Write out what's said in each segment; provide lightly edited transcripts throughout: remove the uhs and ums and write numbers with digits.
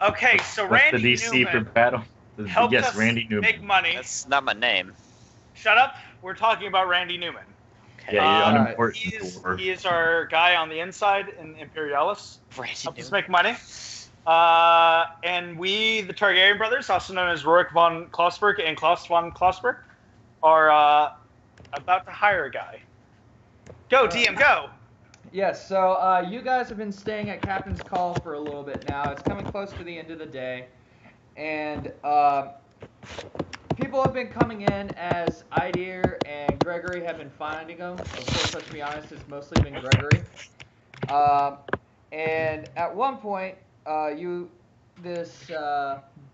Okay, so What's the Randy DC Newman for battle? helped Yes, us Randy Newman. make money. That's not my name. Shut up. We're talking about Randy Newman. Okay. Yeah, you're Uh, unimportant. He is our guy on the inside in Imperialis. Randy Helps us Newman. make money. And we, the Targaryen brothers, also known as Rorik von Klossberg and Klaus von Klossberg, are about to hire a guy. Go, DM, go! Yes, so you guys have been staying at Captain's Call for a little bit now. It's coming close to the end of the day. And people have been coming in as Idir and Gregory have been finding them. Of course, let's be honest, it's mostly been Gregory. And at one point, this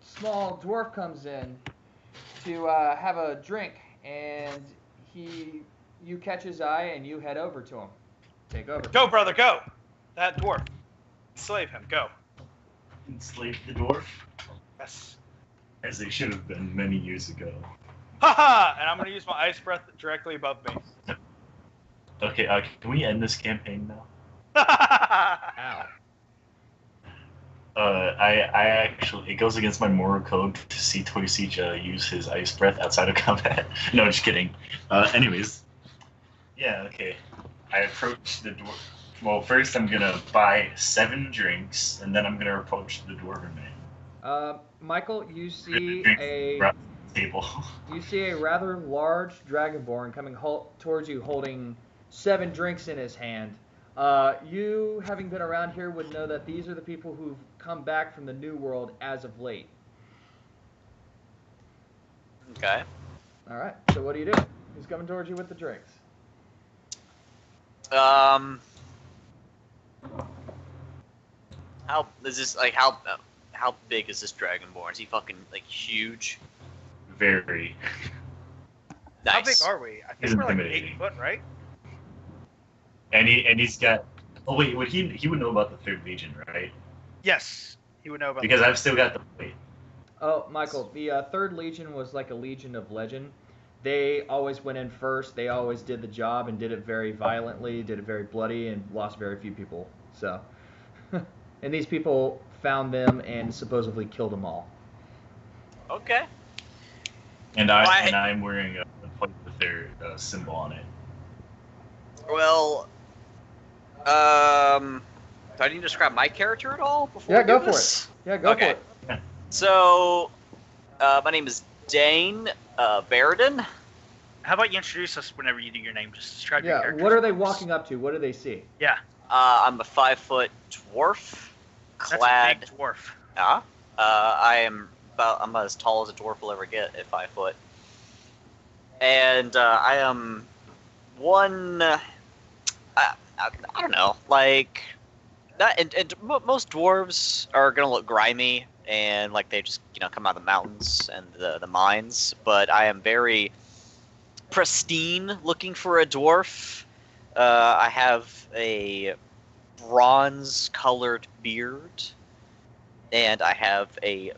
small dwarf comes in to have a drink, and you catch his eye and you head over to him. Take over. Go, brother, go! That dwarf. Enslave him, go. Enslave the dwarf, Yes. as they should have been many years ago. Haha! And I'm going to use my ice breath directly above me. Okay, can we end this campaign now? Ow. I actually, it goes against my moral code to see Toysija use his ice breath outside of combat. No, just kidding. Anyways, yeah, okay. I approach the dwarf. Well, first I'm gonna buy 7 drinks, and then I'm gonna approach the dwarven man. Michael, you see Table. You see a rather large dragonborn coming towards you, holding 7 drinks in his hand. You, having been around here, would know that these are the people who've come back from the New World as of late. Okay. All right. So what do you do? He's coming towards you with the drinks. How is this like? How big is this dragonborn? Is he fucking like huge? Very. Nice. How big are we? I He's think we're like intimidating. 8 foot, right? And he's got. Oh wait, he would know about the Third Legion, right? Yes. He would know about Because I've still got the plate. Oh, Michael, the Third Legion was like a Legion of Legend. They always went in first. They always did the job and did it very violently, did it very bloody, and lost very few people. So, and these people found them and supposedly killed them all. Okay. And I'm wearing a plate with their symbol on it. Well, do I need to describe my character at all before Yeah, we go do for this? it. Yeah, go for it. So, my name is Dane Baradin. How about you introduce us whenever you do your name? Just describe your Yeah, character. what are they walking up to? What do they see? Yeah. I'm a 5-foot dwarf, That's clad. a big dwarf. I'm as tall as a dwarf will ever get at 5 foot, and I am one. I don't know, like that. And most dwarves are gonna look grimy and like they just come out of the mountains and the mines. But I am very pristine looking for a dwarf. I have a bronze-colored beard, and I have a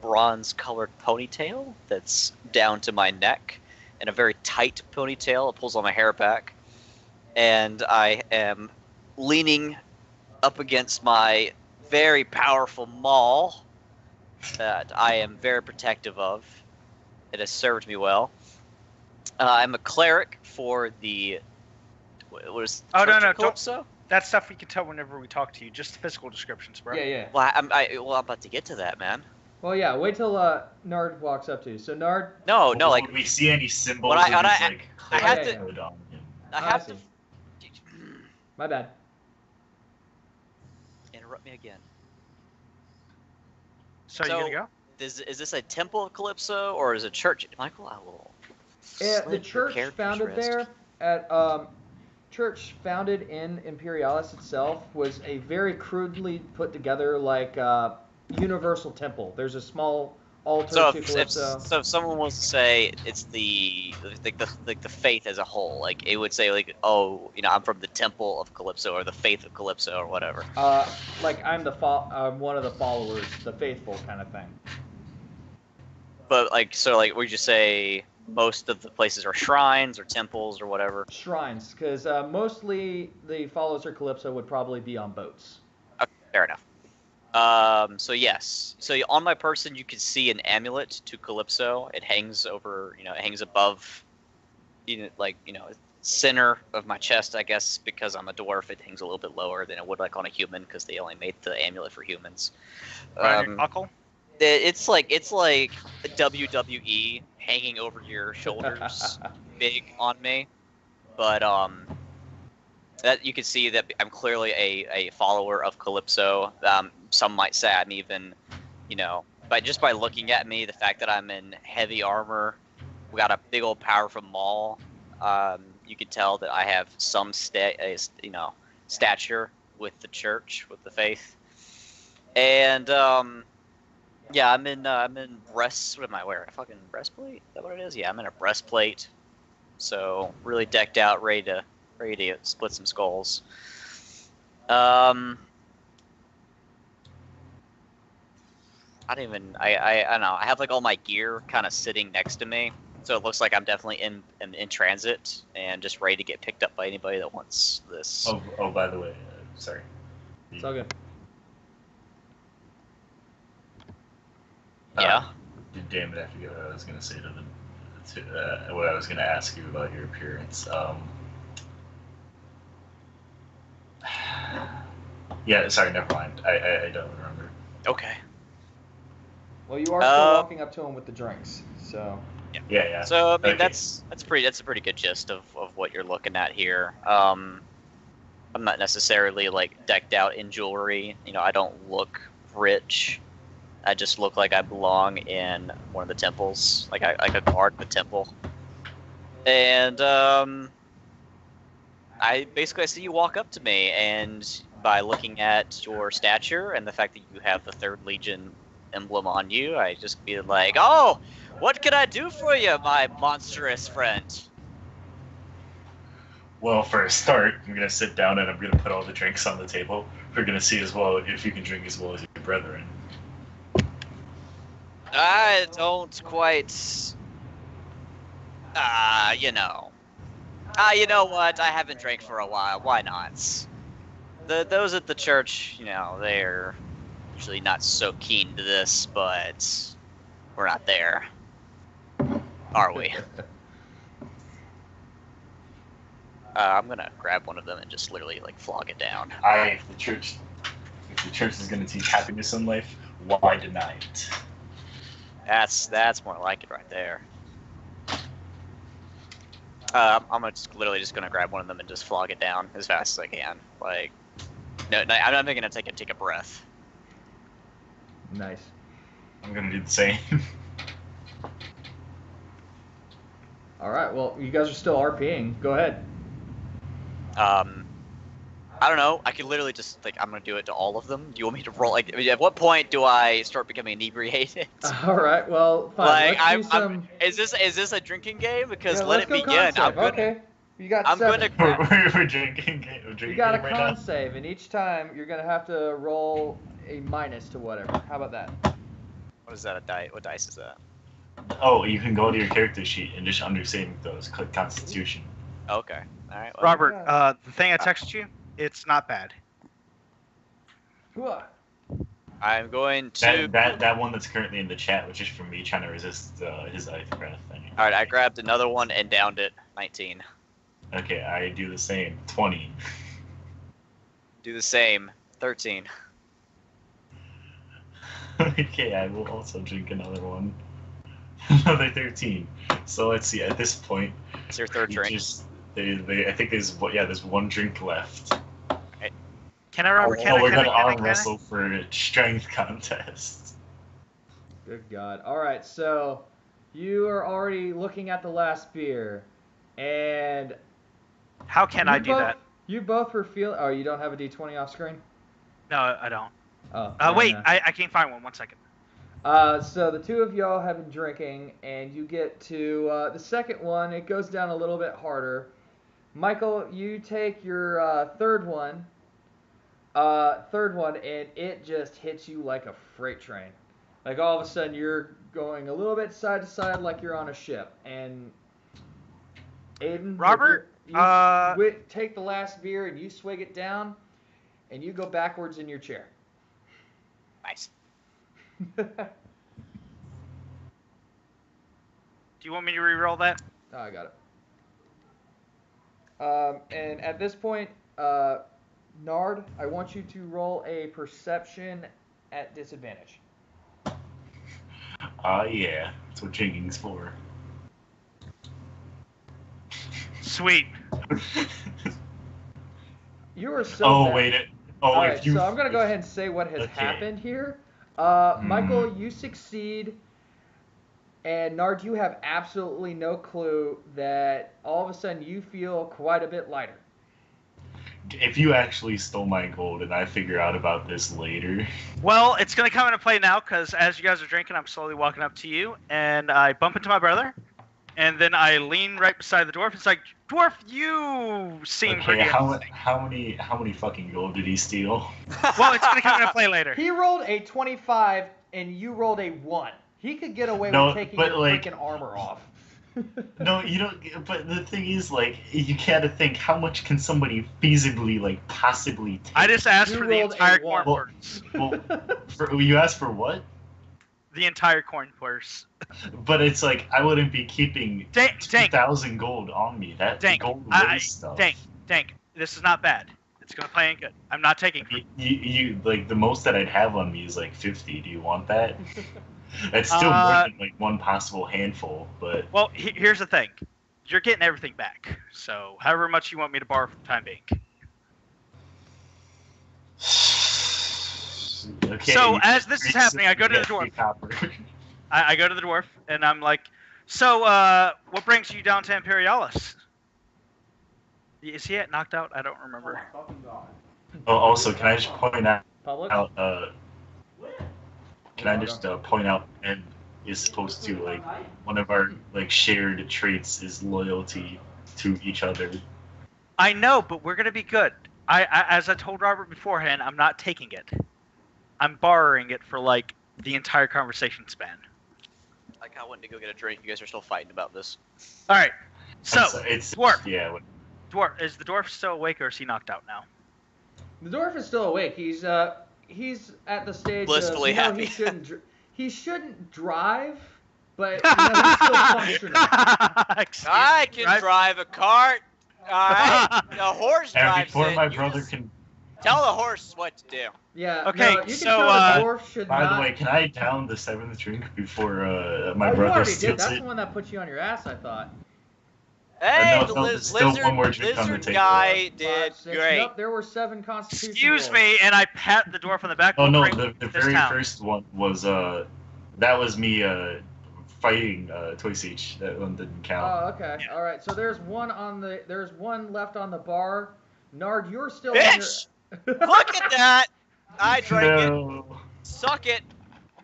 bronze-colored ponytail that's down to my neck, and a very tight ponytail. It pulls all my hair back, and I am leaning up against my very powerful maul that I am very protective of. It has served me well. I'm a cleric for the... What is Oh, Church no, of Calypso? That stuff we can tell whenever we talk to you. Just physical descriptions, bro. Yeah. Well, I'm about to get to that, man. Well, yeah. Wait till Nard walks up to you. So Nard. No, like Would we see any symbols When I- of when his, I- like, I have to- code on him? I have see. to My bad. interrupt me again. So, you gonna go? Is this a temple of Calypso or is it a church? Michael, I will. The slit your church character's founded wrist. there at church founded in Imperialis itself was a very crudely put together like universal temple. There's a small altar So to if Calypso. someone wants to say it's the faith as a whole, like it would say like, oh, I'm from the temple of Calypso or the faith of Calypso or whatever. Like I'm one of the followers, the faithful kind of thing. But would you say most of the places are shrines or temples or whatever? Shrines, because mostly the followers of Calypso would probably be on boats. Okay, fair enough. So yes. So on my person, you can see an amulet to Calypso. It hangs over, it hangs above, center of my chest. I guess because I'm a dwarf, it hangs a little bit lower than it would like on a human because they only made the amulet for humans. Around your buckle? It's like a WWE hanging over your shoulders, big on me. But that you can see that I'm clearly a follower of Calypso. Some might say I'm even, but just by looking at me, the fact that I'm in heavy armor, we got a big old powerful maul. You can tell that I have some stature with the church, with the faith, and yeah, I'm in breast. What am I wearing? A fucking breastplate? Is that what it is? Yeah, I'm in a breastplate. So really decked out, ready to split some skulls. I don't know. I have like all my gear kind of sitting next to me, so it looks like I'm definitely in transit and just ready to get picked up by anybody that wants this. Oh, by the way, sorry. It's all good. Yeah. Damn it! I forget what I was gonna say what I was gonna ask you about your appearance. Yeah, sorry, never mind. I don't remember. Okay. Well, you are still walking up to him with the drinks, so. Yeah. So I mean, Okay. that's a pretty good gist of what you're looking at here. I'm not necessarily like decked out in jewelry. I don't look rich. I just look like I belong in one of the temples, like a guard in the temple. And I see you walk up to me, and by looking at your stature and the fact that you have the 3rd Legion emblem on you, I just be like, "Oh, what can I do for you, my monstrous friend?" Well, for a start, I'm gonna sit down and I'm gonna put all the drinks on the table. We're gonna see as well if you can drink as well as your brethren. I don't quite. You know what? I haven't drank for a while. Why not? Those at the church, they're usually not so keen to this, but we're not there, are we? I'm gonna grab one of them and just literally like flog it down. If the church is gonna teach happiness in life, why deny it? That's more like it right there. I'm literally just gonna grab one of them and just flog it down as fast as I can. Like, no, I'm not even gonna take a breath. Nice. I'm gonna do the same. All right. Well, you guys are still RPing. Go ahead. I don't know. I could literally just I'm gonna do it to all of them. Do you want me to roll? At what point do I start becoming inebriated? All right. Well, fine. Let's do some. Is this a drinking game? Because Yeah, let let's it go begin. con save. Okay. You got 7. We're drinking You got a right con now. save, and each time you're gonna have to roll a minus to whatever. How about that? What is that? What dice is that? Oh, you can go to your character sheet and just under saving throws, click Constitution. Okay. All right. Well, Robert, the thing I texted you, it's not bad. Hooah. I'm going to. That one that's currently in the chat, which is from me trying to resist his ice breath thing. All right. I grabbed another one and downed it. 19. Okay, I do the same. 20. Do the same. 13. Okay, I will also drink another one. Another 13. So let's see. At this point, It's your 3rd drink. I think there's one drink left. Can I, Robert? We're gonna arm wrestle for a strength contest. Good God. All right. So you are already looking at the last beer, and How can I do that? You both were feeling. Oh, you don't have a D20 off screen? No, I don't. Oh. Wait, no. I can't find one. 1 second. So the two of y'all have been drinking, and you get to the second one. It goes down a little bit harder. Michael, you take your third one, and it just hits you like a freight train. Like all of a sudden, you're going a little bit side to side, like you're on a ship. And Aiden, Robert, you take the last beer and you swig it down, and you go backwards in your chair. Nice. Do you want me to re-roll that? Oh, I got it. And at this point, Nard, I want you to roll a perception at disadvantage. Yeah. That's what drinking's for. Sweet. You are so Oh, bad. wait. All If right, you. so I'm going to go ahead and say what has Okay. happened here. Michael, you succeed, and Nard, you have absolutely no clue that all of a sudden you feel quite a bit lighter. If you actually stole my gold and I figure out about this later. Well, it's going to come into play now because as you guys are drinking, I'm slowly walking up to you, and I bump into my brother, and then I lean right beside the dwarf. It's like, dwarf, you seem Okay, pretty how interesting. many fucking gold did he steal? Well, it's going to come into play later. He rolled a 25, and you rolled a 1. He could get away No, with taking but, your like- freaking armor off. No, you don't. But the thing is, like, you gotta think how much can somebody feasibly, like, possibly take. I just asked You for the rolled a entire one. corn purse. Well, you asked for what? The entire corn purse. But it's like I wouldn't be keeping Dank. 2,000 gold on me. That Dank. gold I- weighs stuff. Dank. This is not bad. It's going to play in good. I'm not taking it. You like the most that I'd have on me is like 50. Do you want that? That's still more than like one possible handful, but Well, here's the thing. You're getting everything back. So, however much you want me to borrow for the time being. okay. So, as this is happening, I go to the Yes, dwarf. copper. I go to the dwarf, and I'm like, so, what brings you down to Imperialis? Is he knocked out? I don't remember. Oh, also, can I just point out? Public? Can I just point out Ed is supposed to like one of our like shared traits is loyalty to each other. I know, but we're going to be good. I as I told Robert beforehand, I'm not taking it. I'm borrowing it for, like, the entire conversation span. Like, I went to go get a drink. You guys are still fighting about this. All right. So, It's dwarf. Yeah. Dwarf, is the dwarf still awake, or is he knocked out now? The dwarf is still awake. He's at the stage Blissfully of, happy. He shouldn't drive, but he's still functioning. I can drive a cart. All right. The horse And drives before it. my You brother just can. tell the horse what to do. Yeah. Okay, no, you can so, tell the dwarf should By not. the way, can I down the 7th drink before my Oh, you brother already did. steals That's it? the one that put you on your ass, I thought. Hey, no, the no, there's still one more drink on the lizard table. guy 5, did 6. great. Nope, there were 7 constitution Excuse rolls. me, and I pat the dwarf on the back. Oh no, Bring the this very town. first one was that was me fighting Toy Siege. That one didn't count. Oh, okay. Yeah. All right. So there's one left on the bar. Nard, you're still Bitch! on Look at that. I drank it. No. Suck it.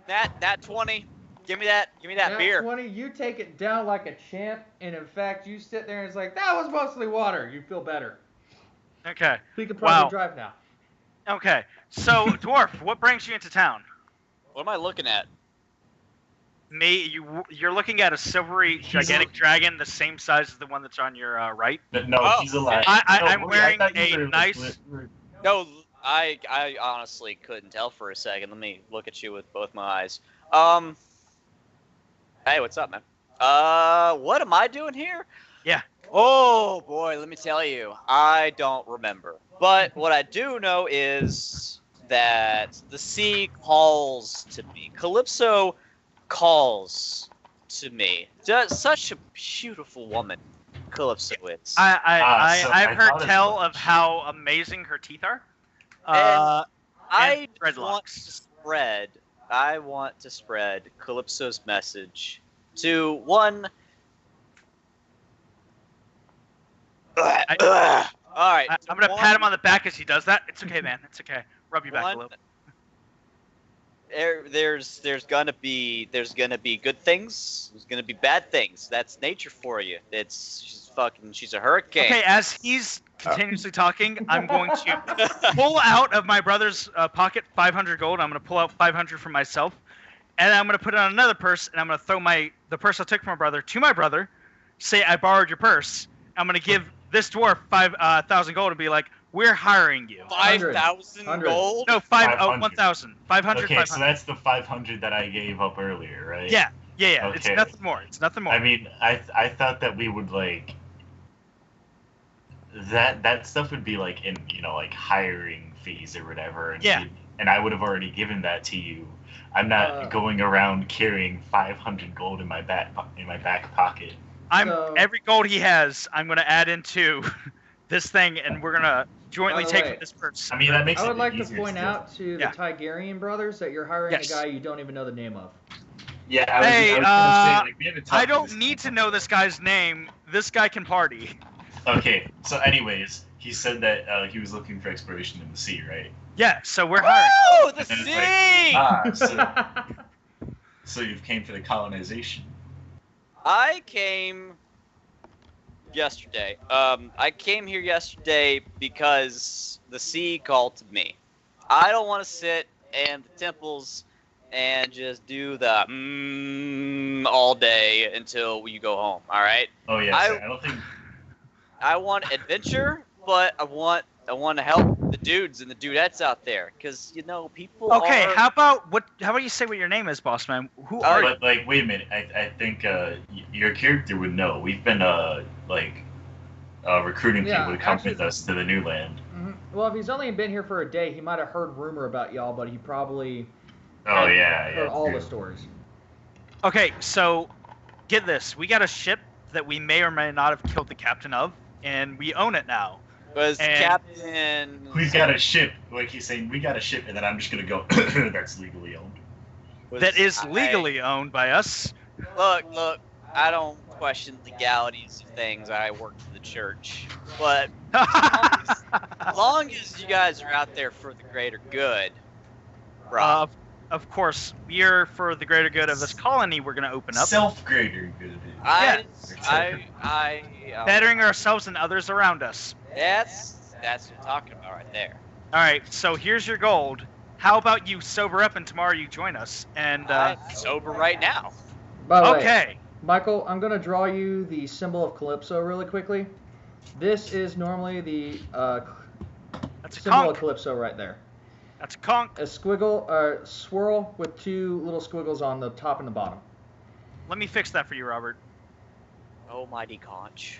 That 20. Give me that Nat beer. 20, you take it down like a champ, and in fact, you sit there and it's like, that was mostly water. You feel better. Okay. We can probably Wow. drive now. Okay. So, dwarf, what brings you into town? What am I looking at? Me, you're looking at a silvery, gigantic dragon, the same size as the one that's on your right. No, Oh, he's alive. I'm No, wearing thought you a were- nice- No, I honestly couldn't tell for a second. Let me look at you with both my eyes. Hey, what's up, man? What am I doing here? Yeah. Oh boy, let me tell you, I don't remember. But what I do know is that the sea calls to me. Calypso calls to me. Just such a beautiful woman, Calypso is. so I've I heard thought it tell was- of how amazing her teeth are. I dreadlocks. I want to spread Calypso's message to one. All right, I'm gonna pat him on the back as he does that. It's okay, man. It's okay. Rub your back a one. little. There's gonna be good things. There's gonna be bad things. That's nature for you. She's a hurricane. Okay, as he's continuously talking, I'm going to pull out of my brother's pocket 500 gold. I'm going to pull out 500 for myself, and I'm going to put it on another purse, and I'm going to throw the purse I took from my brother to my brother, say I borrowed your purse. I'm going to give this dwarf 5,000 gold and be like, We're hiring you. 5,000 100. gold? No, 500. 1,000. 500, Okay, 500. so that's the 500 that I gave up earlier, right? Yeah. It's Okay. nothing more. It's nothing more. I mean, I thought that we would like that stuff would be like in like hiring fees or whatever, and Yeah. and I would have already given that to you. I'm not going around carrying 500 gold in my back pocket. Every gold he has, I'm gonna add into this thing, and we're gonna jointly By the take way, from this person. I mean, that makes I it would like to easier point still. out to the Yeah. Tigerian brothers that you're hiring Yes. a guy you don't even know the name of. Yeah, I was Hey, gonna say, like, we haven't talked I don't this need to time. know this guy's name. This guy can party. Okay, so anyways, he said that he was looking for exploration in the sea, right? Yeah, so we're hiring. Woo! The And then it's sea! like, so you've came for the colonization. I came yesterday. I came here yesterday because the sea called to me. I don't want to sit in the temples and just do the all day until you go home. All right. Oh yeah, I- sorry, I don't think. I want adventure, but I want to help the dudes and the dudettes out there, because people. Okay, are... how about you say what your name is, boss man? Who are you? But like, wait a minute. I think your character would know. We've been recruiting Yeah, people to come actually- with us to the new land. Mhm. Well, if he's only been here for a day, he might have heard rumor about y'all, but he probably Oh hadn't yeah, heard all true. the stories. Okay, so get this. We got a ship that we may or may not have killed the captain of, and we own it now. Was And- Captain? We've got a ship. Like he's saying, we got a ship, and then I'm just gonna go. That's legally owned. That is legally owned by us. Look. I don't question legalities of things. I work for the church, but as long as you guys are out there for the greater good, Rob. Of course, we're for the greater good of this colony we're going to open up, Self-grader good. I bettering ourselves and others around us. That's what I'm talking about right there. All right, so here's your gold. How about you sober up and tomorrow you join us? And I'm sober right now. By the way, okay, Michael, I'm going to draw you the symbol of Calypso really quickly. This is normally the that's a symbol of conch. Calypso right there. That's a conch. A squiggle, swirl with two little squiggles on the top and the bottom. Let me fix that for you, Robert. Oh, mighty conch.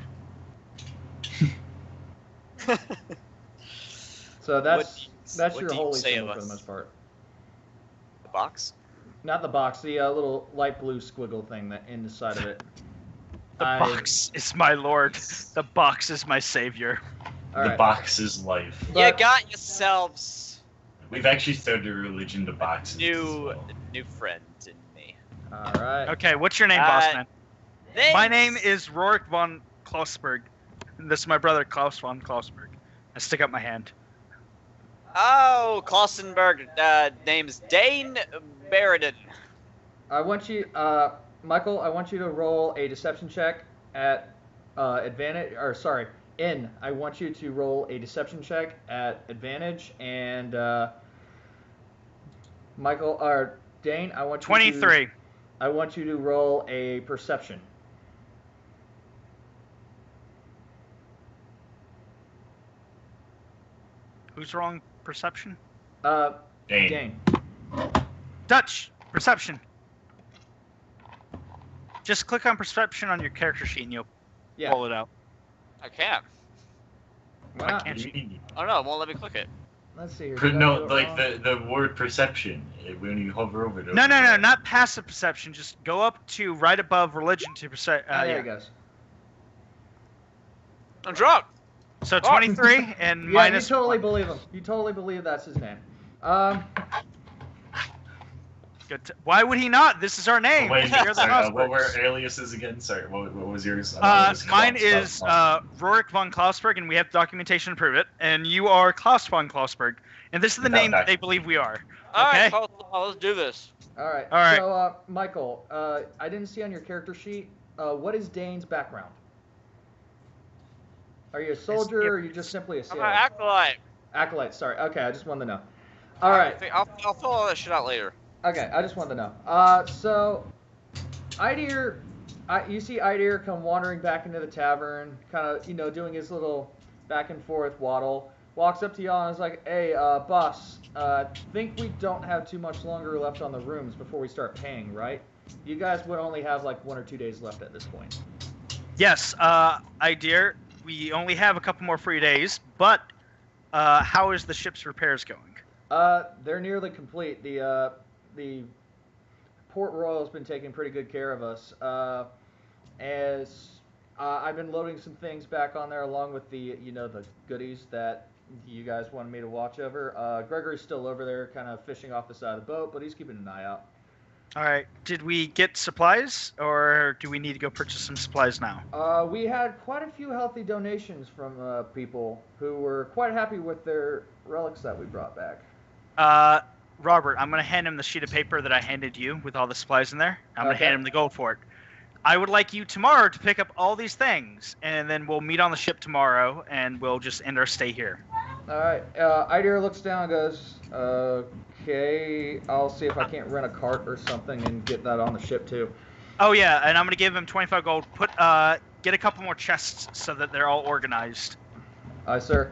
So that's what your do you holy say symbol of for the us? most part. The box? Not the box, the little light blue squiggle thing that in the side of it. The box is my lord. The box is my savior. All The right. box is life. You But- got yourselves We've actually started a religion to boxes. as new well. friend in me. All right. Okay, what's your name, boss man? My Thanks. name is Rorik von Klausberg. And this is my brother, Klaus von Klausberg. I stick up my hand. Oh, Klausenberg. Name's Dane Beridan. I want you, Michael. I want you to roll a deception check at advantage. Or sorry, I want you to roll a deception check at advantage, and Michael or Dane. I want you 23. I want you to roll a perception. Who's wrong? Perception? Dane. Dane. Dutch! Perception. Just click on perception on your character sheet and you'll Yeah. pull it out. I can't. Why I not? can't- What do you mean? Oh no, it won't let me click it. Let's see here. Per- Did I no, do it like wrong? the word perception. When you hover over it. No, not passive perception. Just go up to right above religion to perceive. Ah, there Yeah. it goes. I'm drunk. So 23 and Yeah, minus you totally 1. believe him. You totally believe that's his name. Good why would he not? This is our name. Wait, You're the sorry, what were Klausbergs. aliases again? Sorry, what was yours? Mine is Rorik von Klausberg, and we have documentation to prove it. And you are Klaus von Klausberg, and this is the Without name that they believe we are. All Okay. right, let's do this. All right. All right. So, Michael, I didn't see on your character sheet. What is Dane's background? Are you a soldier, or are you just simply a I'm sailor? gonna act like. Acolyte. Sorry. Okay, I just wanted to know. All right. I'll fill all that shit out later. Okay, I just wanted to know. So, Idir, you see Idir come wandering back into the tavern, kind of, doing his little back and forth waddle. walks up to y'all and is like, "Hey, boss, think we don't have too much longer left on the rooms before we start paying, right? You guys would only have like 1 or 2 days left at this point." Yes, dear. We only have a couple more free days, but how is the ship's repairs going? They're nearly complete. The Port Royal's been taking pretty good care of us. As I've been loading some things back on there, along with the the goodies that you guys wanted me to watch over. Gregory's still over there, kind of fishing off the side of the boat, but he's keeping an eye out. All right. Did we get supplies, or do we need to go purchase some supplies now? We had quite a few healthy donations from people who were quite happy with their relics that we brought back. Robert, I'm going to hand him the sheet of paper that I handed you with all the supplies in there. I'm going to hand him the gold for it. I would like you tomorrow to pick up all these things, and then we'll meet on the ship tomorrow, and we'll just end our stay here. All right. Idir looks down and goes, "Okay, I'll see if I can't rent a cart or something and get that on the ship too." Oh yeah, and I'm gonna give him 25 gold. Get a couple more chests so that they're all organized. Aye, sir.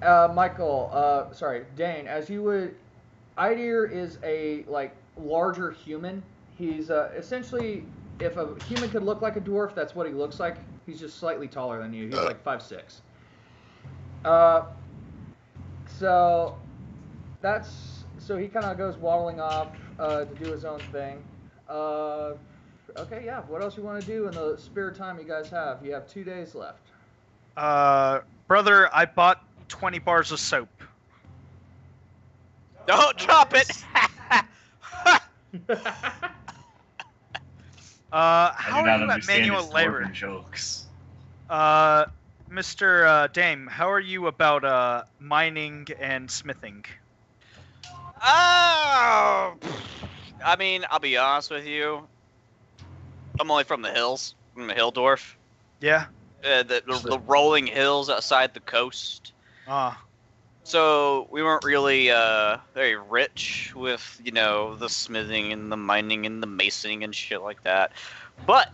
Michael, sorry, Dane. As you would, Idir is a larger human. He's essentially, if a human could look like a dwarf, that's what he looks like. He's just slightly taller than you. He's like 5'6". So he kind of goes waddling off to do his own thing. Okay, yeah. What else you want to do in the spare time you guys have? You have 2 days left. Brother, I bought 20 bars of soap. Don't drop it. How are you at manual labor? Jokes. Mr. Dame, how are you about mining and smithing? Oh, I mean, I'll be honest with you. I'm only from the hills. I'm a hill dwarf. Yeah. The rolling hills outside the coast. Ah. So we weren't really very rich with, the smithing and the mining and the masoning and shit like that. But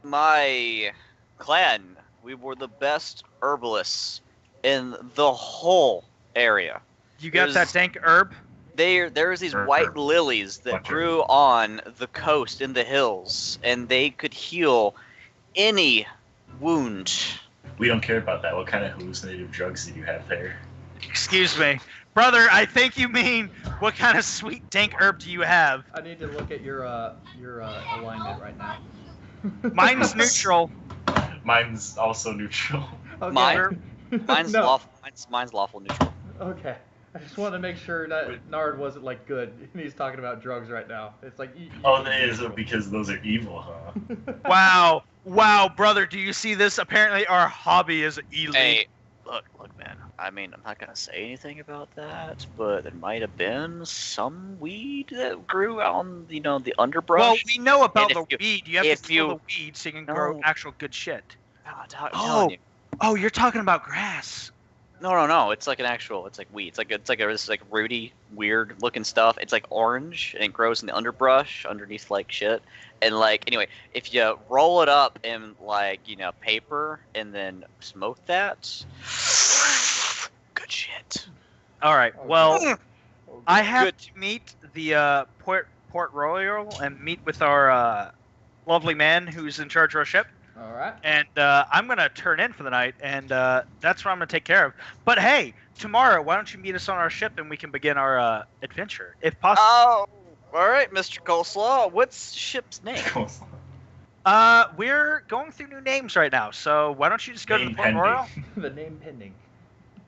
my clan, we were the best herbalists in the whole area. You got that dank herb? There was these white lilies that grew on the coast in the hills, and they could heal any wound. We don't care about that. What kind of hallucinative drugs did you have there? Excuse me. Brother, I think you mean, what kind of sweet dank herb do you have? I need to look at your alignment right now. Mine's neutral. Mine's also neutral. Okay. Mine's No. lawful. Mine's lawful neutral. Okay. I just wanted to make sure that Nard wasn't good. He's talking about drugs right now. It's like Oh, that is because those are evil, huh? Wow, brother, do you see this? Apparently our hobby is elite. Hey, look, man. I mean, I'm not gonna say anything about that, but there might have been some weed that grew on, the underbrush. Well, we know about the And if weed. You have to kill the weed so you can grow actual good shit. I'm telling you. Oh, you're talking about grass. No. It's like an actual. It's like weed. It's like rooty, weird looking stuff. It's like orange and it grows in the underbrush underneath shit. And anyway, if you roll it up in paper and then smoke that, good shit. All right. Well, I have Good. to meet the Port Royal and meet with our lovely man who's in charge of our ship. All right. And I'm going to turn in for the night, and that's what I'm going to take care of. But hey, tomorrow, why don't you meet us on our ship and we can begin our adventure, if possible. Oh, all right, Mr. Coleslaw. What's the ship's name? We're going through new names right now, so why don't you just go to the Port Royal? The name pending.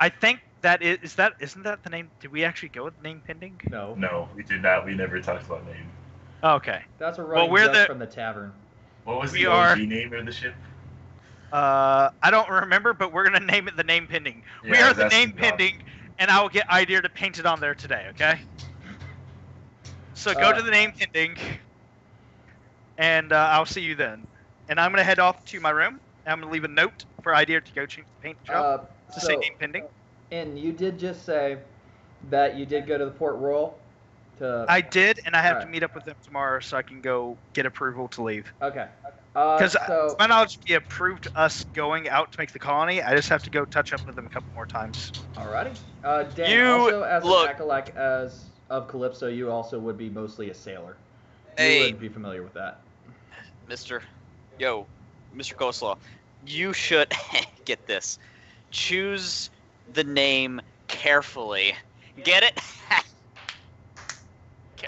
I think that isn't that the name? Did we actually go with the name pending? No. No, we did not. We never talked about name. Okay. That's a running we're joke from the tavern. What was We the are- OG name of the ship? I don't remember, but we're gonna name it the name pending. We Yeah, are the that's name the problem. pending, and I will get Idea to paint it on there today. Okay. So go to the name pending, and I'll see you then. And I'm gonna head off to my room. And I'm gonna leave a note for Idea to go paint the job to say name pending. And you did just say that you did go to the Port Royal I did, and I have to Alright. meet up with them tomorrow so I can go get approval to leave. Okay. Because So to my knowledge, he approved us going out to make the colony. I just have to go touch up with them a couple more times. alrighty. Dan, You- also as look. an acolyte of Calypso, you also would be mostly a sailor. You Hey, would be familiar with that. Mr. Coleslaw, you should get this. Choose the name carefully. Get it?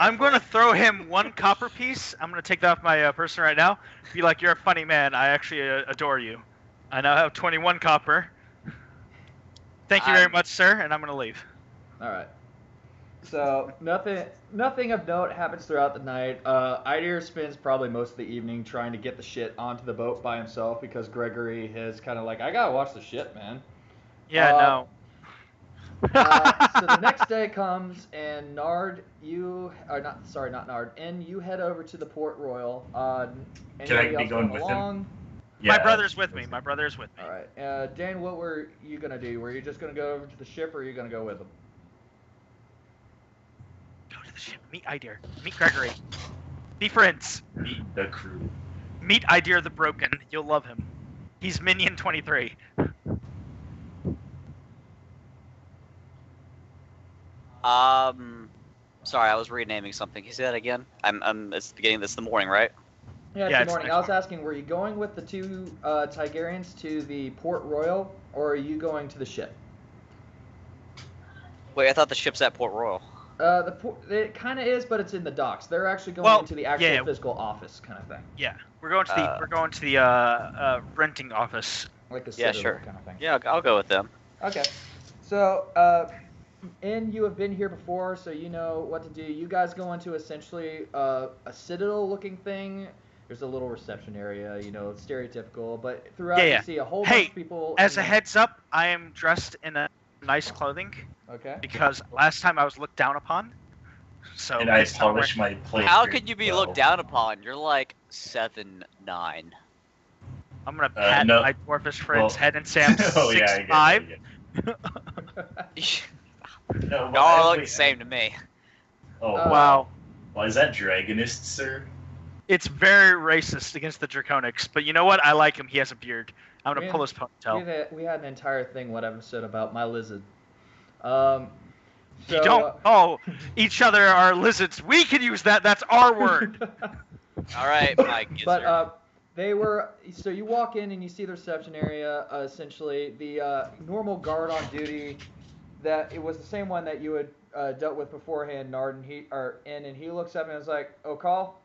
I'm going to throw him 1 copper piece. I'm going to take that off my person right now. Be like, you're a funny man. I actually adore you. I now have 21 copper. Thank you very much, sir, and I'm going to leave. All right. So nothing of note happens throughout the night. Idir spends probably most of the evening trying to get the shit onto the boat by himself because Gregory is kind of like, I gotta watch the ship, man. Yeah, no. So the next day comes, and Nard, not Nard, and you head over to the Port Royal. Can I Anybody be else going come with him? along? My brother's with me. My brother's with me. All right. Dan, what were you gonna do? Were you just gonna go over to the ship, or are you gonna go with him? Go to the ship. Meet Idir. Meet Gregory. Be friends. Meet the crew. Meet Idir the Broken. You'll love him. He's Minion 23. Sorry, I was renaming something. Can you say that again? It's the beginning. It's the morning, right? Yeah, Yeah, good it's morning. next I was asking, were you going with the 2 Tigerians to the Port Royal, or are you going to the ship? Wait, I thought the ship's at Port Royal. It kind of is, but it's in the docks. They're actually going Well, into the actual yeah. physical office kind of thing, Yeah, we're going to the renting office. like a Yeah, citadel sure. kind of thing. Yeah, I'll go with them. Okay. So, you have been here before, so you know what to do. You guys go into essentially a citadel-looking thing. There's a little reception area, it's stereotypical, but throughout Yeah. you see a whole Hey, bunch of people. As in a the- heads up, I am dressed in a nice clothing Okay. because last time I was looked down upon. So And I this time polish my plate. How very could you be well. looked down upon? You're like 7'9". I'm gonna pat no. my dwarfish friend's Well- head and say I'm Oh, yeah, I 6'5". get it. No, Y'all all look wait, the same to me. Oh, Wow. Well, is that Dragonist, sir? It's very racist against the Draconics, but you know what? I like him. He has a beard. I'm gonna Man, pull his ponytail. We had an entire thing one episode about my lizard. You don't. Oh, each other are lizards. We can use that. That's our word. All right, Mike. But they were. So you walk in and you see the reception area. Essentially, the normal guard on duty. That it was the same one that you had dealt with beforehand, Nard, and he looks up and is like, "O'Call."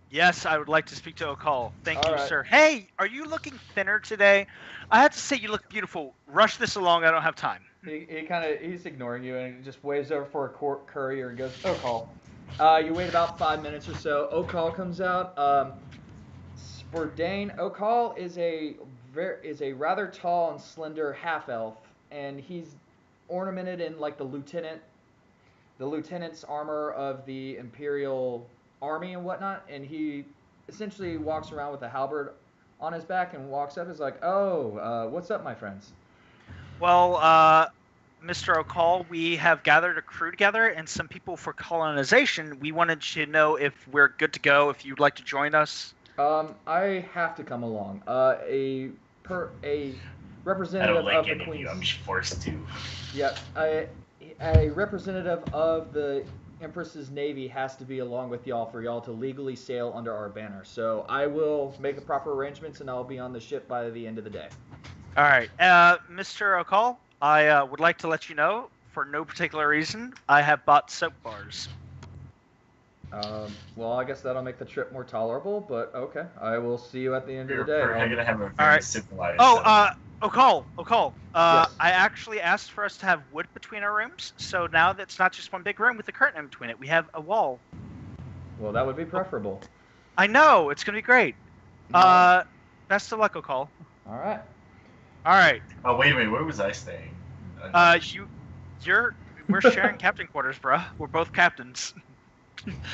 Yes, I would like to speak to O'Call. Thank All you, right. sir. Hey, are you looking thinner today? I have to say you look beautiful. Rush this along. I don't have time. He's ignoring you and just waves over for a courier and goes, "O'Call." You wait about 5 minutes or so. O'Call comes out. For Dane, O'Call is a rather tall and slender half elf, and he's ornamented in like the lieutenant's armor of the Imperial Army and whatnot, and he essentially walks around with a halberd on his back and walks up and is like, "Oh, what's up, my friends?" Well, Mr. O'Call, we have gathered a crew together and some people for colonization. We wanted to know if we're good to go, if you'd like to join us. I have to come along. A I representative don't like of the any of Queen's. you. I'm forced to. Yeah, a representative of the Empress's Navy has to be along with y'all for y'all to legally sail under our banner. So I will make the proper arrangements and I'll be on the ship by the end of the day. All right. Mr. O'Call, I would like to let you know, for no particular reason, I have bought soap bars. Well, I guess that'll make the trip more tolerable, but okay. I will see you at the end of the We're day. gonna have a very right. civilized. O'Call. Yes. I actually asked for us to have wood between our rooms, so now that's not just one big room with a curtain in between it. We have a wall. Well, that would be preferable. I know, it's gonna be great. Alright. Best of luck, O'Call. All right. All right. Oh wait a minute, where was I staying? We're sharing captain quarters, bruh. We're both captains.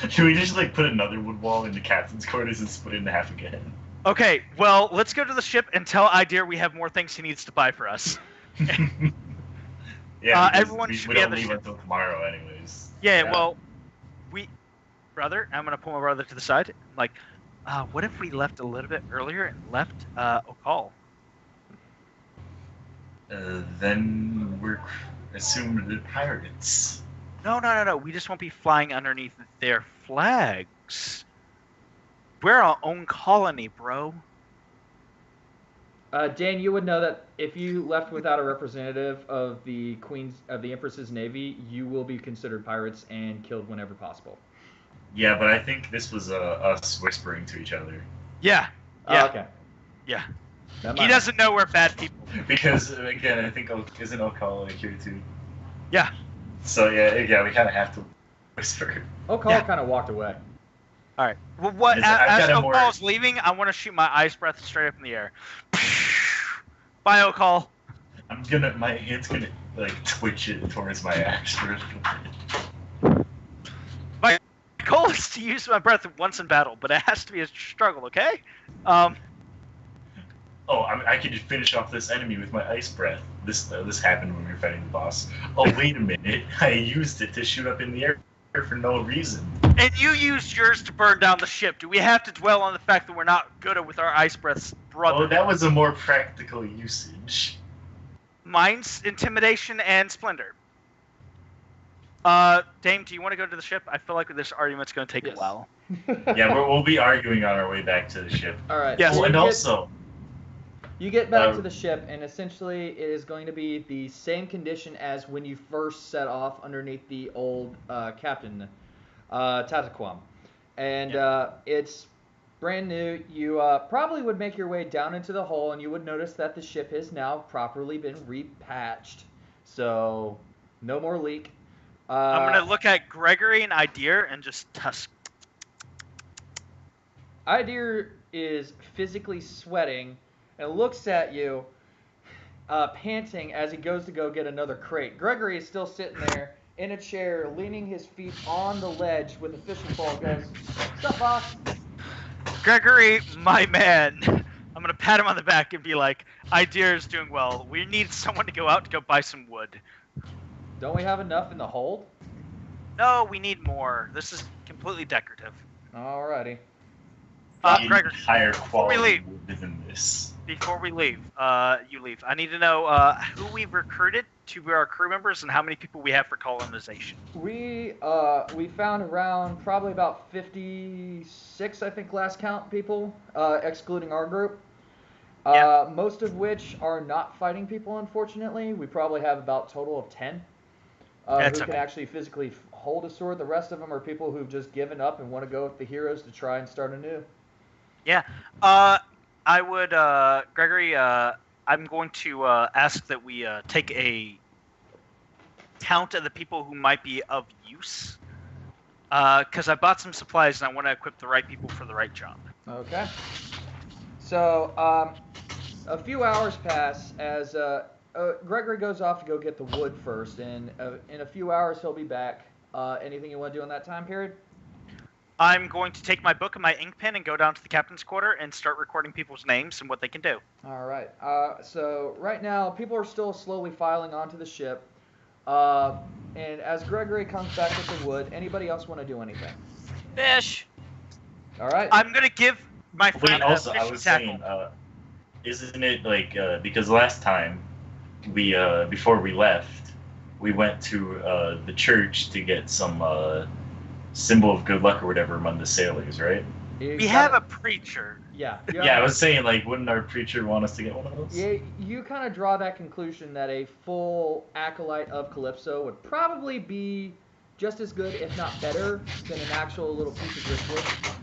Should we just like put another wood wall in the captain's quarters and split it in half again? Okay, well, let's go to the ship and tell Idir we have more things he needs to buy for us. Yeah, because everyone should we be don't on the leave ship. until tomorrow, anyways. Yeah, Yeah. well, Brother, I'm gonna pull my brother to the side. Like, what if we left a little bit earlier and left Okal? Then we're assumed pirates. No. We just won't be flying underneath their flags. We're our own colony, bro. Dan, you would know that if you left without a representative of the Empress's navy, you will be considered pirates and killed whenever possible. Yeah, but I think this was us whispering to each other. Yeah. Okay. Yeah. That He might- doesn't know we're bad people. Because again, I think isn't Okal like here too? Yeah. So yeah, we kind of have to whisper. Okal Yeah. kind of walked away. All right. Well, what? Listen, I've As got a more- Okal's leaving, I want to shoot my ice breath straight up in the air. Bye, Okal. My hand's gonna like twitch it towards my axe for a little bit. My goal is to use my breath once in battle, but it has to be a struggle, okay? Oh, I can just finish off this enemy with my ice breath. This happened when we were fighting the boss. Oh, wait a minute. I used it to shoot up in the air for no reason. And you used yours to burn down the ship. Do we have to dwell on the fact that we're not good with our ice breaths, brother? Oh, that was a more practical usage. Mine's intimidation and splendor. Dame, do you want to go to the ship? I feel like this argument's going to take Yes. a while. Yeah, we'll be arguing on our way back to the ship. All right. Yes. so Oh, and you get- also, You get back Uh, to the ship, and essentially it is going to be the same condition as when you first set off underneath the old captain, Tataquam. And it's brand new. You probably would make your way down into the hull, and you would notice that the ship has now properly been repatched. So, no more leak. I'm going to look at Gregory and Idea and just tusk. Idea is physically sweating and looks at you, panting as he goes to go get another crate. Gregory is still sitting there in a chair, leaning his feet on the ledge with a fishing pole. Goes, "What's up, boss?" Gregory, my man. I'm going to pat him on the back and be like, Idea is doing well. We need someone to go out to go buy some wood. Don't we have enough in the hold? No, we need more. This is completely decorative. Alrighty. Gregory, higher quality leave. within this. before we leave, you leave. I need to know who we've recruited to be our crew members and how many people we have for colonization. We found around probably about 56, I think, last count people, excluding our group. Yeah. Most of which are not fighting people, unfortunately. We probably have about a total of 10 That's who can okay. actually physically hold a sword. The rest of them are people who've just given up and want to go with the heroes to try and start anew. I would, Gregory, I'm going to ask that we take a count of the people who might be of use. Because I bought some supplies and I want to equip the right people for the right job. Okay. So, a few hours pass as Gregory goes off to go get the wood first, and in a few hours he'll be back. Anything you want to do in that time period? I'm going to take my book and my ink pen and go down to the captain's quarter and start recording people's names and what they can do. All right. So right now, people are still slowly filing onto the ship. And as Gregory comes back with the wood, anybody else want to do anything? Fish. All right. I'm going to give my friend Wait, also, a I fishing was tackle. saying, isn't it like, because last time, we, before we left, we went to the church to get some symbol of good luck or whatever among the sailors, right? We have a preacher. Yeah. Yeah, I was saying, like, wouldn't our preacher want us to get one of those? Yeah, you kind of draw that conclusion that a full acolyte of Calypso would probably be just as good, if not better, than an actual little piece of driftwood.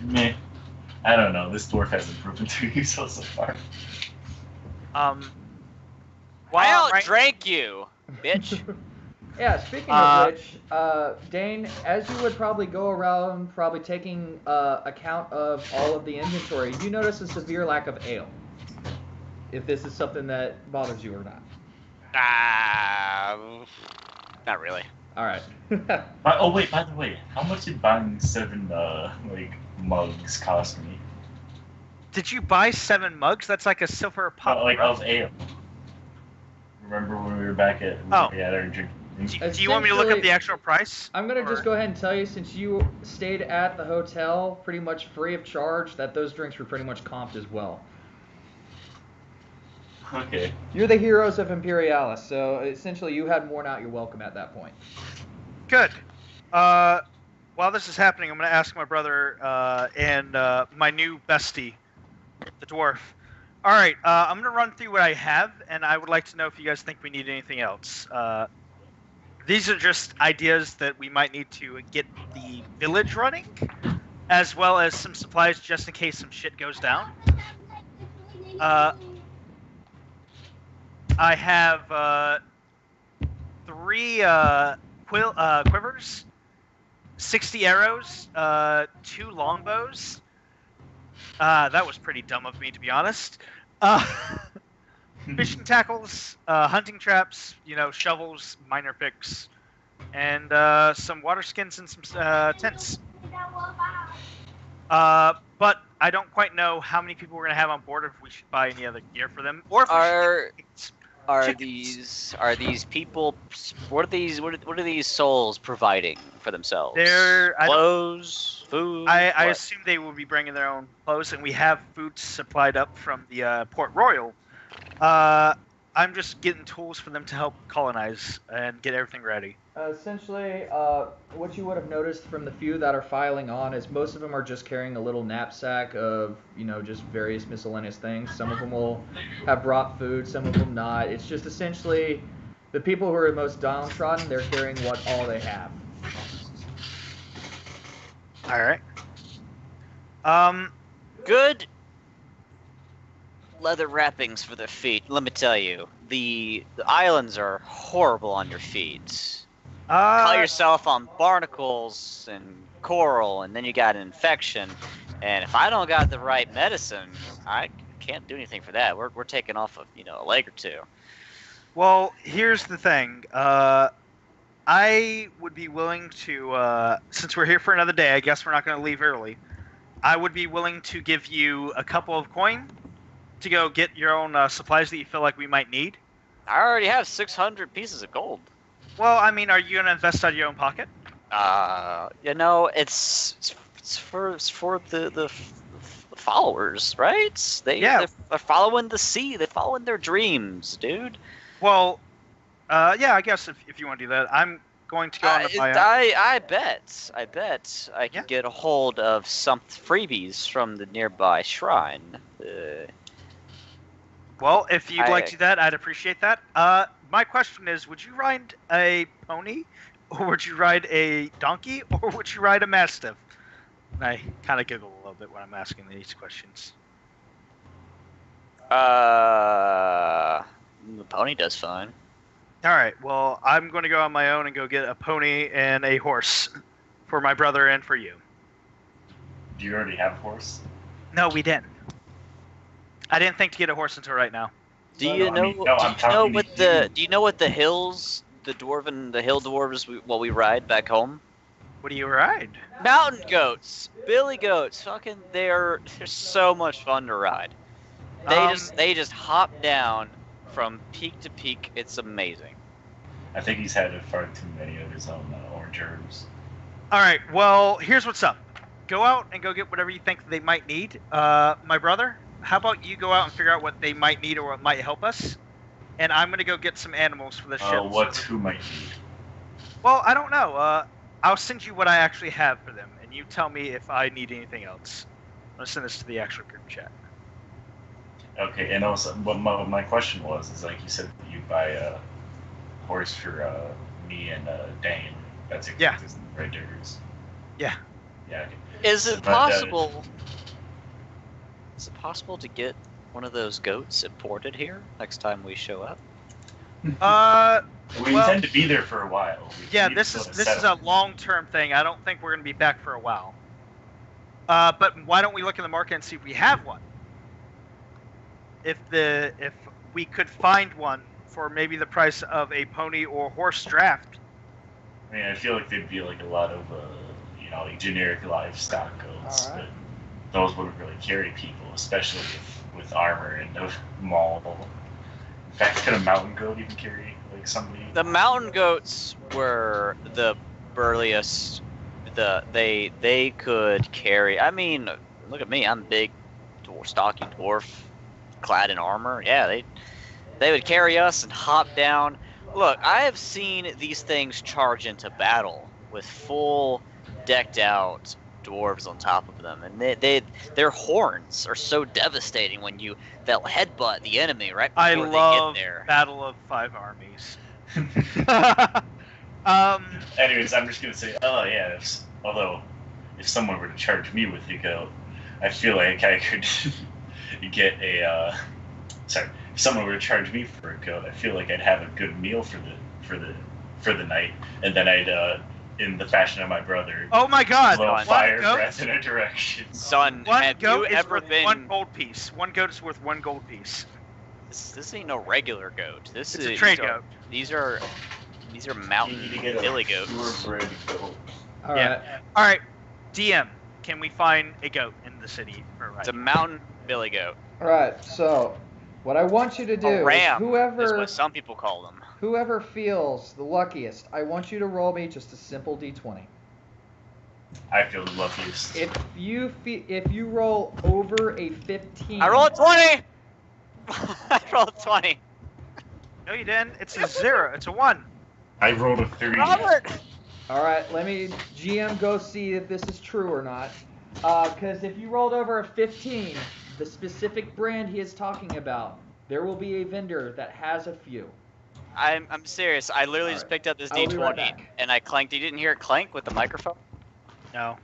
Meh. I don't know. This dwarf hasn't proven to be so far. I While outdrank you, bitch. Yeah, speaking of which, Dane, as you would probably go around probably taking account of all of the inventory, you notice a severe lack of ale. If this is something that bothers you or not. Not really. All right. Oh wait, by the way, how much did buying 7 mugs cost me? Did you buy 7 mugs? That's like a silver pop. Like of ale. Remember when we were back at Oh. our drink? Do you want me to look up the actual price? I'm gonna or- just go ahead and tell you, since you stayed at the hotel pretty much free of charge, that those drinks were pretty much comped as well. Okay. You're the heroes of Imperialis, so essentially you had worn out your welcome at that point. Good. While this is happening, I'm going to ask my brother and my new bestie, the dwarf. All right, I'm going to run through what I have, and I would like to know if you guys think we need anything else. These are just ideas that we might need to get the village running, as well as some supplies just in case some shit goes down. I have 3 quivers, 60 arrows, 2 longbows. That was pretty dumb of me, to be honest. Fishing tackles, hunting traps, shovels, minor picks, and some water skins and some tents. But I don't quite know how many people we're gonna have on board, if we should buy any other gear for them, or if we should Are these people? What are these souls providing for themselves? Clothes, food. I what? assume they will be bringing their own clothes, and we have food supplied up from the Port Royal. I'm just getting tools for them to help colonize and get everything ready. Essentially, what you would have noticed from the few that are filing on is most of them are just carrying a little knapsack of, just various miscellaneous things. Some of them will have brought food, some of them not. It's just essentially the people who are most downtrodden, they're carrying all they have. All right. Good leather wrappings for their feet. Let me tell you, the islands are horrible on your feet. Call yourself on barnacles and coral, and then you got an infection. And if I don't got the right medicine, I can't do anything for that. We're taking off a leg or two. Well, here's the thing. I would be willing to, since we're here for another day, I guess we're not going to leave early. I would be willing to give you a couple of coin to go get your own supplies that you feel like we might need. I already have 600 pieces of gold. Well, I mean, are you going to invest out of your own pocket? It's for the followers, right? They're following the sea. They're following their dreams, dude. Well, yeah, I guess if you want to do that, I'm going to go on to my own. I bet I can get a hold of some freebies from the nearby shrine. Well, if you'd like to do that, I'd appreciate that. My question is, would you ride a pony, or would you ride a donkey, or would you ride a mastiff? And I kind of giggle a little bit when I'm asking these questions. The pony does fine. All right, well, I'm going to go on my own and go get a pony and a horse for my brother and for you. Do you already have a horse? No, we didn't. I didn't think to get a horse until right now. Do you know what the hills, the hill dwarves, we ride back home? What do you ride? Mountain goats, billy goats. Fucking, they're so much fun to ride. They just hop down from peak to peak. It's amazing. I think he's had far too many of his own orange herbs. All right, well, here's what's up. Go out and go get whatever you think they might need. My brother, how about you go out and figure out what they might need or what might help us? And I'm going to go get some animals for the ship. Who might need? Well, I don't know. I'll send you what I actually have for them, and you tell me if I need anything else. I'm going to send this to the actual group chat. Okay, and also, what my question was, is like you said you'd buy a horse for me and Dane. That's it. Yeah. Right, Diggers. Yeah. Yeah. Okay. Is it possible? Is it possible to get one of those goats imported here next time we show up? We intend to be there for a while. This is a long-term thing. I don't think we're going to be back for a while. But why don't we look in the market and see if we have one? If we could find one for maybe the price of a pony or horse draft. I mean, I feel like there'd be like a lot of like generic livestock goats, but those wouldn't really carry people, especially with armor and a maul. In fact, could a mountain goat even carry like like somebody. The mountain goats were the burliest. They could carry. I mean, look at me. I'm big, stocky dwarf, clad in armor. Yeah, they would carry us and hop down. Look, I have seen these things charge into battle with full, decked out dwarves on top of them, and their horns are so devastating when they'll headbutt the enemy right before I they love get there. Battle of Five Armies. Anyways, I'm just gonna say, although if someone were to charge me with a goat, I feel like I could get a. Sorry, if someone were to charge me for a goat, I feel like I'd have a good meal for the night, and then I'd, in the fashion of my brother, Oh my God! blow One fire goat? breath in a direction. Son, One have goat you is ever worth been? one gold piece. One goat is worth one gold piece. This ain't no regular goat. This It's is a trade goat. These are mountain You need to get billy a goats. purebred goat. All Yeah. right. All right, DM. Can we find a goat in the city for It's a riding? mountain billy goat. All right. So, what I want you to do A ram is is what some people call them. whoever feels the luckiest, I want you to roll me just a simple d20. I feel the luckiest. If you roll over a 15, I rolled 20. I rolled 20. No, you didn't. It's a 0. It's a 1. I rolled a 3. Robert. All right, let me GM go see if this is true or not. Because if you rolled over a 15, the specific brand he is talking about, there will be a vendor that has a few. I'm serious. I literally just Alright. picked up this I'll be D20 right back. and I clanked. You didn't hear it clank with the microphone? No.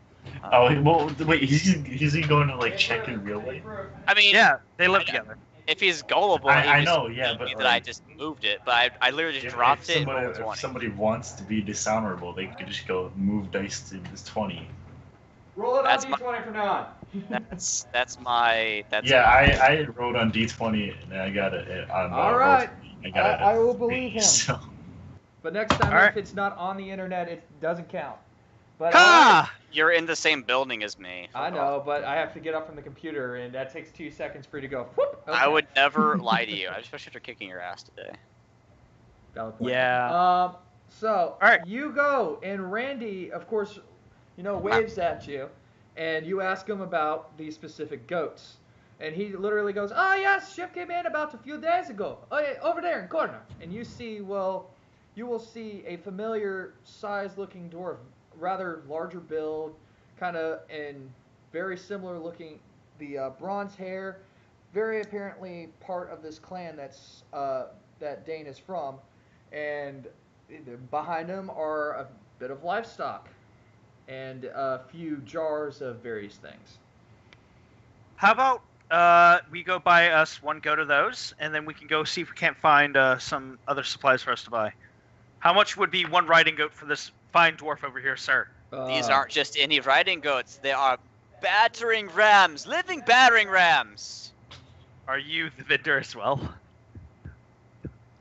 Oh, well, wait, is he going to, like, check in real life? I mean, Yeah, they live I- together. if he's gullible, I he just know, yeah, told but, me that I like, just moved it, but I literally just dropped it and rolled 20. If somebody wants to be dishonorable, they could just go move dice to this 20. Roll it That's on my- d20 from now on. That's my. Yeah, I wrote on D20 and I got it on. All right. I got it. I will believe him. So. But next time, All right. if it's not on the internet, it doesn't count. But Ha! You're in the same building as me. I know, but I have to get up from the computer, and that takes 2 seconds for you to go. Whoop, okay. I would never lie to you, especially after kicking your ass today. Valid point. Yeah. So right. you go, and Randy, of course, waves at you, and you ask him about these specific goats, and he literally goes, "Oh yes, ship came in about a few days ago. Oh yeah, over there in corner." And you will see a familiar size-looking dwarf, rather larger build, kind of, and very similar looking. The bronze hair, very apparently part of this clan that Dane is from, and behind him are a bit of livestock and a few jars of various things. How about we go buy us one goat of those, and then we can go see if we can't find some other supplies for us to buy. How much would be one riding goat for this fine dwarf over here, sir? These aren't just any riding goats. They are battering rams, living battering rams. Are you the vendor as well?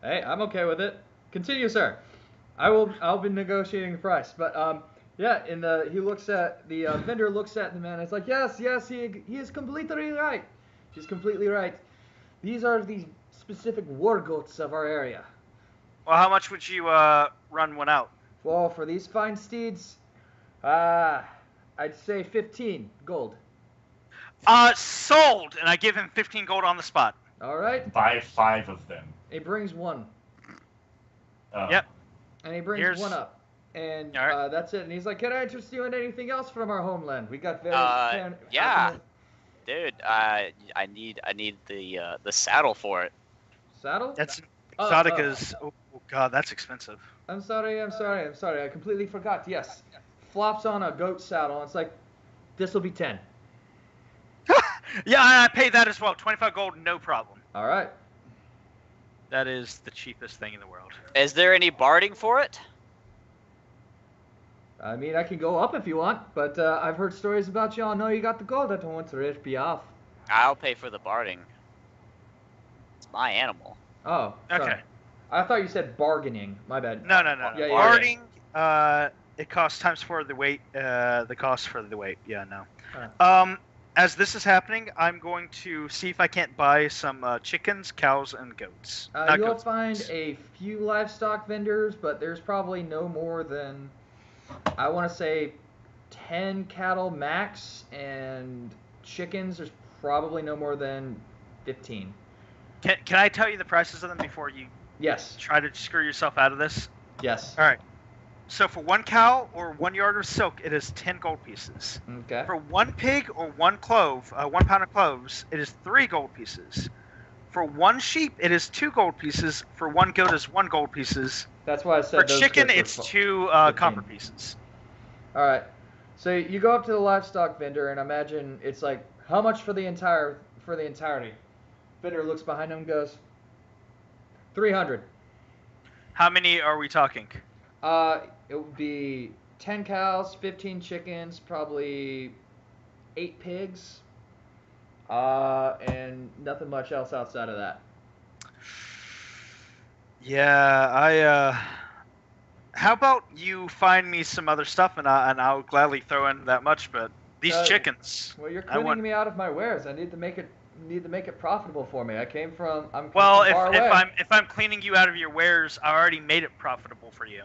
Hey, I'm okay with it. Continue, sir. I'll be negotiating the price, but yeah. He looks at the vendor looks at the man. And it's like, yes, he is completely right. He's completely right. These are the specific war goats of our area. Well, how much would you run one out? Well, for these fine steeds, I'd say 15 gold. Sold! And I give him 15 gold on the spot. All right. Buy 5 of them. He brings one, Yep. and he brings Here's- one up, and All right. that's it. And he's like, "Can I interest you in anything else from our homeland? We got very Yeah. Dude, I need the saddle for it. saddle. That's Oh, Exotica's. Oh, god, that's expensive. I'm sorry. I completely forgot. Yes, flops on a goat saddle. And it's like, this will be 10. Yeah, I pay that as well. 25 gold, no problem. All right. That is the cheapest thing in the world. Is there any barding for it? I mean, I can go up if you want, but I've heard stories about you. I know you got the gold. I don't want to rip you off. I'll pay for the barding. It's my animal. Oh, sorry. Okay. I thought you said bargaining. My bad. No. Yeah, Barding, it costs times 4 the weight. The cost for the weight. Yeah, no. Alright. as this is happening, I'm going to see if I can't buy some chickens, cows, and goats. Not You'll goats, find goats. a few livestock vendors, but there's probably no more than, I want to say, 10 cattle max, and chickens, there's probably no more than 15. Can I tell you the prices of them before you Yes. try to screw yourself out of this? Yes. All right. So for 1 cow or 1 yard of silk, it is 10 gold pieces. Okay. For 1 pig or 1 clove, 1 pound of cloves, it is 3 gold pieces. For 1 sheep, it is 2 gold pieces. For 1 goat, is 1 gold pieces. That's why I said For those chicken, goods were it's fu- 2 15. copper pieces. All right. So you go up to the livestock vendor and imagine it's like, how much for the entirety? Vendor looks behind him and goes, 300. How many are we talking? It would be 10 cows, 15 chickens, probably 8 pigs, and nothing much else outside of that. Yeah, how about you find me some other stuff and I'll gladly throw in that much. But these chickens. Well, you're I want- cleaning me out of my wares. I need to make it profitable for me. I'm Well, from far away. if I'm cleaning you out of your wares, I already made it profitable for you.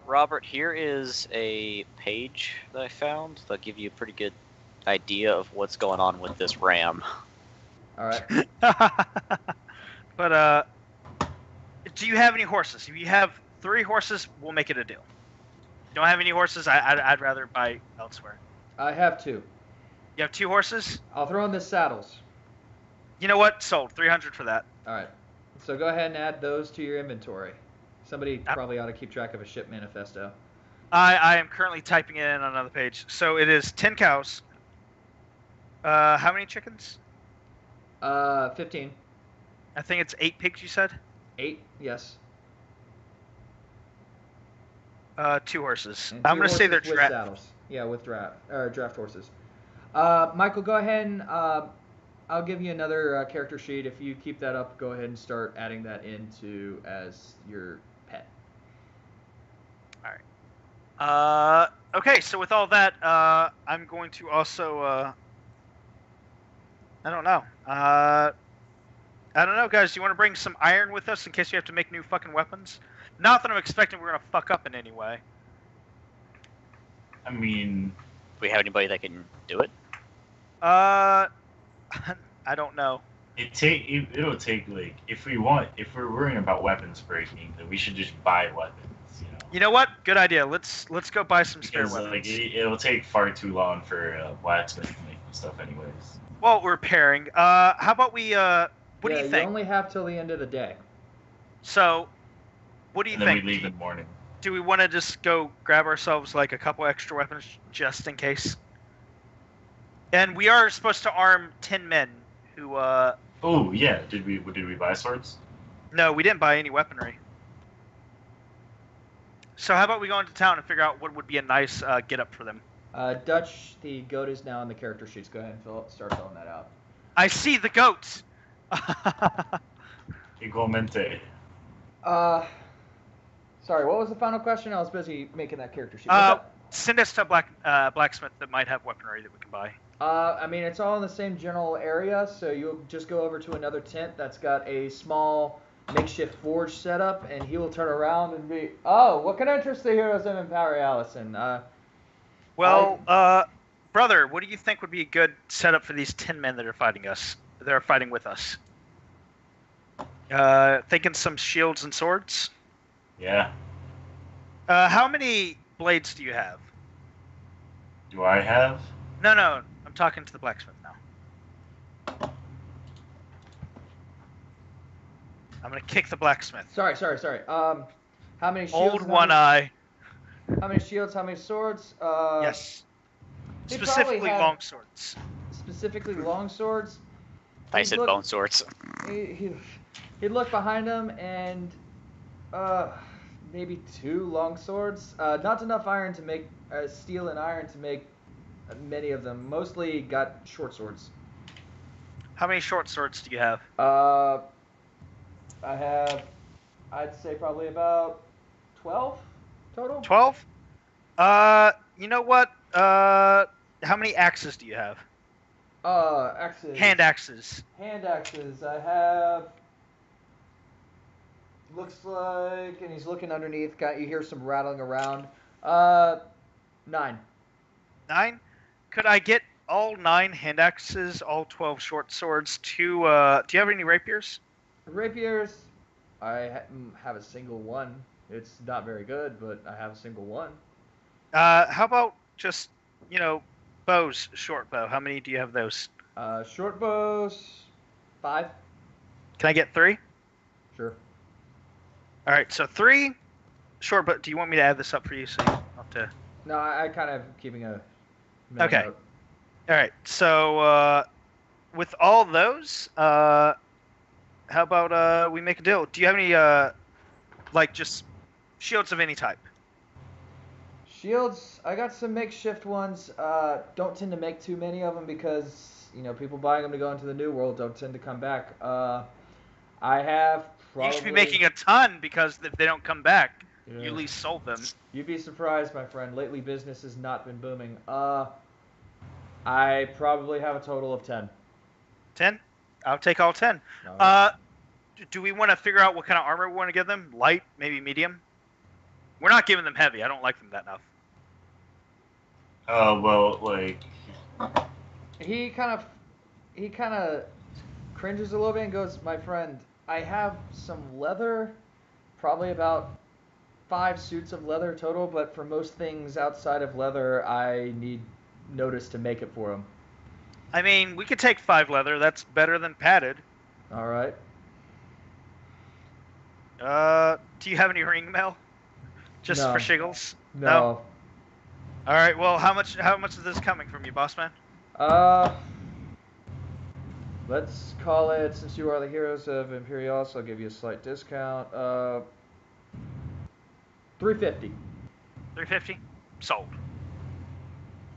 Robert, here is a page that I found that'll give you a pretty good idea of what's going on with this ram. All right. But do you have any horses? If you have 3 horses, we'll make it a deal. Don't have any horses? I'd rather buy elsewhere. I have 2. You have 2 horses? I'll throw in the saddles. You know what? Sold. 300 for that. All right. So go ahead and add those to your inventory. Somebody probably ought to keep track of a ship manifesto. I am currently typing it in on another page. So it is 10 cows. How many chickens? 15. I think it's 8 pigs, you said? 8, yes. 2 horses. And I'm 2 going to say they're horses with draft. saddles. Yeah, with draft horses. Michael, go ahead and I'll give you another character sheet. If you keep that up, go ahead and start adding that into as your pet. Okay, so with all that, I'm going to also, I don't know. I don't know, guys. Do you want to bring some iron with us in case we have to make new fucking weapons? Not that I'm expecting we're going to fuck up in any way. I mean, Do we have anybody that can do it? I don't know. it'll take, like, if we're worrying about weapons breaking, then we should just buy weapons, you know. You know what? Good idea. Let's go buy some spare Because weapons. like it'll take far too long for blacksmith to make stuff anyways. Well, we're pairing. How about we? What do you think? You only have till the end of the day. So, what do you And then think? we leave in the morning. Do we want to just go grab ourselves like a couple extra weapons just in case? And we are supposed to arm 10 men who. Oh yeah, did we buy swords? No, we didn't buy any weaponry. So how about we go into town and figure out what would be a nice get up for them? Dutch, the goat is now on the character sheets. Go ahead and start filling that out. I see the goats. Igualmente. Sorry, what was the final question? I was busy making that character sheet. What's up? Send us to a blacksmith that might have weaponry that we can buy. I mean, it's all in the same general area, so you'll just go over to another tent that's got a small makeshift forge set up, and he will turn around and be, oh, what can interest the heroes of Empower Allison? Brother, what do you think would be a good setup for these 10 men that are fighting us? That are fighting with us. Thinking some shields and swords? Yeah. How many blades do you have? Do I have? No, I'm talking to the blacksmith now. I'm gonna kick the blacksmith. Sorry. How many shields? Old and one eye. How many shields? How many swords? Yes. he Specifically probably had- long swords. Specifically long swords. I He'd said look- bone swords. He'd look behind him and maybe 2 long swords. Not enough iron to make steel and iron to make many of them. Mostly got short swords. How many short swords do you have? I have, I'd say probably about 12 total. 12? You know what? How many axes do you have? Axes. Hand axes. Hand axes. I have. Looks like, and he's looking underneath. You hear some rattling around. 9. 9. Could I get all 9 hand axes, all 12 short swords to, do you have any rapiers? Rapiers. I have a single one. It's not very good, but I have a single one. How about just, bows, short bow? How many do you have those? Short bows. 5. Can I get 3? Sure. All right, so 3 short bow. Do you want me to add this up for you so you don't have to? No, I kind of keeping a. Okay. Note. All right, so with all those, how about we make a deal? Do you have any, just shields of any type? Shields, I got some makeshift ones. Don't tend to make too many of them because, people buying them to go into the new world don't tend to come back. I have probably... You should be making a ton because if they don't come back, Yeah. you at least sold them. You'd be surprised, my friend. Lately, business has not been booming. I probably have a total of 10. 10? I'll take all 10. All right. Do we want to figure out what kind of armor we want to give them? Light, maybe medium? We're not giving them heavy. I don't like them that enough. He kind of cringes a little bit and goes, "My friend, I have some leather, probably about 5 suits of leather total, but for most things outside of leather, I need notice to make it for them." I mean, we could take 5 leather. That's better than padded. All right. Do you have any ring mail? Just No. for shiggles? No. All right. Well, how much is this coming from you, boss man? Let's call it, since you are the heroes of Imperialis, I'll give you a slight discount. 350. 350. Sold.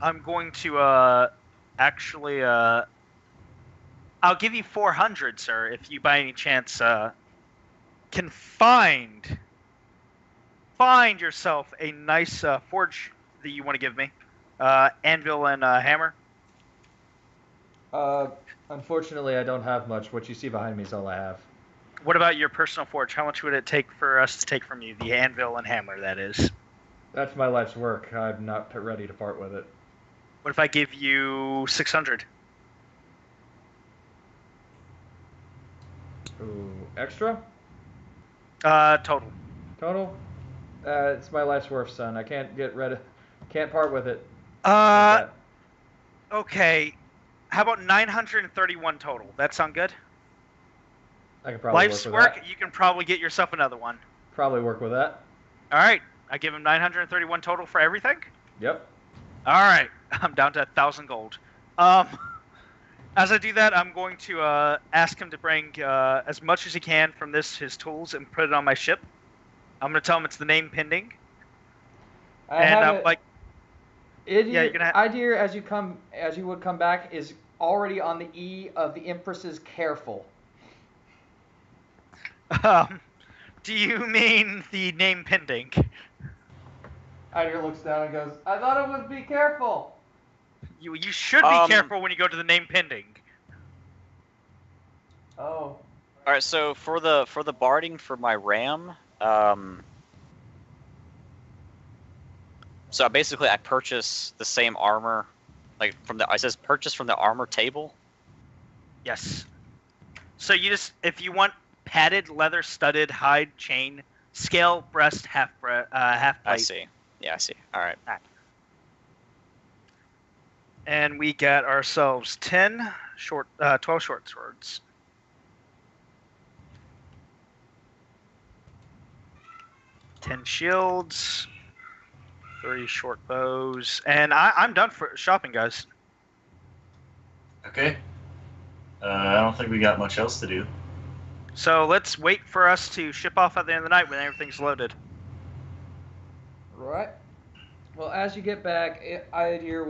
I'm going to actually I'll give you 400, sir, if you by any chance can find yourself a nice forge that you want to give me. Anvil and hammer. Unfortunately, I don't have much. What you see behind me is all I have. What about your personal forge? How much would it take for us to take from you? The anvil and hammer, that is. That's my life's work. I'm not ready to part with it. What if I give you 600? Ooh, extra? Total. Total? It's my life's work, son. I can't can't part with it. Okay. How about 931 total? That sound good? I could probably Life's work work, with that. you can probably get yourself another one. Probably work with that. All right. I give him 931 total for everything? Yep. All right. I'm down to 1,000 gold. As I do that, I'm going to ask him to bring as much as he can from his tools and put it on my ship. I'm going to tell him it's the name pending. Idea as you would come back is already on the E of the Empress's careful. Do you mean the name pending? Idea looks down and goes, "I thought it was be careful." You should be careful when you go to the name pending. Oh. All right, so for the barding for my ram, so basically I purchase the same armor, like it says purchase from the armor table. Yes. So if you want padded leather studded hide chain, scale breast half plate. I see. Yeah, I see. All right. And we got ourselves 12 short swords. 10 shields, 3 short bows, and I'm done for shopping, guys. Okay. I don't think we got much else to do. So let's wait for us to ship off at the end of the night when everything's loaded. Right. Well, as you get back, Gregory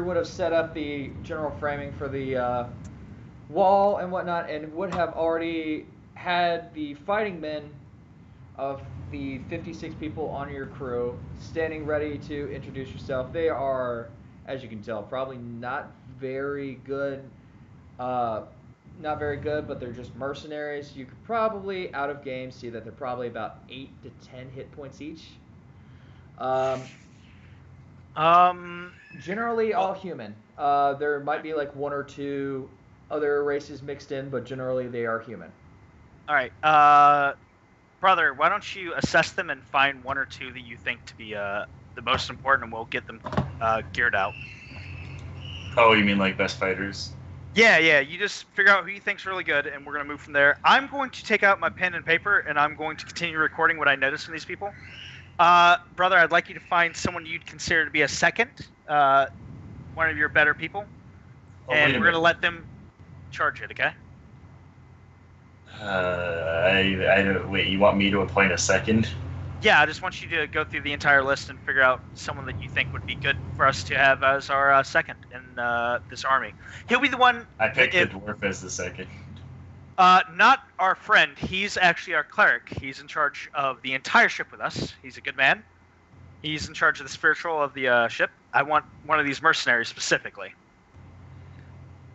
would have set up the general framing for the wall and whatnot, and would have already had the fighting men of the 56 people on your crew standing ready to introduce yourself. They are as you can tell. Probably not very good. Not very good, but they're just mercenaries. You could probably, out of game, see that they're probably about 8 to 10 hit points each. Generally all human. There might be like 1 or 2 other races mixed in, but generally they are human. All right, brother, why don't you assess them and find 1 or 2 that you think to be the most important, and we'll get them geared out. Oh, you mean like best fighters? Yeah. You just figure out who you think's really good, and we're gonna move from there. I'm going to take out my pen and paper, and I'm going to continue recording what I notice from these people. Brother, I'd like you to find someone you'd consider to be a second, one of your better people, and we're gonna let them charge it. Okay? Wait. You want me to appoint a second? Yeah, I just want you to go through the entire list and figure out someone that you think would be good for us to have as our second in this army. He'll be the one. I picked the dwarf as the second. Not our friend. He's actually our cleric. He's in charge of the entire ship with us. He's a good man. He's in charge of the spiritual of the ship. I want one of these mercenaries specifically.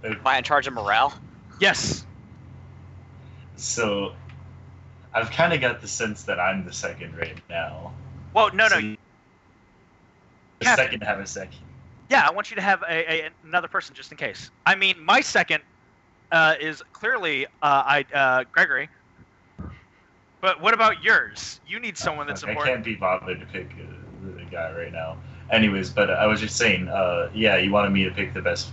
Am I in charge of morale? Yes. So, I've kind of got the sense that I'm the second right now. Well, no. The second to have a second. Yeah, I want you to have another person just in case. I mean, my second is clearly Gregory. But what about yours? You need someone that's important. I can't be bothered to pick the guy right now. Anyways, but I was just saying, yeah, you wanted me to pick the best,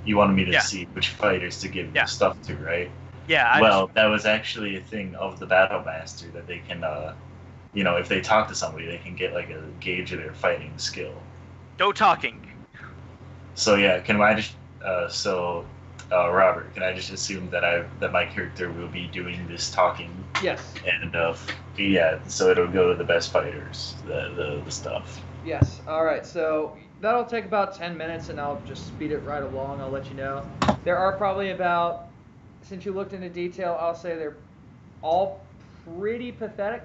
you wanted me to see which fighters to give stuff to, right? Yeah. That was actually a thing of the Battle Master, that they can, if they talk to somebody, they can get like a gauge of their fighting skill. No talking. So yeah, can I just, Robert, can I just assume that my character will be doing this talking? Yes. And yeah, so it'll go to the best fighters, the stuff. Yes. All right. So that'll take about 10 minutes, and I'll just speed it right along. I'll let you know. There are probably about, since you looked into detail, I'll say they're all pretty pathetic.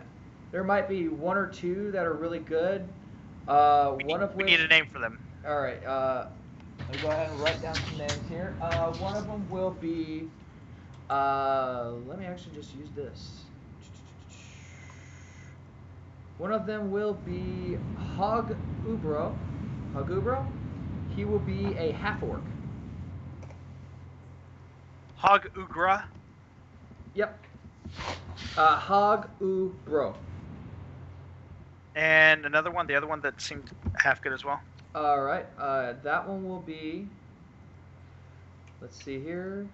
There might be 1 or 2 that are really good. We need a name for them. All right. Let me go ahead and write down some names here. One of them will be. Let me actually just use this. One of them will be Hog Ubro. He will be a half-orc. Hog Ugra? Yep. Hog Ubro. And another one, the other one that seemed half good as well. All right. That one will be. Let's see here.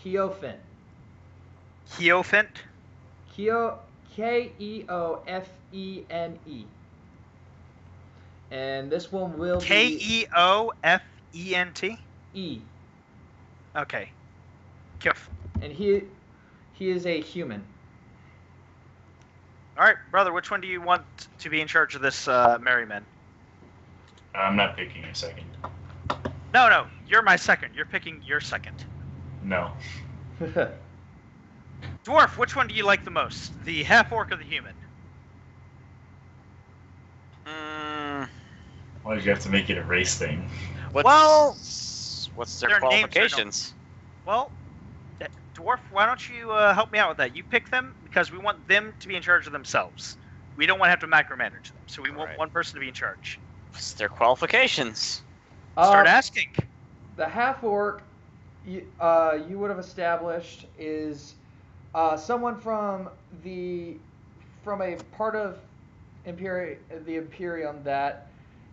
Keofent. Keofent? Keofene. And this one will be Keofent? E. Okay. Keof. And he is a human. All right, brother, which one do you want to be in charge of this merryman? I'm not picking a second. No, you're my second. You're picking your second. No. Dwarf, which one do you like the most? The half-orc or the human? Why did you have to make it a race thing? What's their qualifications? Well, Dwarf, why don't you help me out with that? You pick them because we want them to be in charge of themselves. We don't want to have to micromanage them, so we want one person to be in charge. What's their qualifications? Start asking. The half-orc you would have established is someone from a part of the Imperium that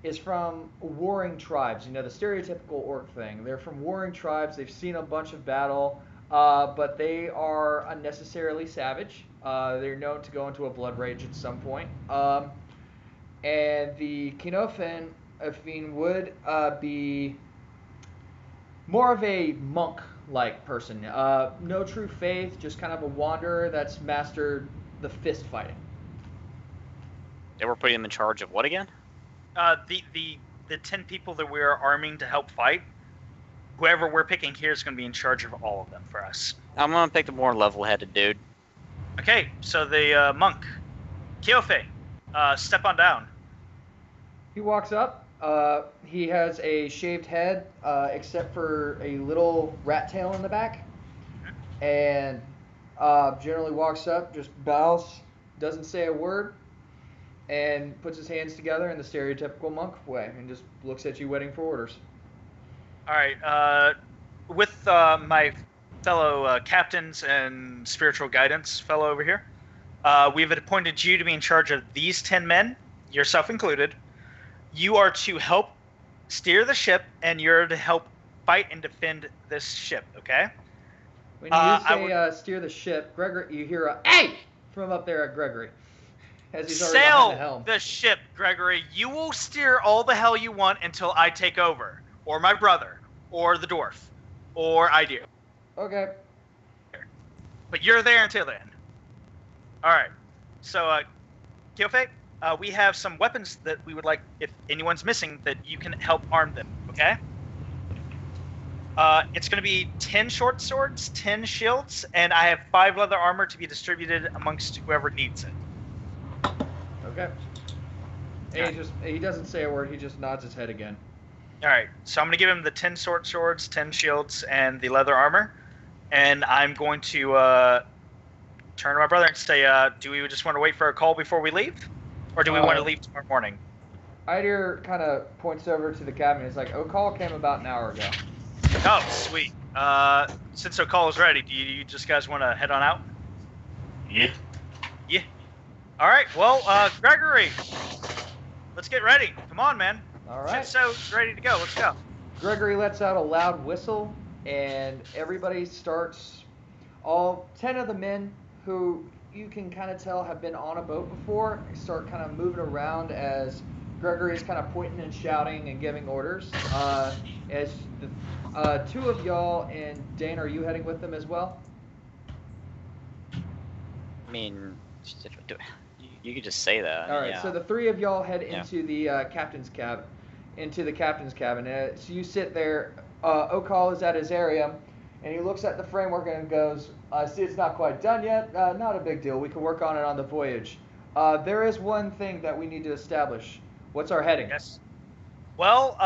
is from warring tribes. You know, the stereotypical orc thing. They're from warring tribes. They've seen a bunch of battle, but they are unnecessarily savage. They're known to go into a blood rage at some point. And the Keofent would be more of a monk-like person. No true faith, just kind of a wanderer that's mastered the fist fighting. And we're putting him in charge of what again? The 10 people that we're arming to help fight. Whoever we're picking here is going to be in charge of all of them for us. I'm going to pick the more level-headed dude. Okay, so the monk, Keofe. Step on down. He walks up. He has a shaved head, except for a little rat tail in the back, and generally walks up, just bows, doesn't say a word, and puts his hands together in the stereotypical monk way, and just looks at you, waiting for orders. All right. With my fellow captains and spiritual guidance fellow over here, we've appointed you to be in charge of these 10 men, yourself included. You are to help steer the ship, and you're to help fight and defend this ship, okay? When you say steer the ship, Gregory, you hear a "Hey!" from up there at Gregory, as he's already behind the helm. Sail the ship, Gregory. You will steer all the hell you want until I take over, or my brother, or the dwarf, or I do. Okay. But you're there until then. All right. So, Keofei, we have some weapons that we would like, if anyone's missing, that you can help arm them, okay? It's going to be 10 short swords, 10 shields, and I have 5 leather armor to be distributed amongst whoever needs it. Okay. And he doesn't say a word, he just nods his head again. All right, so I'm going to give him the 10 short swords, 10 shields, and the leather armor, and I'm going to turn to my brother and say, do we just want to wait for a call before we leave? Or do we want to leave tomorrow morning? Idir kind of points over to the cabin. He's like, "O'Call came about an hour ago." Oh, sweet. Since O'Call is ready, do you just guys want to head on out? Yeah. Yeah. All right. Well, Gregory, let's get ready. Come on, man. All right. So ready to go. Let's go. Gregory lets out a loud whistle, and everybody starts. All 10 of the men who you can kind of tell have been on a boat before start kind of moving around as Gregory is kind of pointing and shouting and giving orders. As the 2 of y'all and Dane, are you heading with them as well? I mean, you could just say that. All right. Yeah. So the 3 of y'all head into the captain's cabin. So you sit there. O'Call is at his area, and he looks at the framework and goes, "I see it's not quite done yet. Not a big deal. We can work on it on the voyage. There is one thing that we need to establish. What's our heading?" Yes. Well,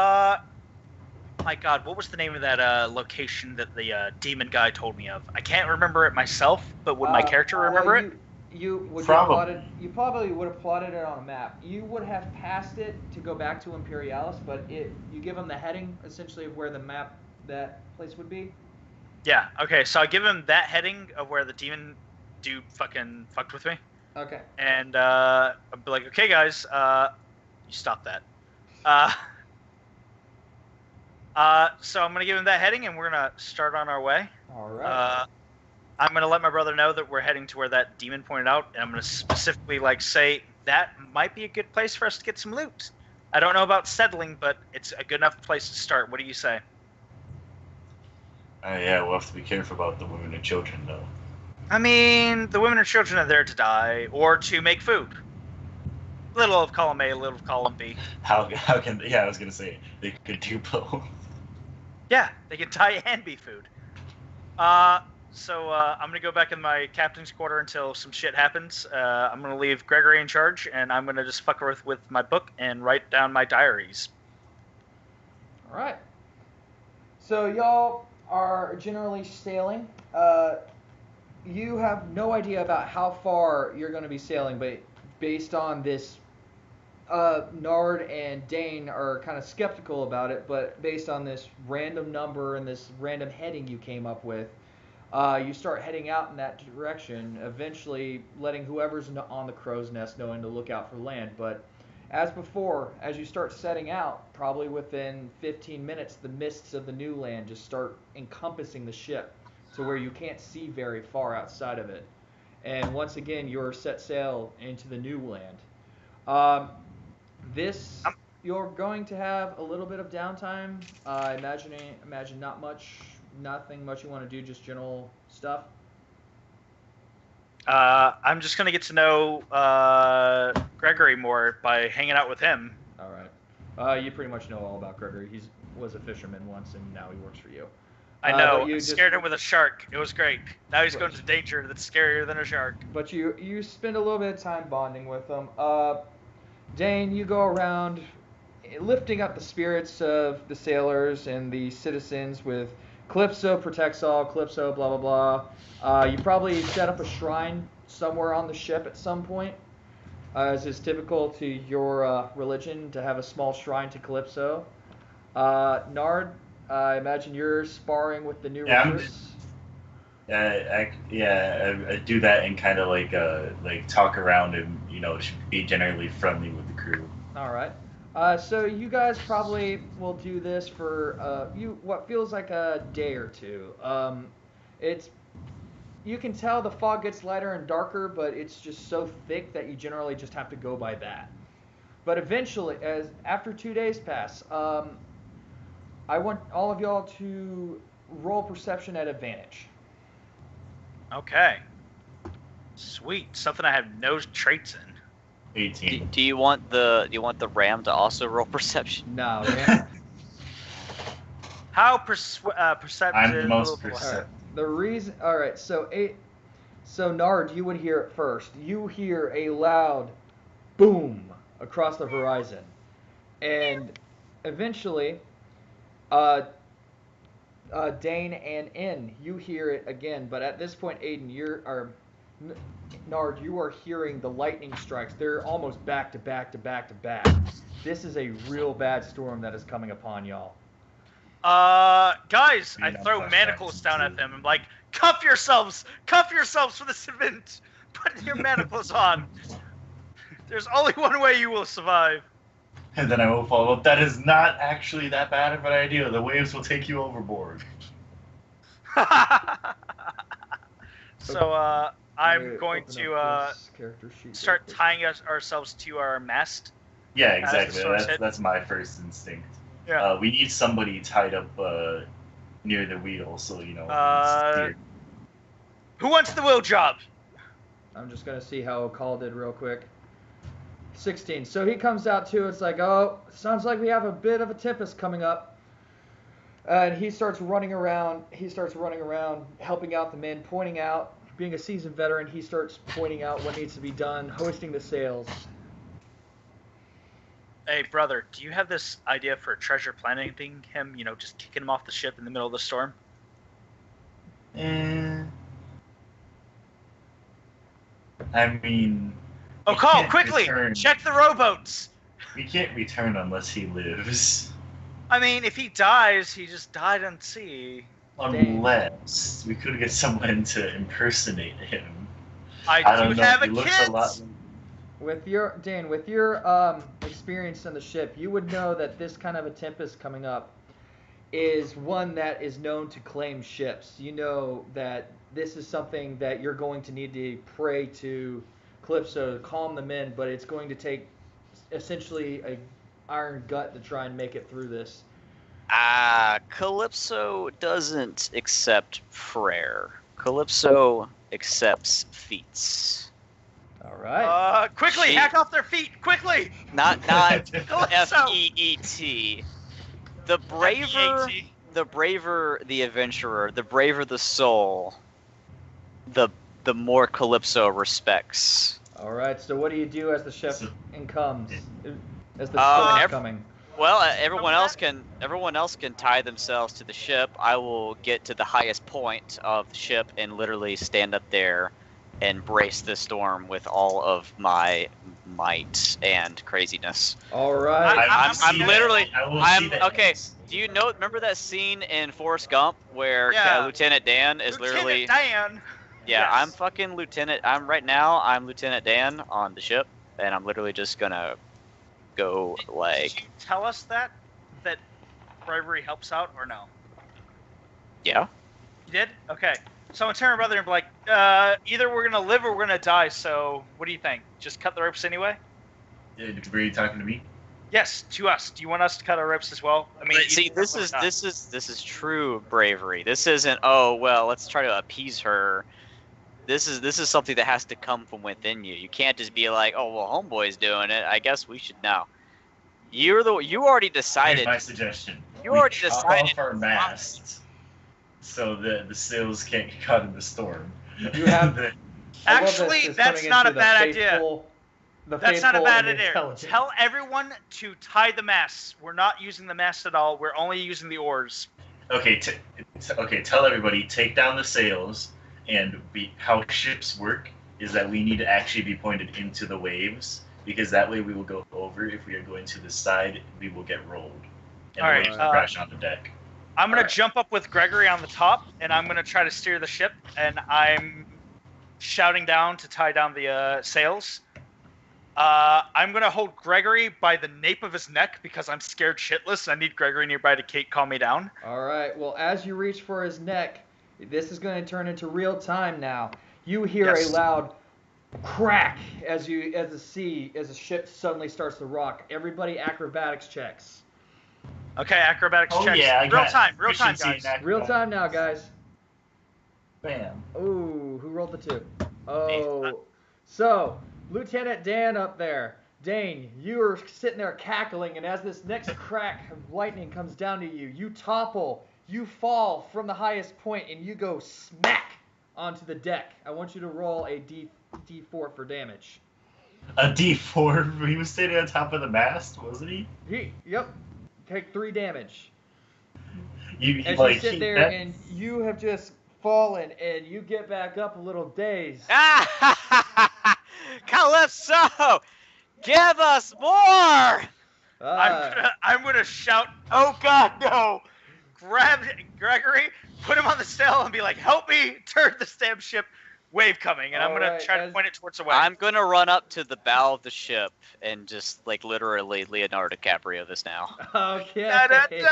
my God, what was the name of that location that the demon guy told me of? I can't remember it myself, but would my character remember it? You probably would have plotted it on a map. You would have passed it to go back to Imperialis, but you give him the heading essentially of where the map that place would be. Yeah. Okay. So I give him that heading of where the demon dude fucking fucked with me. Okay. And I'll be like, "Okay, guys, you stop that." So I'm gonna give him that heading, and we're gonna start on our way. All right. I'm gonna let my brother know that we're heading to where that demon pointed out, and I'm gonna specifically say that might be a good place for us to get some loot. I don't know about settling, but it's a good enough place to start. What do you say? Yeah, we'll have to be careful about the women and children, though. I mean, the women and children are there to die or to make food. Little of column A, little of column B. How can? Yeah, I was gonna say they could do both. Yeah, they can die and be food. So I'm gonna go back in my captain's quarter until some shit happens. I'm gonna leave Gregory in charge, and I'm gonna just fuck with my book and write down my diaries. All right. So y'all are generally sailing. You have no idea about how far you're going to be sailing, but based on this, Nard and Dane are kind of skeptical about it, but based on this random number and this random heading you came up with, you start heading out in that direction, eventually letting whoever's on the crow's nest knowing to look out for land. But as before, as you start setting out, probably within 15 minutes, the mists of the new land just start encompassing the ship to where you can't see very far outside of it. And once again, you're set sail into the new land. You're going to have a little bit of downtime. Imagine nothing much you want to do, just general stuff. I'm just gonna get to know Gregory more by hanging out with him. All right. You pretty much know all about Gregory. He was a fisherman once, and now he works for you. I know. I scared him with a shark. It was great. Now he's going to danger that's scarier than a shark. But you spend a little bit of time bonding with him. Dane, you go around lifting up the spirits of the sailors and the citizens with Calypso protects all, Calypso blah blah blah. You probably set up a shrine somewhere on the ship at some point, as is typical to your religion to have a small shrine to Calypso. Nard, I imagine you're sparring with the new Yeah, recruits. I do that and kind of like talk around and be generally friendly with the crew. All right. So you guys probably will do this for what feels like a day or two. It's you can tell the fog gets lighter and darker, but it's just so thick that you generally just have to go by that. But eventually, as after 2 days pass, I want all of y'all to roll perception at advantage. Okay. Sweet. Something I have no traits in. 18. Do you want the ram to also roll perception? No, man. How perceptive? I'm the most All right. perceptive. The reason. All right. So Nard, you would hear it first. You hear a loud boom across the horizon, and eventually, Dane and N, you hear it again. But at this point, Aiden, Nard, you are hearing the lightning strikes. They're almost back to back to back to back. This is a real bad storm that is coming upon y'all. Guys, I Yeah, throw flashbacks manacles down too. at them. I'm like, cuff yourselves for this event. Put your manacles on. There's only one way you will survive. And then I will follow up. That is not actually that bad of an idea. The waves will take you overboard. So, I'm Wait, going open to up this character sheet start real quick. tying ourselves to our mast. Yeah, As the exactly. source hit. That's my first instinct. Yeah. We need somebody tied up near the wheel, so Uh, Who wants the wheel job? I'm just gonna see how O'Call did real quick. 16. So he comes out too. It's like, oh, sounds like we have a bit of a tempest coming up. And he starts running around. Helping out the men, pointing out. Being a seasoned veteran, he starts pointing out what needs to be done, hoisting the sails. Hey, brother, do you have this idea for treasure planting him? Just kicking him off the ship in the middle of the storm? I mean, Oh, we call can't quickly! return. Check the rowboats! We can't return unless he lives. I mean, if he dies, he just died at sea. Unless we could get someone to impersonate him. I don't do know. have a He looks kid! a lot. With your experience on the ship, you would know that this kind of a tempest coming up is one that is known to claim ships. You know that this is something that you're going to need to pray to Calypso to calm the men, but it's going to take essentially a iron gut to try and make it through this. Calypso doesn't accept prayer. Calypso accepts feats. All right. Quickly, She- hack off their feet! Quickly! Not Calypso! F-E-E-T. The braver the adventurer, the braver the soul, the more Calypso respects. All right. So what do you do as the ship comes? As the Uh, storm is ev- coming. Well, everyone else can tie themselves to the ship. I will get to the highest point of the ship and literally stand up there and brace the storm with all of my might and craziness. All right. I'm literally- I'm okay. Do you know? Remember that scene in Forrest Gump where Yeah. Lieutenant Dan is literally? Lieutenant Dan! Yeah, Yes. I'm fucking Lieutenant. I'm Lieutenant Dan on the ship, and I'm literally just gonna go Did like, you tell us that bravery helps out, or no? yeah. You did? Okay. So I'm gonna turn to my brother and be like, either we're gonna live or we're gonna die, so what do you think? Just cut the ropes anyway? Were you talking to me? Yes, to us. Do you want us to cut our ropes as well? I mean, See, either this or is not. this is this is true bravery. This isn't, oh well, let's try to appease her. This is something that has to come from within you. You can't just be like, oh well, homeboy's doing it. I guess we should know. You already decided. Here's my suggestion. You We already chop decided. off our mast so the sails can't get caught in the storm. You have- I love this. Actually, It's that's coming not a into the bad idea. faithful The That's not a faithful bad and idea. intelligent. Tell everyone to tie the masts. We're not using the mast at all. We're only using the oars. Okay, tell everybody, take down the sails, and how ships work is that we need to actually be pointed into the waves, because that way we will go over. If we are going to the side, we will get rolled. And All the right, waves will crash on the deck. I'm going Alright. to jump up with Gregory on the top, and I'm going to try to steer the ship, and I'm shouting down to tie down the sails. I'm going to hold Gregory by the nape of his neck because I'm scared shitless. I need Gregory nearby to calm me down. All right. Well, as you reach for his neck, this is going to turn into real time now. You hear Yes. a loud crack as the ship suddenly starts to rock. Everybody, acrobatics checks. Okay, acrobatics Oh checks. yeah, I real got time, efficiency guys. and Real time now, guys. Bam. Ooh, who rolled the 2? Oh, so Lieutenant Dan up there. Dane, you are sitting there cackling, and as this next crack of lightning comes down to you, you topple, you fall from the highest point, and you go smack onto the deck. I want you to roll a D4 for damage. A D4. He was standing on top of the mast, wasn't he? Yep. Take 3 damage. You As like you sit he- there that- and you have just fallen, and you get back up a little dazed. Calypso, give us more! I'm gonna shout, "Oh God, no!" Grab Gregory, put him on the sail, and be like, "Help me turn this damn ship." Wave coming, and I'm gonna Alright, try to as- point it towards the wave. I'm gonna run up to the bow of the ship and just like literally Leonardo DiCaprio this now. Okay. Da-da-da-da-da-da.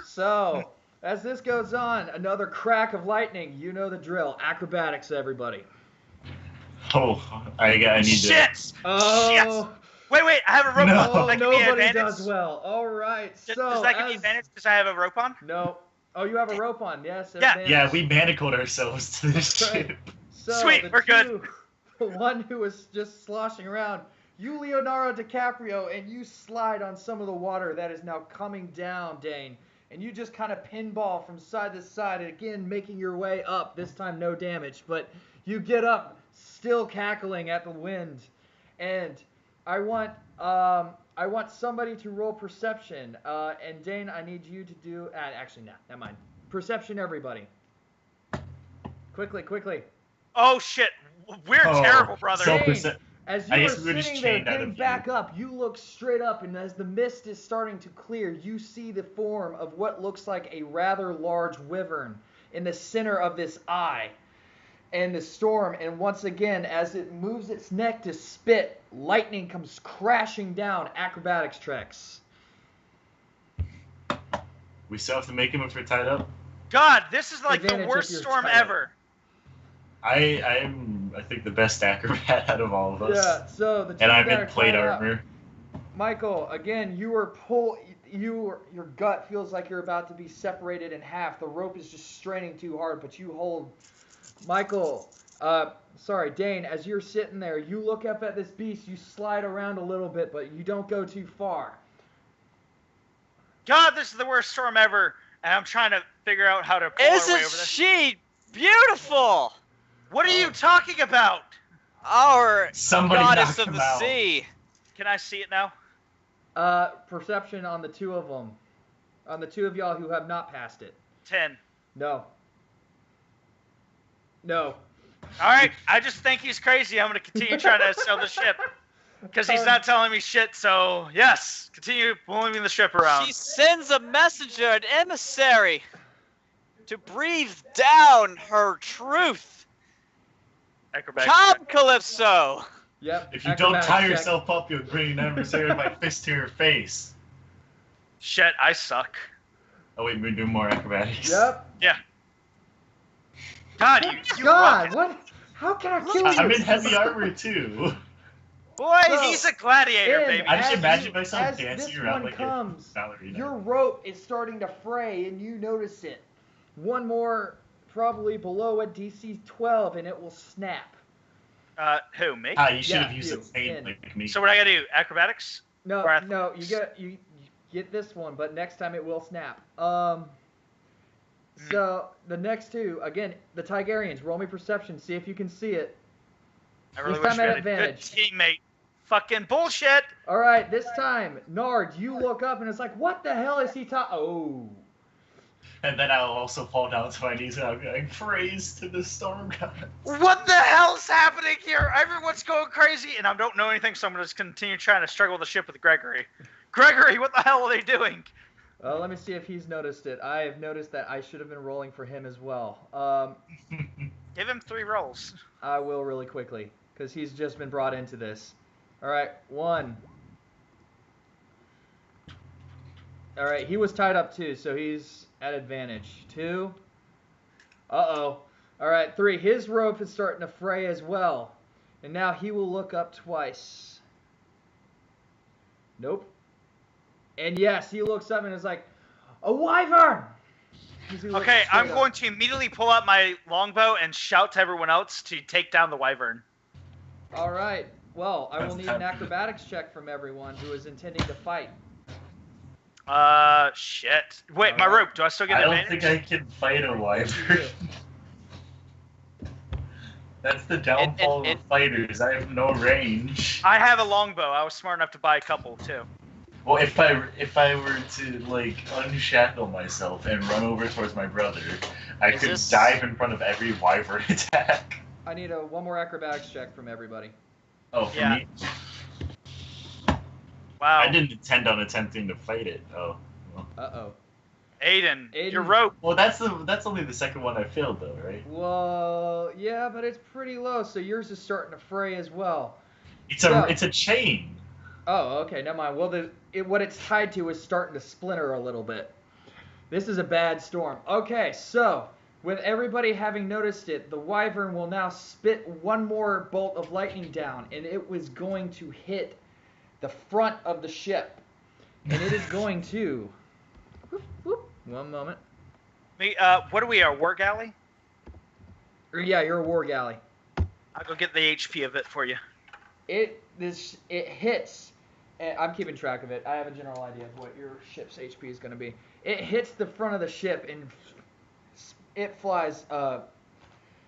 So, as this goes on, another crack of lightning. You know the drill. Acrobatics, everybody. Oh, I need to. Shit! Oh, Wait, I have a rope No. on. Does oh, that give me nobody advantage? does well. All right. Does So, that give me advantage because I have a rope on? No. Oh, you have a rope on. Yes. Yeah. advantage. Yeah, we manacled ourselves to this Right. ship. So, Sweet, the we're good. The one who was just sloshing around, you Leonardo DiCaprio, and you slide on some of the water that is now coming down, Dane. And you just kind of pinball from side to side, and again making your way up. This time no damage, but you get up, still cackling at the wind. And I want somebody to roll perception. And Dane, I need you to do. Actually, no, never mind. Perception, everybody. Quickly. Oh shit! We're Oh, terrible, brother. so- Dane, percent- as I you are guess we were just sitting there chained out getting of back you. up, you look straight up, and as the mist is starting to clear, you see the form of what looks like a rather large wyvern in the center of this eye. And the storm, and once again, as it moves its neck to spit, lightning comes crashing down. Acrobatics checks. We still have to make him if we're tied up. God, this is like Advantage the if worst you're storm tired. ever. I'm I think the best acrobat out of all of us. Yeah, so the two And I'm that in are plate tied up- armor. Michael, again, your gut feels like you're about to be separated in half. The rope is just straining too hard, but you hold. Michael, Dane, as you're sitting there, you look up at this beast, you slide around a little bit, but you don't go too far. God, this is the worst storm ever, and I'm trying to figure out how to pull our way Isn't over this. she beautiful? What are you talking about? Our Somebody goddess knock of him the out. sea. Can I see it now? Perception on the two of them. On the two of y'all who have not passed it. 10. No. All right, I just think he's crazy. I'm going to continue trying to sail the ship. Because he's not telling me shit, so yes, continue moving the ship around. She sends a messenger, an emissary, to breathe down her truth. Acrobatics. Come, Calypso. Yep. If you don't acrobatics tie check. yourself up, you'll bring an adversary with my fist to your face. Shit, I suck. Oh wait, we're doing more acrobatics. Yep. God, you God, rock. what? How can I kill you? I'm in heavy armor too. Boys, So, he's a gladiator, and baby. I just as imagine you- myself as dancing this around one like comes, a ballerina. Your rope is starting to fray, and you notice it. One more, probably below a DC 12, and it will snap. Who, me? Ah, you should Yeah, have used you, a plane in. like me. So what I gotta do? Acrobatics? No, Or ath- no, you get this one, but next time it will snap. So the next two, again, the Tigerians. Roll me perception. See if you can see it. I really This wish time we at had a good advantage. teammate. Fucking bullshit. All right, this time, Nard, you look up and it's like, what the hell is he talking? Oh. And then I'll also fall down to my knees and I'll be like, praise to the storm god. What the hell's happening here? Everyone's going crazy, and I don't know anything, so I'm going to continue trying to struggle the ship with Gregory. Gregory, what the hell are they doing? Let me see if he's noticed it. I have noticed that I should have been rolling for him as well. Give him 3 rolls. I will really quickly, because he's just been brought into this. All right, 1. All right, he was tied up too, so he's at advantage. 2. Uh-oh. All right, 3. His rope is starting to fray as well. And now he will look up twice. Nope. And yes, he looks up and is like, a wyvern! Okay, I'm going to immediately pull out my longbow and shout to everyone else to take down the wyvern. All right. Well, I will need an acrobatics check from everyone who is intending to fight. Shit. Wait, my rope. Do I still get I don't advantage? think I can fight a wyvern. That's the downfall of fighters. I have no range. I have a longbow. I was smart enough to buy a couple, too. Well, if I were to like unshackle myself and run over towards my brother, I could dive in front of every wyvern attack. I need one more acrobatics check from everybody. Oh, for me? Wow. I didn't intend on attempting to fight it. Oh. Well. Uh-oh. Aiden, your rope. Well, that's only the second one I failed though, right? Well, yeah, but it's pretty low, so yours is starting to fray as well. It's a chain. Oh, okay, never mind. Well, what it's tied to is starting to splinter a little bit. This is a bad storm. Okay, so with everybody having noticed it, the wyvern will now spit one more bolt of lightning down, and it was going to hit the front of the ship. And it is going to... Whoop, whoop. One moment. What are we, a war galley? Yeah, you're a war galley. I'll go get the HP of it for you. It hits... And I'm keeping track of it. I have a general idea of what your ship's HP is going to be. It hits the front of the ship and it flies.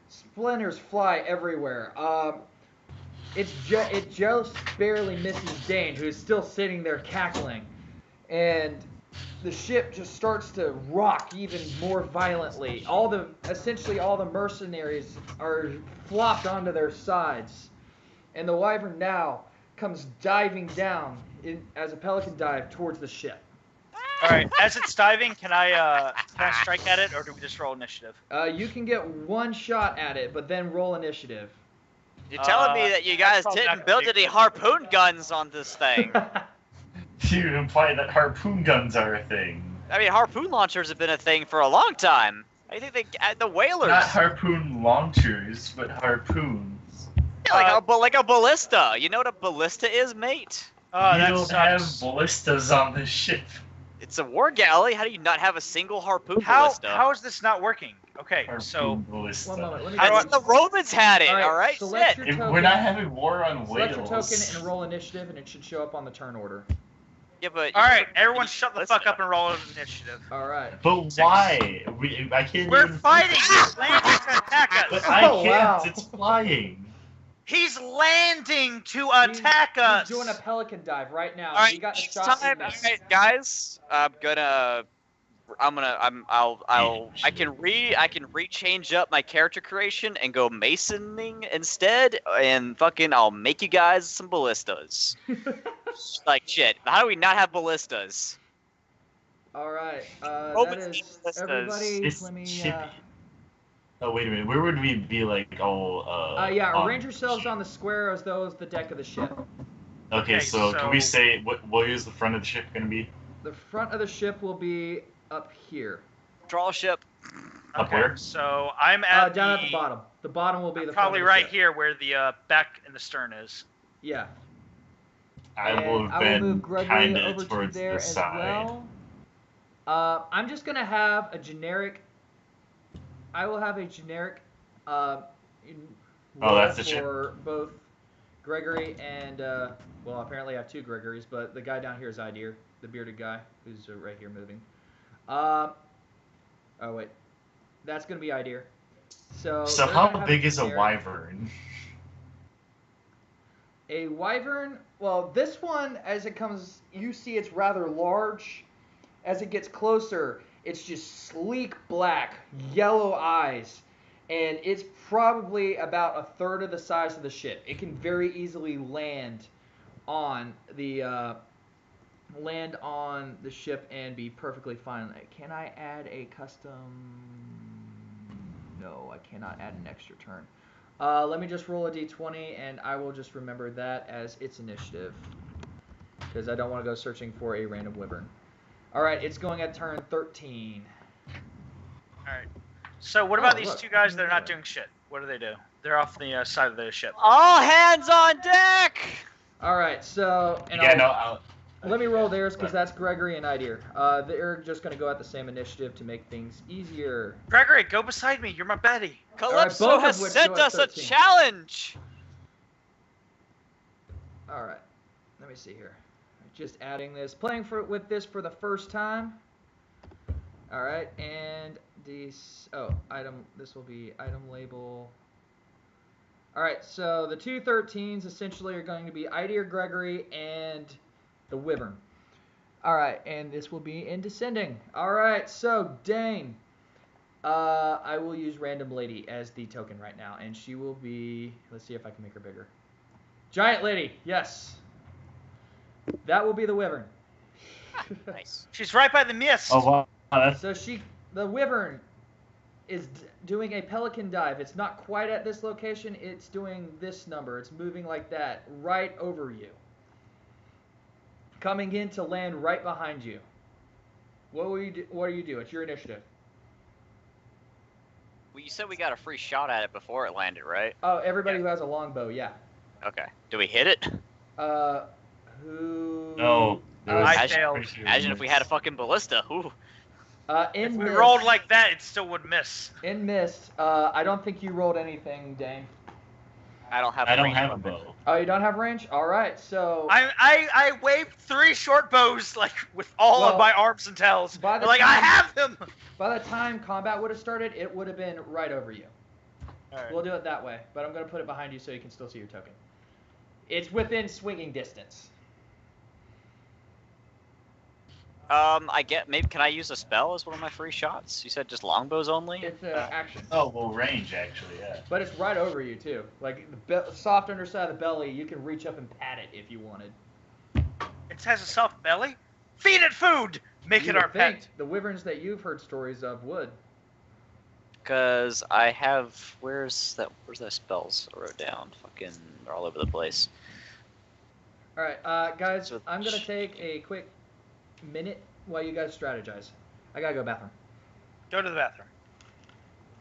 Splinters fly everywhere. It just barely misses Dane, who's still sitting there cackling, and the ship just starts to rock even more violently. Essentially all the mercenaries are flopped onto their sides, and the wyvern now comes diving down as a pelican dive towards the ship. All right, as it's diving, can I strike at it, or do we just roll initiative? You can get one shot at it, but then roll initiative. You're telling me that you guys didn't build any harpoon guns on this thing? You imply that harpoon guns are a thing. I mean, harpoon launchers have been a thing for a long time. I think the whalers. Not harpoon launchers, but harpoons. Yeah, like a ballista. You know what a ballista is, mate? Oh, you that don't sucks. have ballistas on this ship. It's a war galley. How do you not have a single harpoon How ballista? is this not working? Okay, Harpoon so ballista. One moment. Let me That's the Romans had it. All right, All select right, your shit. token. We're not having war on Select whales. your token and roll initiative, and it should show up on the turn order. Yeah, but all right, everyone, shut the fuck up and roll initiative. All right. But why? I can't. We're even... fighting. He's landing to attack us. But I Oh, can't. wow. It's flying. He's landing to attack us. He's doing a pelican dive right now. All right, He got next shot time, and all missed. right, guys. I can rechange up my character creation and go masoning instead, and I'll make you guys some ballistas. Like shit. How do we not have ballistas? All right. Romans That need is ballistas. everybody. This Let me. ship. Oh wait a minute. Where would we be like? Arrange yourselves on the square as though it's the deck of the ship. Okay, so can we say what is the front of the ship gonna be? The front of the ship will be up here. Draw ship. Up Okay, where? so I'm at Down at the bottom. The bottom will be the probably front of the right ship. here where the back and the stern is. Yeah. I And will have I will been move Gregory kind over of to towards there the as side. well. I'm just gonna have a generic. I will have a generic. That's the ship. for both Gregory and well, apparently I have two Gregorys, but the guy down here is Ideer, the bearded guy who's right here moving. Oh wait, that's gonna be Ideer. So So they're how gonna have big is a generic- wyvern? A wyvern. Well, this one, as it comes, you see it's rather large. As it gets closer, it's just sleek black, yellow eyes, and it's probably about a third of the size of the ship. It can very easily land on the ship and be perfectly fine. Can I add a custom? No, I cannot add an extra turn. Let me just roll a d20, and I will just remember that as its initiative, because I don't want to go searching for a random wyvern. All right, it's going at turn 13. All right. So what about Oh, these look, two guys that are not okay. doing shit? What do they do? They're off the side of the ship. All hands on deck! All right, so and Yeah, no, let me roll theirs because that's Gregory and Idir. They're just going to go at the same initiative to make things easier. Gregory, go beside me. You're my Betty. Calypso both of has which sent go at us a 13. challenge! All right, let me see here. Just adding this, playing with this for the first time. All right, and these. Oh, item. This will be item label. All right, so the two 13s essentially are going to be Idir, Gregory, and the wyvern. All right, and this will be in descending. All right, so Dane. I will use Random Lady as the token right now, and she will be. Let's see if I can make her bigger. Giant Lady, yes. That will be the wyvern. Nice. She's right by the mist. Oh wow, that's So the wyvern is doing a pelican dive. It's not quite at this location. It's doing this number. It's moving like that, right over you. Coming in to land right behind you. What will you do? What do you do? It's your initiative. Well, you said we got a free shot at it before it landed, right? Oh, everybody who has a longbow, yeah. Okay. Do we hit it? Who? no. there was- I failed. Imagine if we had a fucking ballista. Ooh. In If we mist, rolled like that, it still would miss. In mist, I don't think you rolled anything, Dane. I don't have. I don't range have a weapon. bow. Oh, you don't have range? All right, so I waved 3 short bows like with all Well, of my arms and tails. by the Like I time- have them. by the time combat would have started, it would have been right over you. All right. We'll do it that way, but I'm going to put it behind you so you can still see your token. It's within swinging distance. I get. Maybe can I use a spell as one of my free shots? You said just longbows only. It's action. Oh well, range actually, yeah. But it's right over you, too. Like, the soft underside of the belly, you can reach up and pat it if you wanted. It has a soft belly. Feed it food. Make You it would our think pet. the wyverns that you've heard stories of would. Because I have. Where's that spells I wrote down? Fucking, they're all over the place. All right, guys, So- I'm going to take a quick minute while you guys strategize. I got to go bathroom. Go to the bathroom.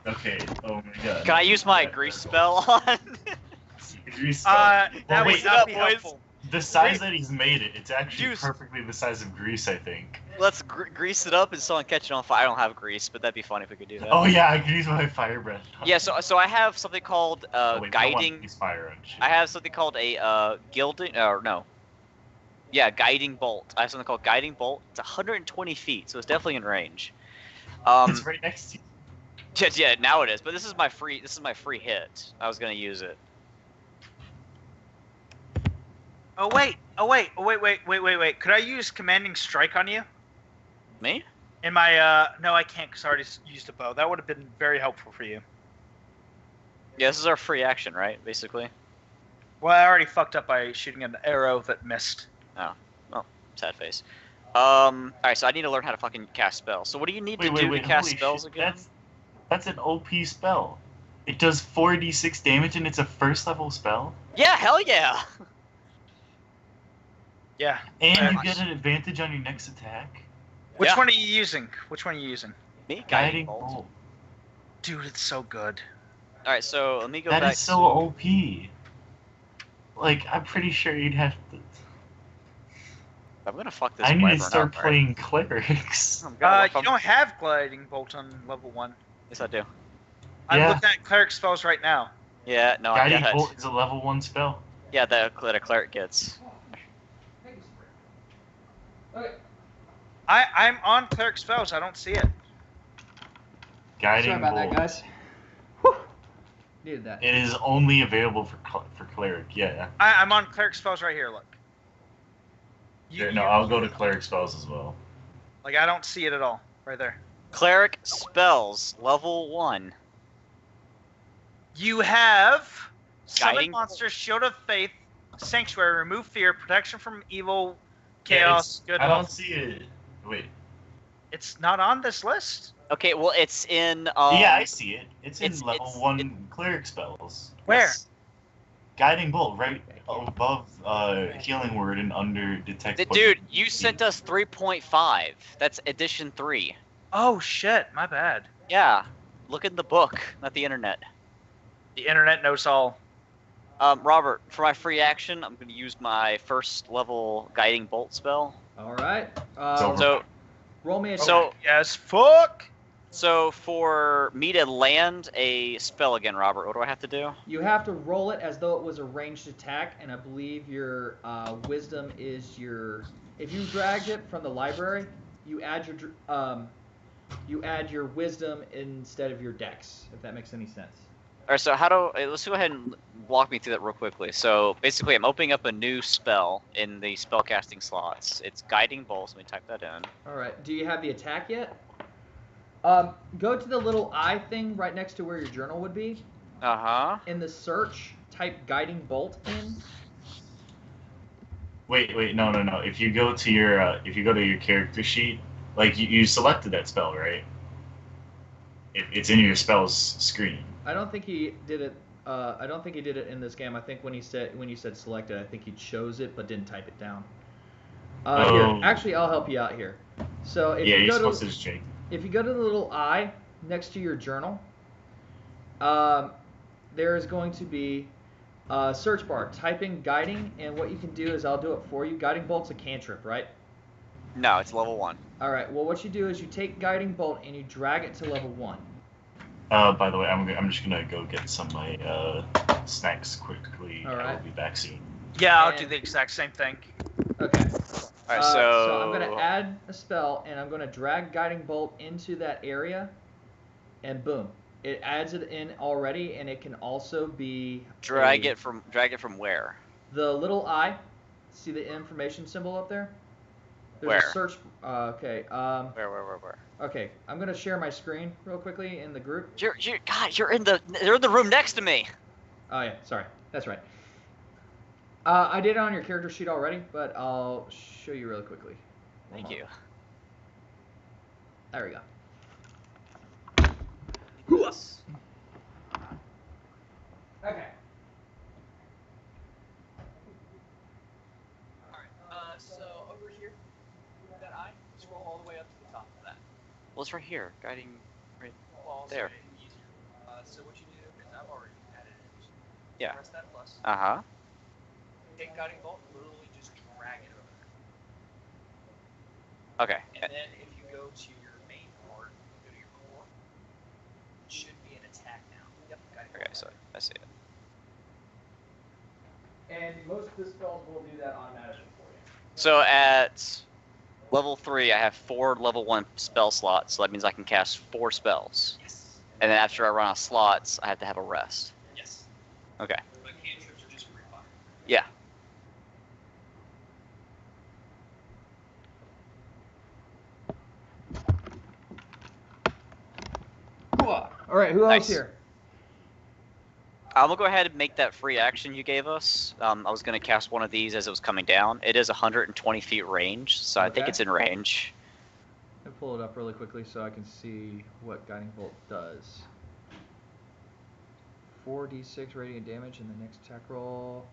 Okay. Oh my god. Can I use my grease spell on? Grease spell. That Well, would wait, not up, be boys. helpful. the size that he's made it, it's actually Juice. perfectly the size of Greece, I think. Let's grease it up and someone catch it on fire. I don't have grease, but that'd be funny if we could do that. Oh yeah, I can use my fire breath. Yeah, so I have something called Oh, wait, I want guiding. use fire on shit. I have something called a gilding, or no. Yeah, guiding bolt. I have something called guiding bolt. It's 120 feet, so it's definitely in range. It's right next to you. Yeah, now it is. But this is my free hit. I was gonna use it. Oh wait. Could I use commanding strike on you? Me? In my no, I can't because I already used a bow. That would have been very helpful for you. Yeah, this is our free action, right? Basically. Well, I already fucked up by shooting an arrow that missed. Sad face. Alright, so I need to learn how to fucking cast spells. So what do you need to do to cast holy spells shit, again? That's an OP spell. It does 4d6 damage and it's a first level spell. Yeah, hell yeah! Yeah. And you Nice. get an advantage on your next attack. Which Yeah. one are you using? Me? Guiding bolt. bolt. Dude, it's so good. Alright, so let me go That back is so OP. Like, I'm pretty sure you'd have to. I'm gonna fuck this I need wyvern to start up, right? playing clerics. I'm gonna You don't have gliding bolt on level 1. Yes, I do. I'm Yeah. looking at cleric spells right now. Yeah, no, I Guiding got bolt it. is a level 1 spell. Yeah, that a cleric gets. Okay. I'm on cleric spells. I don't see it. Guiding Sorry about bolt. that, guys. Whew. Needed that. It is only available for cleric. Yeah. I'm on cleric spells right here. Look. No, I'll go to cleric spells as well. Like I don't see it at all. Right there. Cleric spells, level 1. You have summon Guiding monsters, shield of faith, sanctuary, remove fear, protection from evil, Yeah, chaos, good. I don't see it. Wait. It's not on this list. Okay, well, it's in. Yeah, I see it. It's in it's- level it's- 1 cleric spells. Where? Yes. Guiding bolt, right above healing word and under detect. Dude, you sent us 3.5. That's edition 3. Oh shit, my bad. Yeah, look in the book, not the internet. The internet knows all. Robert, for my free action, I'm going to use my first level guiding bolt spell. All right. So, Roll me a So- check. Yes, fuck. so for me to land a spell again, Robert, what do I have to do? You have to roll it as though it was a ranged attack, and I believe your wisdom is your. If you dragged it from the library, you add your wisdom instead of your dex. If that makes any sense. All right, so let's go ahead and walk me through that real quickly. So basically, I'm opening up a new spell in the spellcasting slots. It's Guiding Bolt. So let me type that in. All right. Do you have the attack yet? Go to the little eye thing right next to where your journal would be. Uh-huh. In the search, type Guiding Bolt in. Wait, no. If you go to your character sheet, like you selected that spell, right? It's in your spells screen. I don't think he did it. I don't think he did it in this game. I think when you said selected, I think he chose it but didn't type it down. Here, actually, I'll help you out here. So if Yeah, you you're go supposed to to just change. if you go to the little eye next to your journal, there is going to be a search bar. Type in guiding, and what you can do is I'll do it for you. Guiding bolt's a cantrip, right? No, it's level 1. All right. Well, what you do is you take guiding bolt and you drag it to level 1. By the way, I'm just gonna go get some of my snacks quickly. All right. I'll be back soon. Yeah, I'll do the exact same thing. Okay. All right, So I'm going to add a spell, and I'm going to drag Guiding Bolt into that area, and boom. It adds it in already, and it can also be... drag it from where? The little eye. See the information symbol up there? There's Where? a search... okay. Where? Okay, I'm going to share my screen real quickly in the group. You're in the room next to me. Oh, yeah. Sorry. That's right. I did it on your character sheet already, but I'll show you really quickly. Thank you. There we go. Okay. Alright, so over here, that eye, scroll all the way up to the top of that. Well, it's right here, guiding right there. So what you do is I've already added it. Yeah. Press that plus. Uh-huh. Take guiding bolt, literally just drag it over Okay. there. And then if you go to your main board, go to your core, it should be an attack now. Yep, guiding bolt. Okay, so I see it. And most of the spells will do that automatically for you. So at level 3, I have 4 level 1 spell slots, so that means I can cast 4 spells. Yes. And then after I run out of slots, I have to have a rest. Yes. Okay. But cantrips are just free fire. Yeah. All right, who else Nice. here? I'm gonna go ahead and make that free action you gave us. I was gonna cast one of these as it was coming down. It is 120 feet range, so I think Okay. it's in range. Let me pull it up really quickly so I can see what Guiding Bolt does. 4d6 radiant damage, and the next attack roll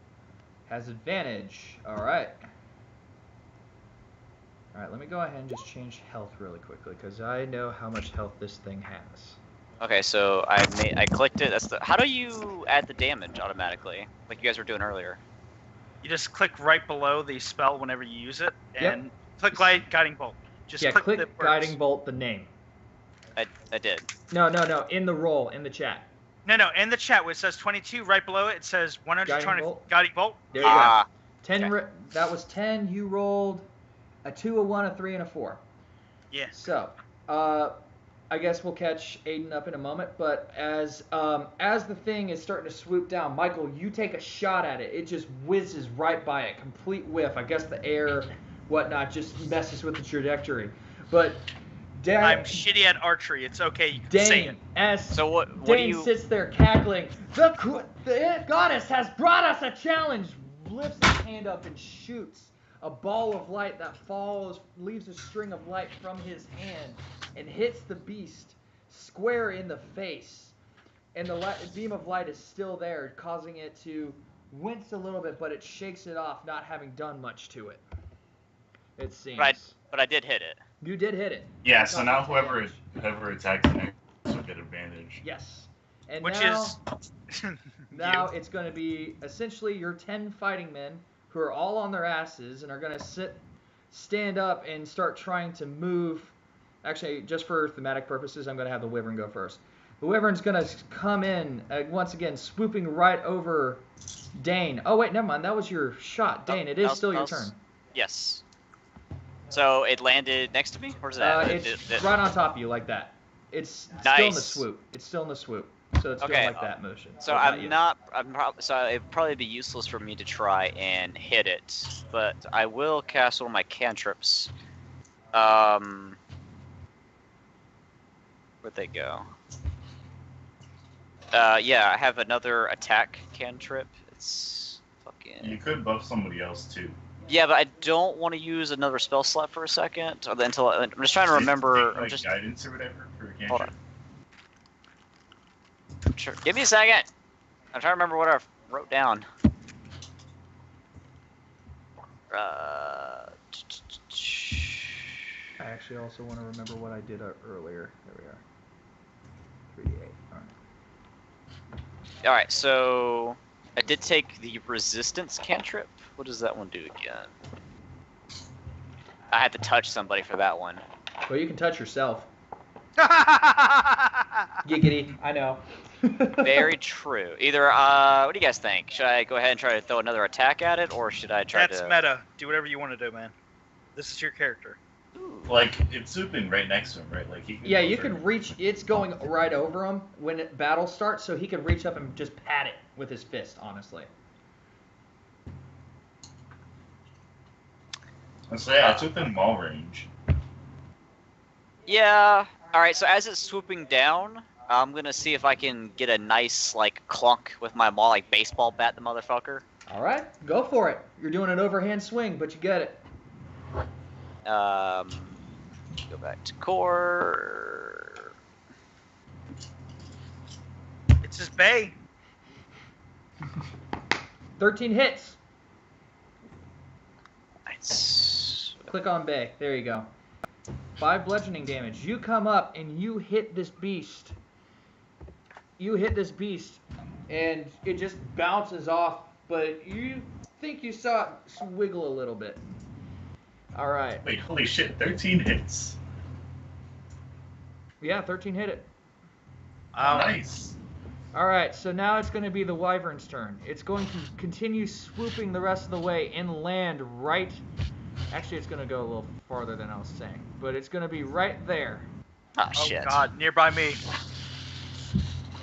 has advantage. All right. All right, let me go ahead and just change health really quickly because I know how much health this thing has. Okay, so I clicked it. How do you add the damage automatically, like you guys were doing earlier? You just click right below the spell whenever you use it, Yep. and click like guiding bolt. Just Yeah, click click the words. Guiding Bolt, the name. I did. No, in the roll, in the chat. No, in the chat where it says 22, right below it, it says 120 Guiding bolt? guiding bolt. There you Ah, go. 10. okay. That was 10. You rolled a 2, a 1, a 3, and a 4. Yes. So, I guess we'll catch Aiden up in a moment. But as the thing is starting to swoop down, Michael, you take a shot at it. It just whizzes right by it, complete whiff. I guess the air, whatnot, just messes with the trajectory. But I'm shitty at archery. It's okay. You can say it. What Dane do you? sits there cackling. The goddess has brought us a challenge. Lifts his hand up and shoots a ball of light that leaves a string of light from his hand and hits the beast square in the face. And the beam of light is still there, causing it to wince a little bit, but it shakes it off, not having done much to it. It seems. But I did hit it. You did hit it. Yeah, so now whoever attacks next will get advantage. Yes. And Which now, is now it's going to be essentially your 10 fighting men who are all on their asses and are going to stand up and start trying to move. Actually, just for thematic purposes, I'm going to have the Wyvern go first. The Wyvern's going to come in, once again, swooping right over Dane. Oh, wait, never mind. That was your shot. Dane, it is still your turn. Yes. So it landed next to me? Where's it at? It's right on top of you, like that. It's still in the swoop. It's still in the swoop. So it's going like that motion. So so it'd probably be useless for me to try and hit it, but I will cast one of my cantrips. Where'd they go? Yeah, I have another attack cantrip. It's fucking. You could buff somebody else too. Yeah, but I don't want to use another spell slot for a second. I'm just trying to remember. Like guidance or whatever for a cantrip. Hold on. Sure. Give me a second. I'm trying to remember what I wrote down. I actually also want to remember what I did earlier. There we are. 3d8. All right, so I did take the resistance cantrip. What does that one do again? I had to touch somebody for that one. Well, you can touch yourself. Giggity. I know. Very true. Either, what do you guys think? Should I go ahead and try to throw another attack at it, or should I try That's meta. Do whatever you want to do, man. This is your character. Like, it's swooping right next to him, right? Like he can you can reach. It's going right over him when battle starts, so he could reach up and just pat it with his fist, honestly. So yeah, it's within maul range. Yeah. All right. So as it's swooping down, I'm gonna see if I can get a nice clunk with my maul, like baseball bat the motherfucker. All right, go for it. You're doing an overhand swing, but you get it. Go back to core. It's his bay. 13 hits. Nice. Click on Bay. There you go. 5 bludgeoning damage. You come up and you hit this beast. And it just bounces off, but you think you saw it wiggle a little bit. All right. Wait, holy shit, 13 hits. Yeah, 13 hit it. Nice. All right, so now it's going to be the Wyvern's turn. It's going to continue swooping the rest of the way and land right... Actually, it's going to go a little farther than I was saying, but it's going to be right there. Oh, shit. Oh, God, nearby me.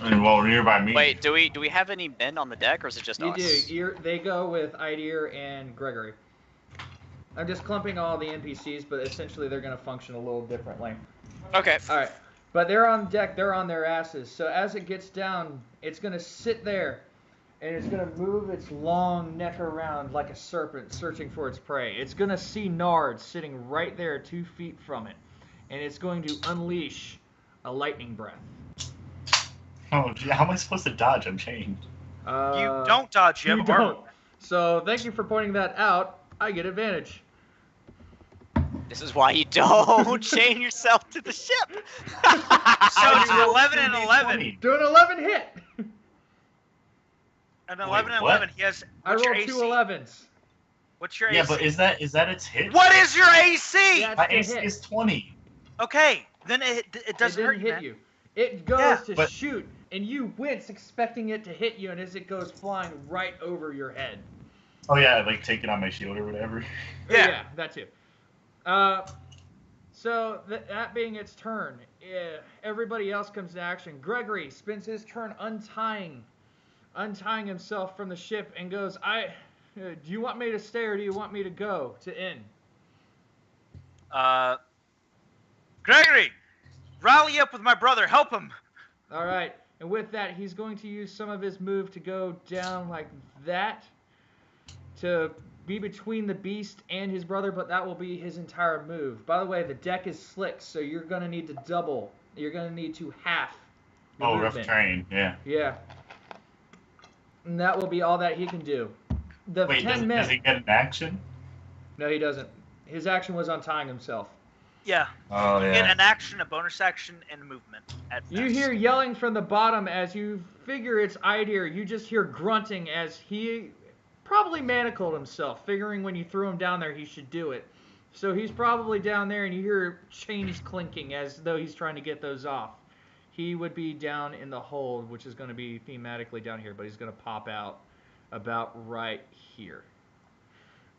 And well, nearby me. Wait, do we have any men on the deck, or is it just us? You do. They go with Idir and Gregory. I'm just clumping all the NPCs, but essentially they're going to function a little differently. Okay. All right. But they're on deck. They're on their asses. So as it gets down, it's going to sit there, and it's going to move its long neck around like a serpent searching for its prey. It's going to see Nard sitting right there 2 feet from it, and it's going to unleash a lightning breath. Oh, gee, how am I supposed to dodge? I'm chained. You don't dodge. You have armor. Don't. So thank you for pointing that out. I get advantage. This is why you don't chain yourself to the ship. So it's an 11 and 11. Do an 11 hit. An 11 and what? 11. He has. I What's your rolled AC? 2 11s. What's your Yeah, AC? but is that its hit? What is your AC? Yeah, My it's AC a hit. is 20. Okay, then it doesn't hurt didn't you, hit man. you. It goes Yeah, to but- shoot, and you wince expecting it to hit you, and as it goes flying right over your head. Oh yeah, like take it on my shield or whatever. Yeah. That too. So that being its turn, everybody else comes to action. Gregory spends his turn untying himself from the ship and goes, do you want me to stay or do you want me to go to end? Gregory, rally up with my brother. Help him. All right. And with that, he's going to use some of his move to go down like that to be between the beast and his brother, but that will be his entire move. By the way, the deck is slick, so you're going to need to double. You're going to need to half your movement. Rough terrain, yeah. Yeah. And that will be all that he can do. Wait, does he get an action? No, he doesn't. His action was untying himself. Yeah. Oh, You yeah. get an action, a bonus action, and a movement. You hear yelling from the bottom as you figure it's Idir. You just hear grunting as he probably manacled himself, figuring when you threw him down there he should do it. So he's probably down there and you hear chains clinking as though he's trying to get those off. He would be down in the hold, which is going to be thematically down here, but he's going to pop out about right here.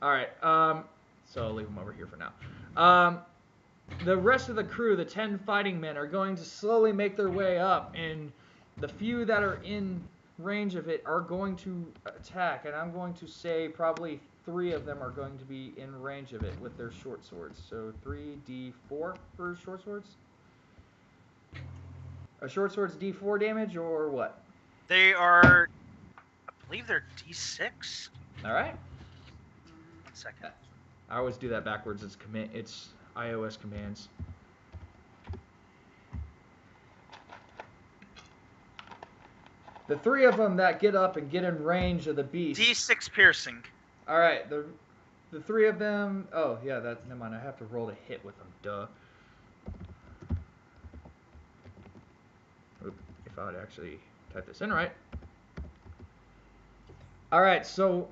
All right, so I'll leave him over here for now. The rest of the crew, the 10 fighting men, are going to slowly make their way up, and the few that are in range of it are going to attack, and I'm going to say probably 3 of them are going to be in range of it with their short swords. So 3d4 for short swords? Are short swords d4 damage or what? They are, I believe they're d6. All right. 1 second. I always do that backwards. It's iOS commands. The 3 of them that get up and get in range of the beast. D6 piercing. All right, the 3 of them. Oh yeah, never mind. I have to roll to hit with them. Duh. Oop, if I would actually type this in right. All right, so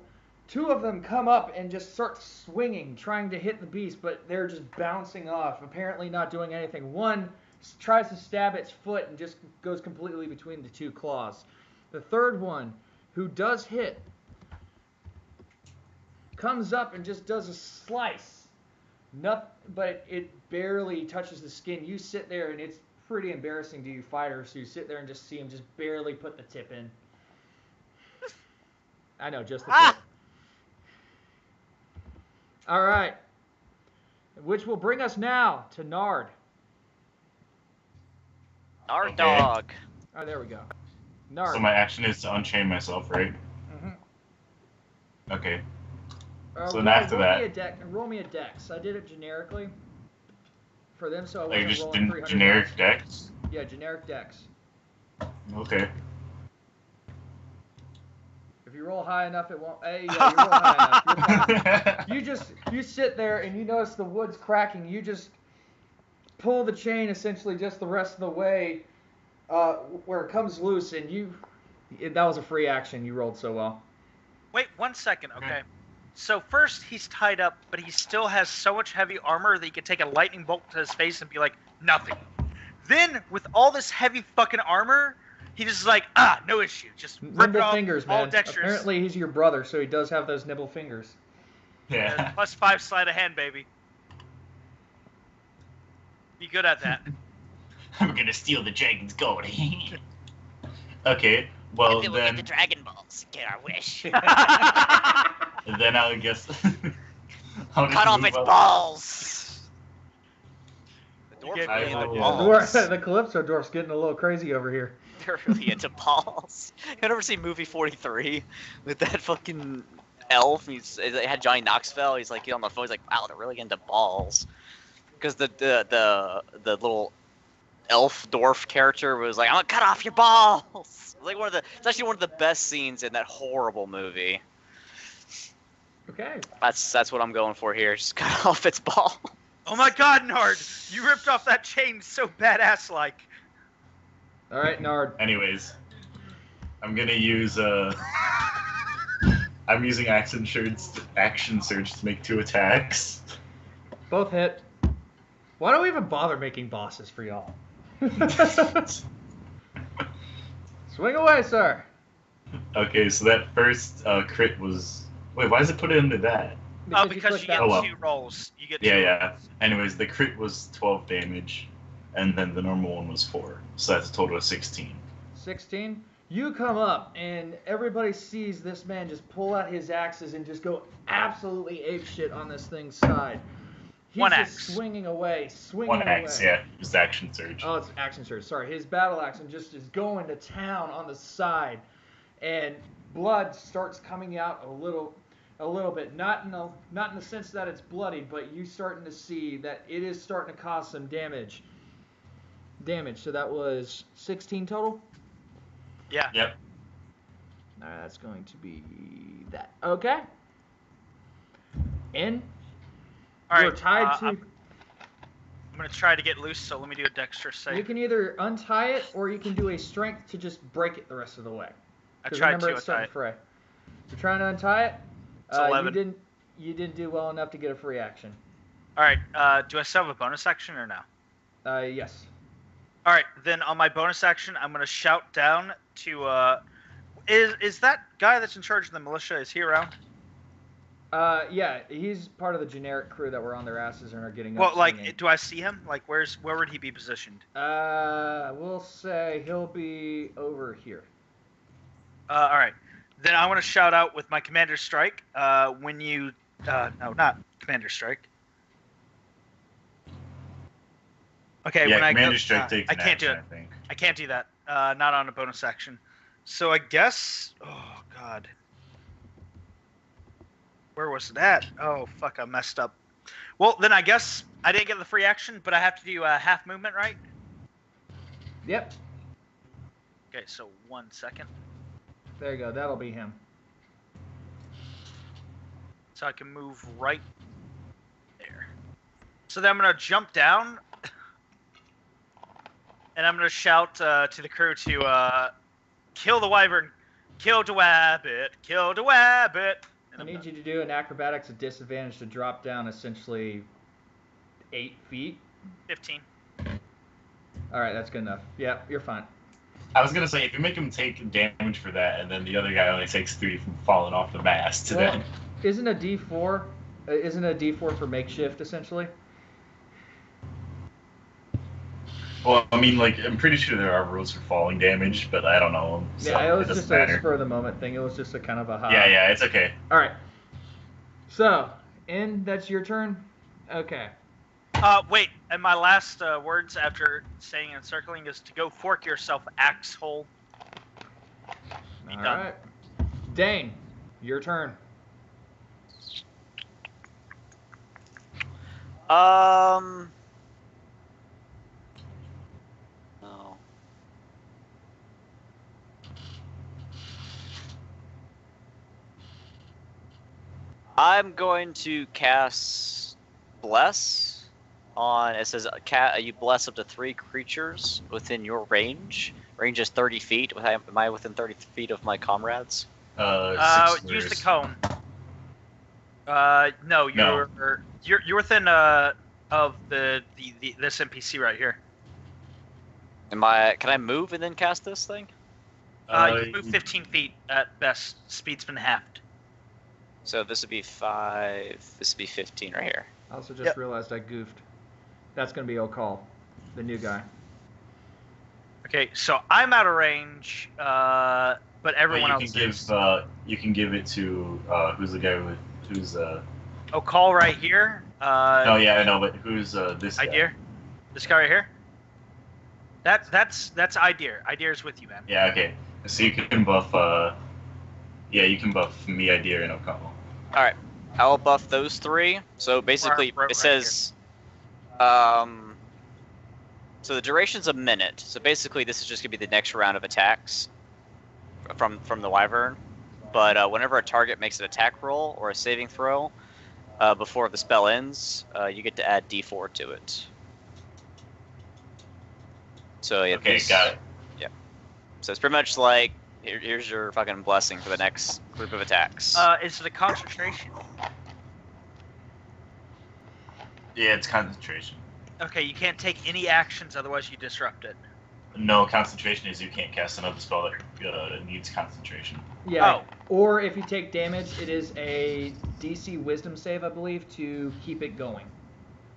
2 of them come up and just start swinging, trying to hit the beast, but they're just bouncing off, apparently not doing anything. One tries to stab its foot and just goes completely between the 2 claws. The third one, who does hit, comes up and just does a slice. Nothing, but it barely touches the skin. You sit there, and it's pretty embarrassing to you fighters who sit there and just see him just barely put the tip in. I know, just the tip. All right. Which will bring us now to Nard. Our dog. Oh, there we go. Nard. So my action is to unchain myself, right? Mm-hmm. Okay. So then after that, roll me a dex. I did it generically for them, so I like wasn't just rolling 300 generic dice. decks. Yeah, generic dex. Okay. If you roll high enough, it won't. Hey, yeah, you roll high enough. You're fine. You sit there and you notice the wood's cracking. You just pull the chain essentially just the rest of the way where it comes loose, and that was a free action. You rolled so well. Wait 1 second, okay. So first he's tied up, but he still has so much heavy armor that he could take a lightning bolt to his face and be like, nothing. Then, with all this heavy fucking armor, he just is like, no issue. Just rip it Nimble off, fingers, all man. dexterous. Apparently he's your brother, so he does have those nimble fingers. Yeah. +5 sleight of hand, baby. Be good at that. I'm gonna steal the dragon's gold. Okay. Well And then we'll then. get the Dragon Balls. Get our wish. Then I would guess. I'll just Cut off move its up. balls. The You dwarf gave really me into an idea. balls. The Calypso dwarf's getting a little crazy over here. They're really into balls. You ever seen movie 43 with that fucking elf? It had Johnny Knoxville. He's like, on the phone. He's like, wow, they're really into balls. Because the little elf dwarf character was like, I'm gonna cut off your balls. It's actually one of the best scenes in that horrible movie. Okay. That's what I'm going for here. Just cut off its ball. Oh my god, Nard! You ripped off that chain so badass-like. All right, Nard. Anyways, I'm gonna use I'm using action surge to make 2 attacks. Both hit. Why do we even bother making bosses for y'all? Swing away, sir. Okay, so that first crit was. Wait, why does it put it into that? Oh, you because click you that get Oh, well. 2 rolls. You get 2 Yeah, rolls. yeah. Anyways, the crit was 12 damage, and then the normal one was 4. So that's a total of 16. 16. You come up, and everybody sees this man just pull out his axes and just go absolutely apeshit on this thing's side. He's One just axe. swinging away. One axe, yeah. Just action surge. Oh, it's action surge. Sorry, his battle axe and just is going to town on the side, and blood starts coming out a little bit. Not in the sense that it's bloody, but you starting to see that it is starting to cause some damage. So that was 16 total. Yeah. Yep. That's going to be that. Okay. In. All You're right. tied to. I'm gonna try to get loose. So let me do a dexterous save. You can either untie it or you can do a strength to just break it the rest of the way. I 'Cause tried remember, to it's starting untie to fray. You're trying to untie it. It's 11. You didn't do well enough to get a free action. All right. Do I still have a bonus action or no? Yes. All right. Then on my bonus action, I'm gonna shout down to. Is that guy that's in charge of the militia? Is he around? Yeah, he's part of the generic crew that were on their asses and are getting up. Well, like, swinging. do I see him? Like, where would he be positioned? We'll say he'll be over here. All right. Then I want to shout out with my Commander Strike. When you, no, not Commander Strike. Okay, Yeah, when I Commander go, Strike takes I an can't do action, it. I think. I can't do that. Not on a bonus action. So I guess. Oh God. Where was it at? Oh fuck! I messed up. Well, then I guess I didn't get the free action, but I have to do a half movement, right? Yep. Okay, so 1 second. There you go. That'll be him. So I can move right there. So then I'm gonna jump down, and I'm gonna shout to the crew to kill the wyvern, kill the wabbit, kill the wabbit. I need you to do an acrobatics at disadvantage to drop down essentially 8 feet. 15. All right, that's good enough. Yeah, you're fine. I was gonna say, if you make him take damage for that, and then the other guy only takes 3 from falling off the mast, Well, then... isn't a D4 for makeshift essentially? Well, I mean, like, I'm pretty sure there are rules for falling damage, but I don't know them, so Yeah, it was doesn't just matter. a spur of the moment thing. It was just a kind of a high. Yeah, it's okay. All right. So, that's your turn. Okay. Wait, and my last words after saying encircling is to go fork yourself, axe hole. Be All done. right. Dane, your turn. No. I'm going to cast Bless on. It says you bless up to 3 creatures within your range. Range is 30 feet. Am I within 30 feet of my comrades? 6 Use the squares. cone. No, you're within of this NPC right here. Can I move and then cast this thing? You can move 15 feet at best. Speed's been halved. So this would be 5. This would be 15 right here. I also just Yep. realized I goofed. That's going to be O'Call, the new guy. Okay, so I'm out of range, but But everyone you else can is. you can give it to who's the guy who's Oh, call right here. oh yeah, I know, but who's this guy? Idea. This guy right here. That's Idea. Idea's with you, man. Yeah, okay. So you can buff you can buff me, Idea, and O'Connell. All right, I'll buff those 3. So basically, Right it says, so the duration's a minute. So basically, this is just gonna be the next round of attacks from the wyvern. But whenever a target makes an attack roll or a saving throw before the spell ends, you get to add D4 to it. So yeah, Okay, got it. Yeah. So it's pretty much like here's your fucking blessing for the next group of attacks. Is it a concentration? Yeah, it's concentration. Okay, you can't take any actions, otherwise you disrupt it. No, concentration is you can't cast another spell that needs concentration. Yeah. Oh. Or if you take damage, it is a DC Wisdom save, I believe, to keep it going.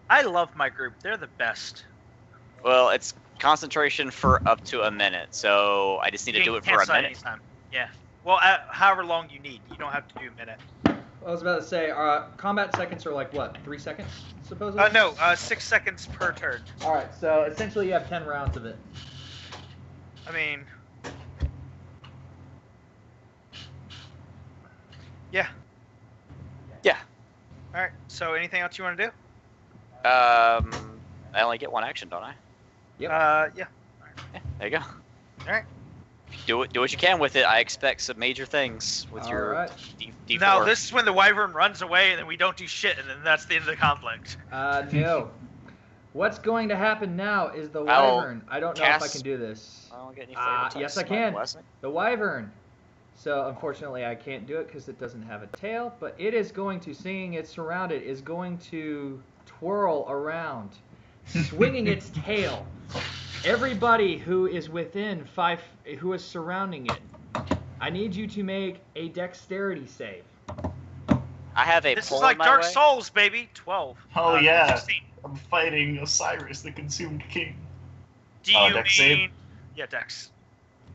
I love my group. They're the best. Well, it's concentration for up to a minute, so I just need to do it for a Cancel minute. anytime. Yeah. Well, however long you need. You don't have to do a minute. I was about to say, combat seconds are like what, 3 seconds, supposedly? No, 6 seconds per turn. All right, so essentially you have 10 rounds of it. I mean, yeah. Yeah. All right. So, anything else you want to do? I only get one action, don't I? Yep. Yeah. Yeah, there you go. All right. Do what you can with it. I expect some major things with your Alright. D4. Now, this is when the wyvern runs away, and then we don't do shit, and then that's the end of the conflict. No. What's going to happen now is the I'll wyvern. I don't know if I cast- can do this. I don't get any flavor Yes, text. I can. Blessing. The wyvern. So unfortunately, I can't do it because it doesn't have a tail. But it is going to, seeing it's surrounded, is going to twirl around, swinging its tail. Everybody who is within 5, who is surrounding it, I need you to make a dexterity save. I have a This pull is like in my Dark way. Souls, baby. 12. Oh, yeah. 16. I'm fighting Osiris, the consumed king. Do Oh, you dex mean? save? Yeah, Dex.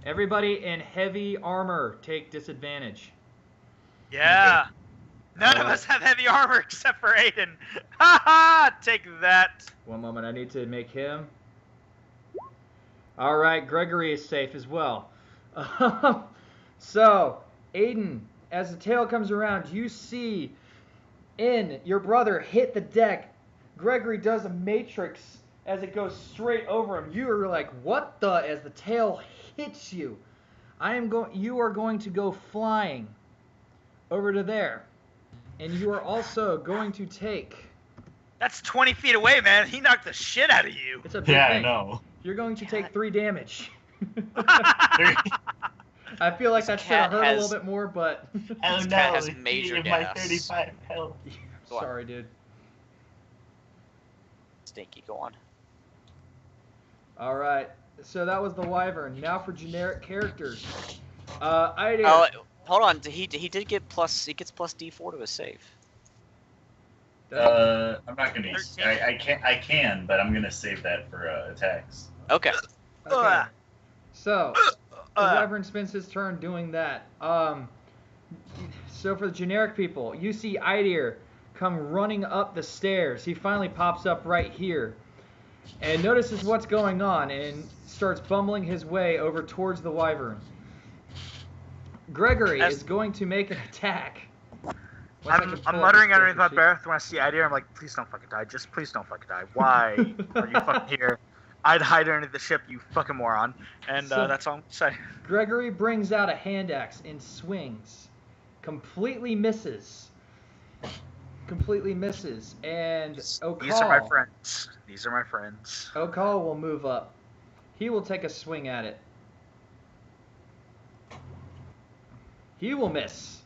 Everybody in heavy armor take disadvantage. Yeah. None of us have heavy armor except for Aiden. Ha ha! Take that. One moment, I need to make him. All right, Gregory is safe as well. So, Aiden, as the tail comes around, you see your brother hit the deck. Gregory does a matrix as it goes straight over him. You are like, what the? As the tail hits you, you are going to go flying over to there, and you are also going to take. That's 20 feet away, man. He knocked the shit out of you. It's a big Yeah, thing. I know. You're going to take 3 damage. There- I feel like This that should have cat hurt a has- little bit more, but Oh This no, cat has he major gave my gas. 35 health. Go on. sorry, dude. Stinky, go on. All right, so that was the wyvern. Now for generic characters. Idea. Oh, hold on. He did get plus. He gets plus D4 to his save. I'm not gonna. 13. I can, but I'm gonna save that for attacks. Okay. Okay. So the Uh, wyvern spends his turn doing that. So for the generic people, you see Idir come running up the stairs. He finally pops up right here and notices what's going on and starts bumbling his way over towards the wyvern. Gregory As- is going to make an attack. Once I can I'm pull up muttering the underneath my character breath when I see Idea. I'm like, please don't fucking die. Just please don't fucking die. Why are you fucking here? I'd hide underneath the ship, you fucking moron. And So- that's all I'm saying. sheet. Gregory brings out a hand axe and swings. Completely misses. Completely misses. And These are my Okal. friends. These are my friends. Okal will move up. He will take a swing at it. He will miss.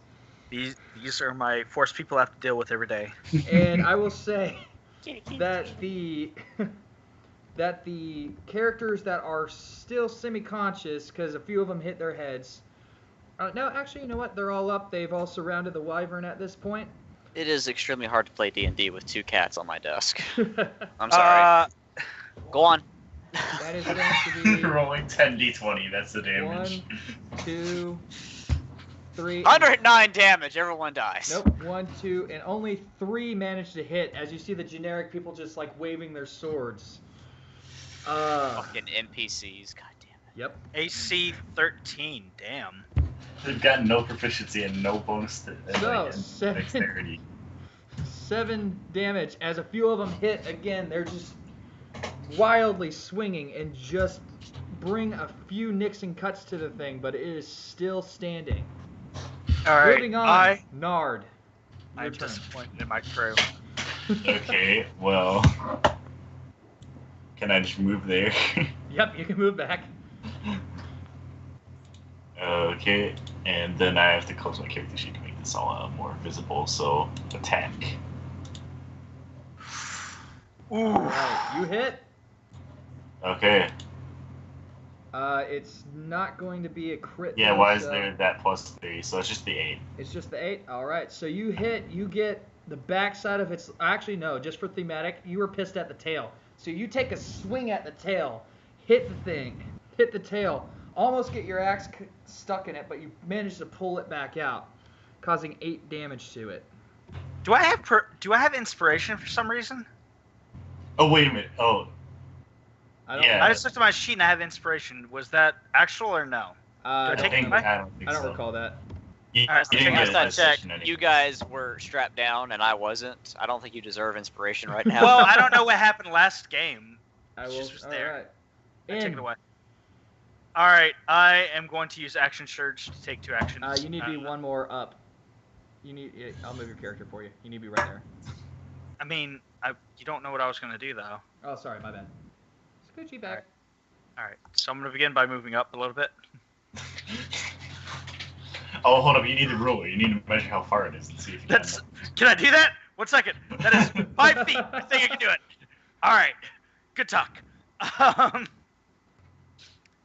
These are my force people I have to deal with every day. And I will say that the characters that are still semi-conscious, because a few of them hit their heads. No, actually, you know what? They're all up. They've all surrounded the wyvern at this point. It is extremely hard to play D&D with 2 cats on my desk. I'm sorry. Go on. That is going to be Rolling 10d20. That's the damage. 1, 2, 3. 109 damage. Everyone dies. Nope. 1, 2, and only 3 managed to hit. As you see the generic people just like waving their swords. Fucking NPCs. God damn it. Yep. AC 13. Damn. They've got no proficiency and no bonus to So, and 7. dexterity. 7 damage. As a few of them hit again, they're just wildly swinging and just bring a few nicks and cuts to the thing, but it is still standing. All right. Moving on, Nard. Your I'm turn. disappointed in my crew. Okay, well, can I just move there? Yep, you can move back. Okay, and then I have to close my character sheet to make this all more visible. So attack. Ooh. Alright, you hit. Okay. It's not going to be a crit. Yeah, though, why is so there that +3? So it's just the 8. It's just the 8? Alright, so you get the backside of its... Actually, no, just for thematic, you were pissed at the tail. So you take a swing at the tail, hit the tail, almost get your axe stuck in it, but you manage to pull it back out, causing 8 damage to it. Do I have inspiration for some reason? Oh, wait a minute. Oh, I I just looked at my sheet and I have inspiration. Was that actual or no? I take it don't, back? I don't think I don't so. recall that. You, Alright, you didn't so get a Last I checked, session anyway. you guys were strapped down and I wasn't. I don't think you deserve inspiration right now. Well, I don't know what happened last game. I It will. just was there. Alright. I take it away. All right, I am going to use action surge to take 2 actions. You need to be one more up. I'll move your character for you. You need to be right there. I mean, you don't know what I was going to do though. Oh, sorry, my bad. Scoochie back. All right, so I'm going to begin by moving up a little bit. Oh, hold up. You need the ruler. You need to measure how far it is and see if you Can I do that? 1 second. That is 5 feet. I think I can do it. All right, good talk.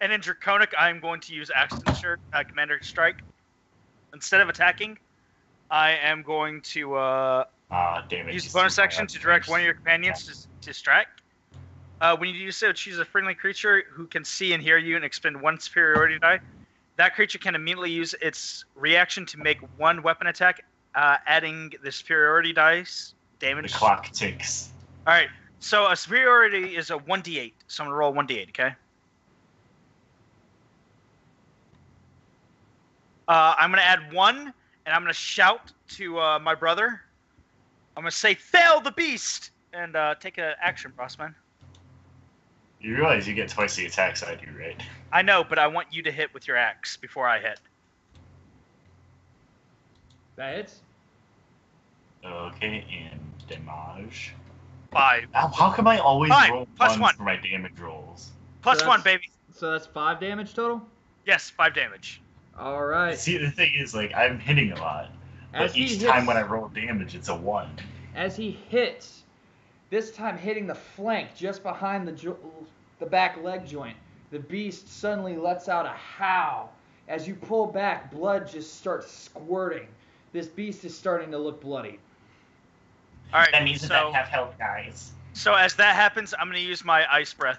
And in Draconic, I'm going to use Commander Strike. Instead of attacking, I am going to damn it. use the bonus action to direct one of your companions to strike. When you do so, choose a friendly creature who can see and hear you and expend 1 superiority die. That creature can immediately use its reaction to make 1 weapon attack, adding the superiority dice damage. The clock ticks. All right, so a superiority is a 1d8. So I'm going to roll 1d8, okay? I'm going to add 1, and I'm going to shout to my brother. I'm going to say, "Fail the beast!" And take an action, Bossman. You realize you get twice the attacks I do, right? I know, but I want you to hit with your axe before I hit. That hits. Okay, and damage. 5. How come I always 5, roll plus 1s 1. for my damage rolls? Plus So 1, that's- baby. So that's 5 damage total? Yes, 5 damage. Alright. See, the thing is, like, I'm hitting a lot. As But he each hits- time when I roll damage, it's a 1. As he hits, this time hitting the flank just behind the back leg joint, the beast suddenly lets out a howl. As you pull back, blood just starts squirting. This beast is starting to look bloody. All right, That means so, that I have health, guys. so as that happens, I'm going to use my ice breath.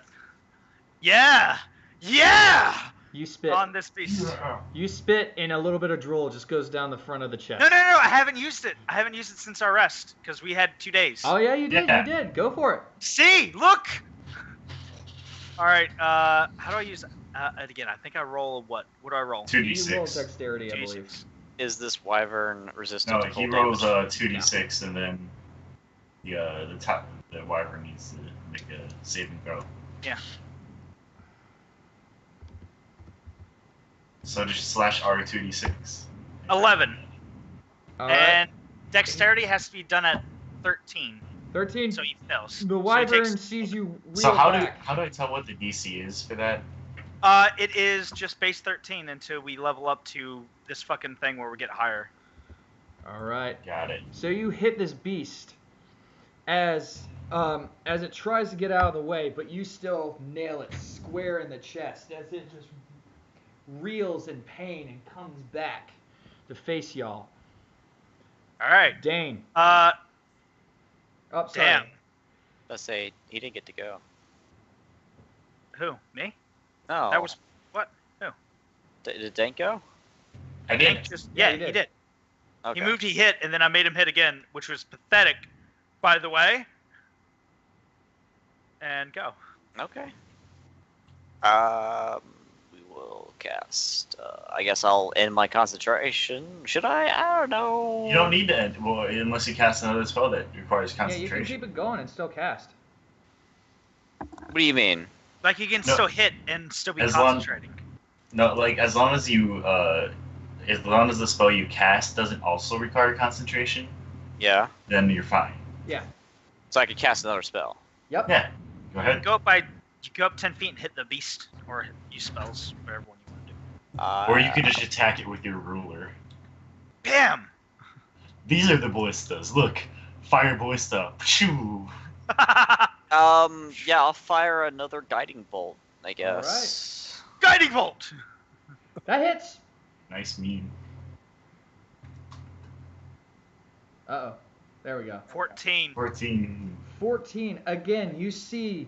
Yeah! Yeah! You spit. On this beast. You spit, and a little bit of drool just goes down the front of the chest. No, I haven't used it. I haven't used it since our rest, because we had 2 days. Oh yeah, you did. Yeah. You did. Go for it. See, look. All right. How do I use it again? I think I roll what? What do I roll? 2d6. You roll dexterity, I believe. 2d6. Is this wyvern resistant No, to he cold rolls damage? 2d6, and then the wyvern needs to make a saving throw. Yeah. So just slash R2d6. 11. All right. And dexterity has to be done at 13, 13. so he fails. The So he wyvern takes- sees you reel So how do back. I tell what the DC is for that? It is just base 13 until we level up to this fucking thing where we get higher. All right. Got it. So you hit this beast as it tries to get out of the way, but you still nail it square in the chest as it just reels in pain and comes back to face y'all. All right. Dane. Uh, Oh, sorry. damn. Let's say he didn't get to go. Who? Me? No. That was what? Who? Did Dank go? I Hank did. just Yeah, yeah, he he did. did. Okay. He moved, he hit, and then I made him hit again, which was pathetic, by the way. And go. Okay. We will cast. I guess I'll end my concentration. Should I? I don't know. You don't need to end, well, unless you cast another spell that requires Yeah, you can concentration. keep it going and still cast. What do you mean? Like you can No. still hit and still be As long- concentrating. No, like as long as the spell you cast doesn't also require concentration, Yeah. then you're fine. Yeah. So I could cast another spell. Yep. Yeah. Go You ahead. go up 10 feet and hit the beast, or use spells, whatever one you want to do. Or you could just attack it with your ruler. Bam! These are the ballistas. Look, fire ballista. Shoo. Yeah, I'll fire another guiding bolt, I guess. Guiding Bolt! That hits. Nice meme. Uh-oh. There we go. 14. 14. 14. Again, you see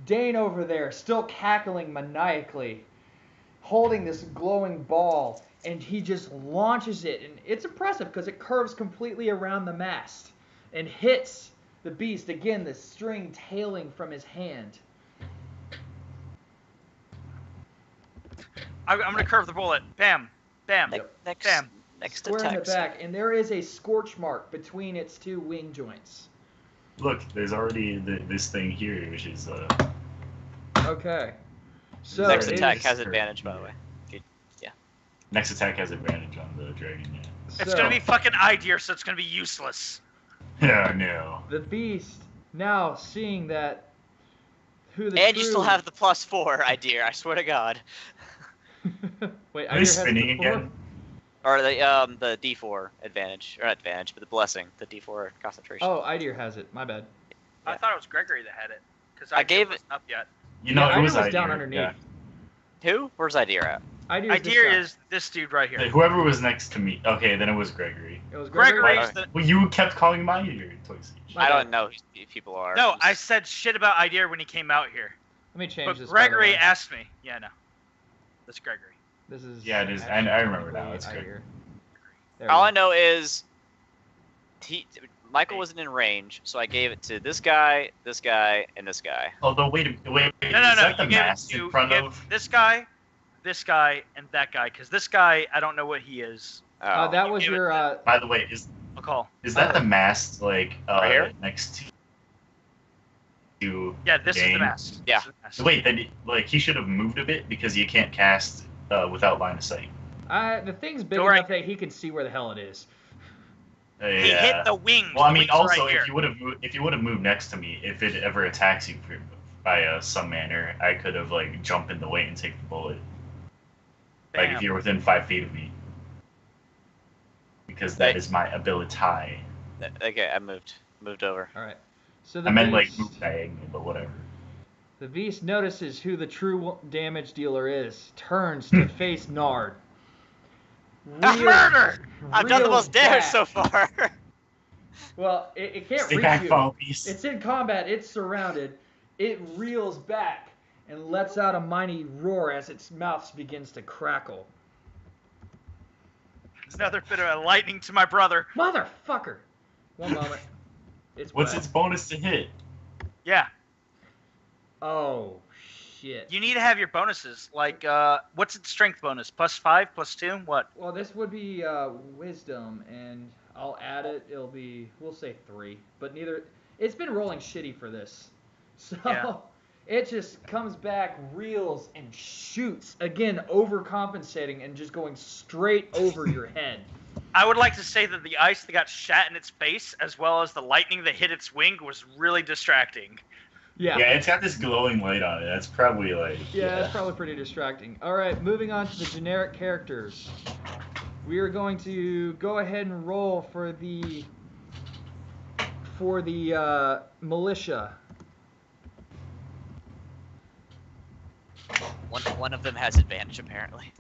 Dane over there still cackling maniacally, holding this glowing ball, and he just launches it. And it's impressive because it curves completely around the mast and hits the beast. Again, the string tailing from his hand. I'm going to curve the bullet. Bam. Bam. Next, Bam. next Square in the attack. back, and there is a scorch mark between its two wing joints. Look, there's already this thing here, which is Okay. So Next it attack is- has advantage, by the way. next attack has advantage on the dragon. Yeah. It's so going to be fucking Ideer, so it's going to be useless. Yeah, no. the beast now seeing that who the And true... you still have the +4 idea, I swear to God. Wait, Are Ideer they has spinning the four? again? Or the D4 advantage. Or not advantage, but the blessing. The D4 concentration. Oh, Ideer has it. My bad. I Yeah. thought it was Gregory that had it. Because I gave wasn't up yet. You know, Yeah, it was Ideer was down Ideer, underneath. yeah. Who? Where's idea at? Ideer's this Ideer guy. is this dude right here. Whoever was next to me. Okay, then it was Gregory. It was Gregory. Gregory's Why- the... Well, you kept calling him Ideer twice. My I bad. don't know who people are. No, I said shit about Ideer when he came out here. Let me change But this. by the Gregory way. asked me. Yeah, no. That's Gregory. This is. Yeah, it is. I remember now. It's Ideer. good. There All we I know is Michael wasn't in range, so I gave it to this guy, and this guy. Although, wait. No, Is no, that the you gave it mask to in front you gave of? this guy, and that guy. Because this guy, I don't know what he is. Oh. That was give it your. By the way, I'll call. is that the mask like Right here? next to? Yeah, this is Dane? the mask. Yeah. This is the mask. Wait, then like he should have moved a bit because you can't cast without line of sight. The thing's big Don't worry. enough that he can see where the hell it is. He hit the wing. Well, I The mean, wings are also right here. if you would have moved next to me, if it ever attacks you by some manner, I could have like jumped in the way and take the bullet. Like Bam. if you're within 5 feet of me, because that Right. is my ability. Okay, I moved over. All right. So the I meant like beast, move diagonal, but whatever. the beast notices who the true damage dealer is, turns to face Nard. A murder! I've done the reels most damage back. so far. Well, it can't Stay reach back, you. fall piece. It's in combat. It's surrounded. It reels back and lets out a mighty roar as its mouth begins to crackle. Another bit of lightning to my brother. Motherfucker! One moment. It's What's wet. its bonus to hit? Yeah. Oh shit. You need to have your bonuses. Like, what's its strength bonus? +5, +2? What? Well, this would be wisdom, and I'll add it. It'll be, we'll say 3, but neither. It's been rolling shitty for this, so Yeah. it just comes back, reels, and shoots again, overcompensating and just going straight over your head. I would like to say that the ice that got shat in its face, as well as the lightning that hit its wing, was really distracting. Yeah. Yeah, it's got this glowing light on it. That's probably like. Yeah, that's probably pretty distracting. All right, moving on to the generic characters. We are going to go ahead and roll for the militia. One of them has advantage apparently.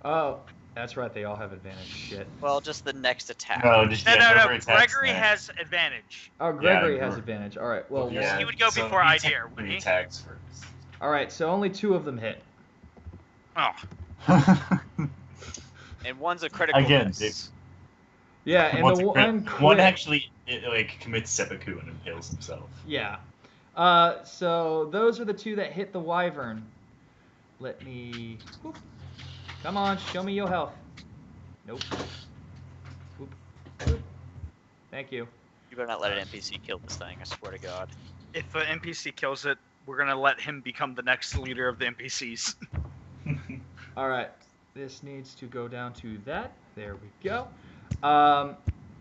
Oh, that's right. They all have advantage. Shit. Well, just the next attack. No, just No, yeah, no, whoever no. attacks Gregory next. has advantage. Oh, Gregory Yeah, has Gre- advantage. All right. Well, Yeah, he would go so before he Ideer, technically wouldn't he? attacks first. all right. So only 2 of them hit. Oh. And one's a critical Again, miss. Yeah, and One's the a crit- one one crit- actually like commits seppuku and impales himself. Yeah. So those are the 2 that hit the wyvern. Let me. Whoop. Come on, show me your health. Nope. Whoop. Whoop. Thank you. You better not let an NPC kill this thing, I swear to God. If an NPC kills it, we're gonna let him become the next leader of the NPCs. All right. This needs to go down to that. There we go.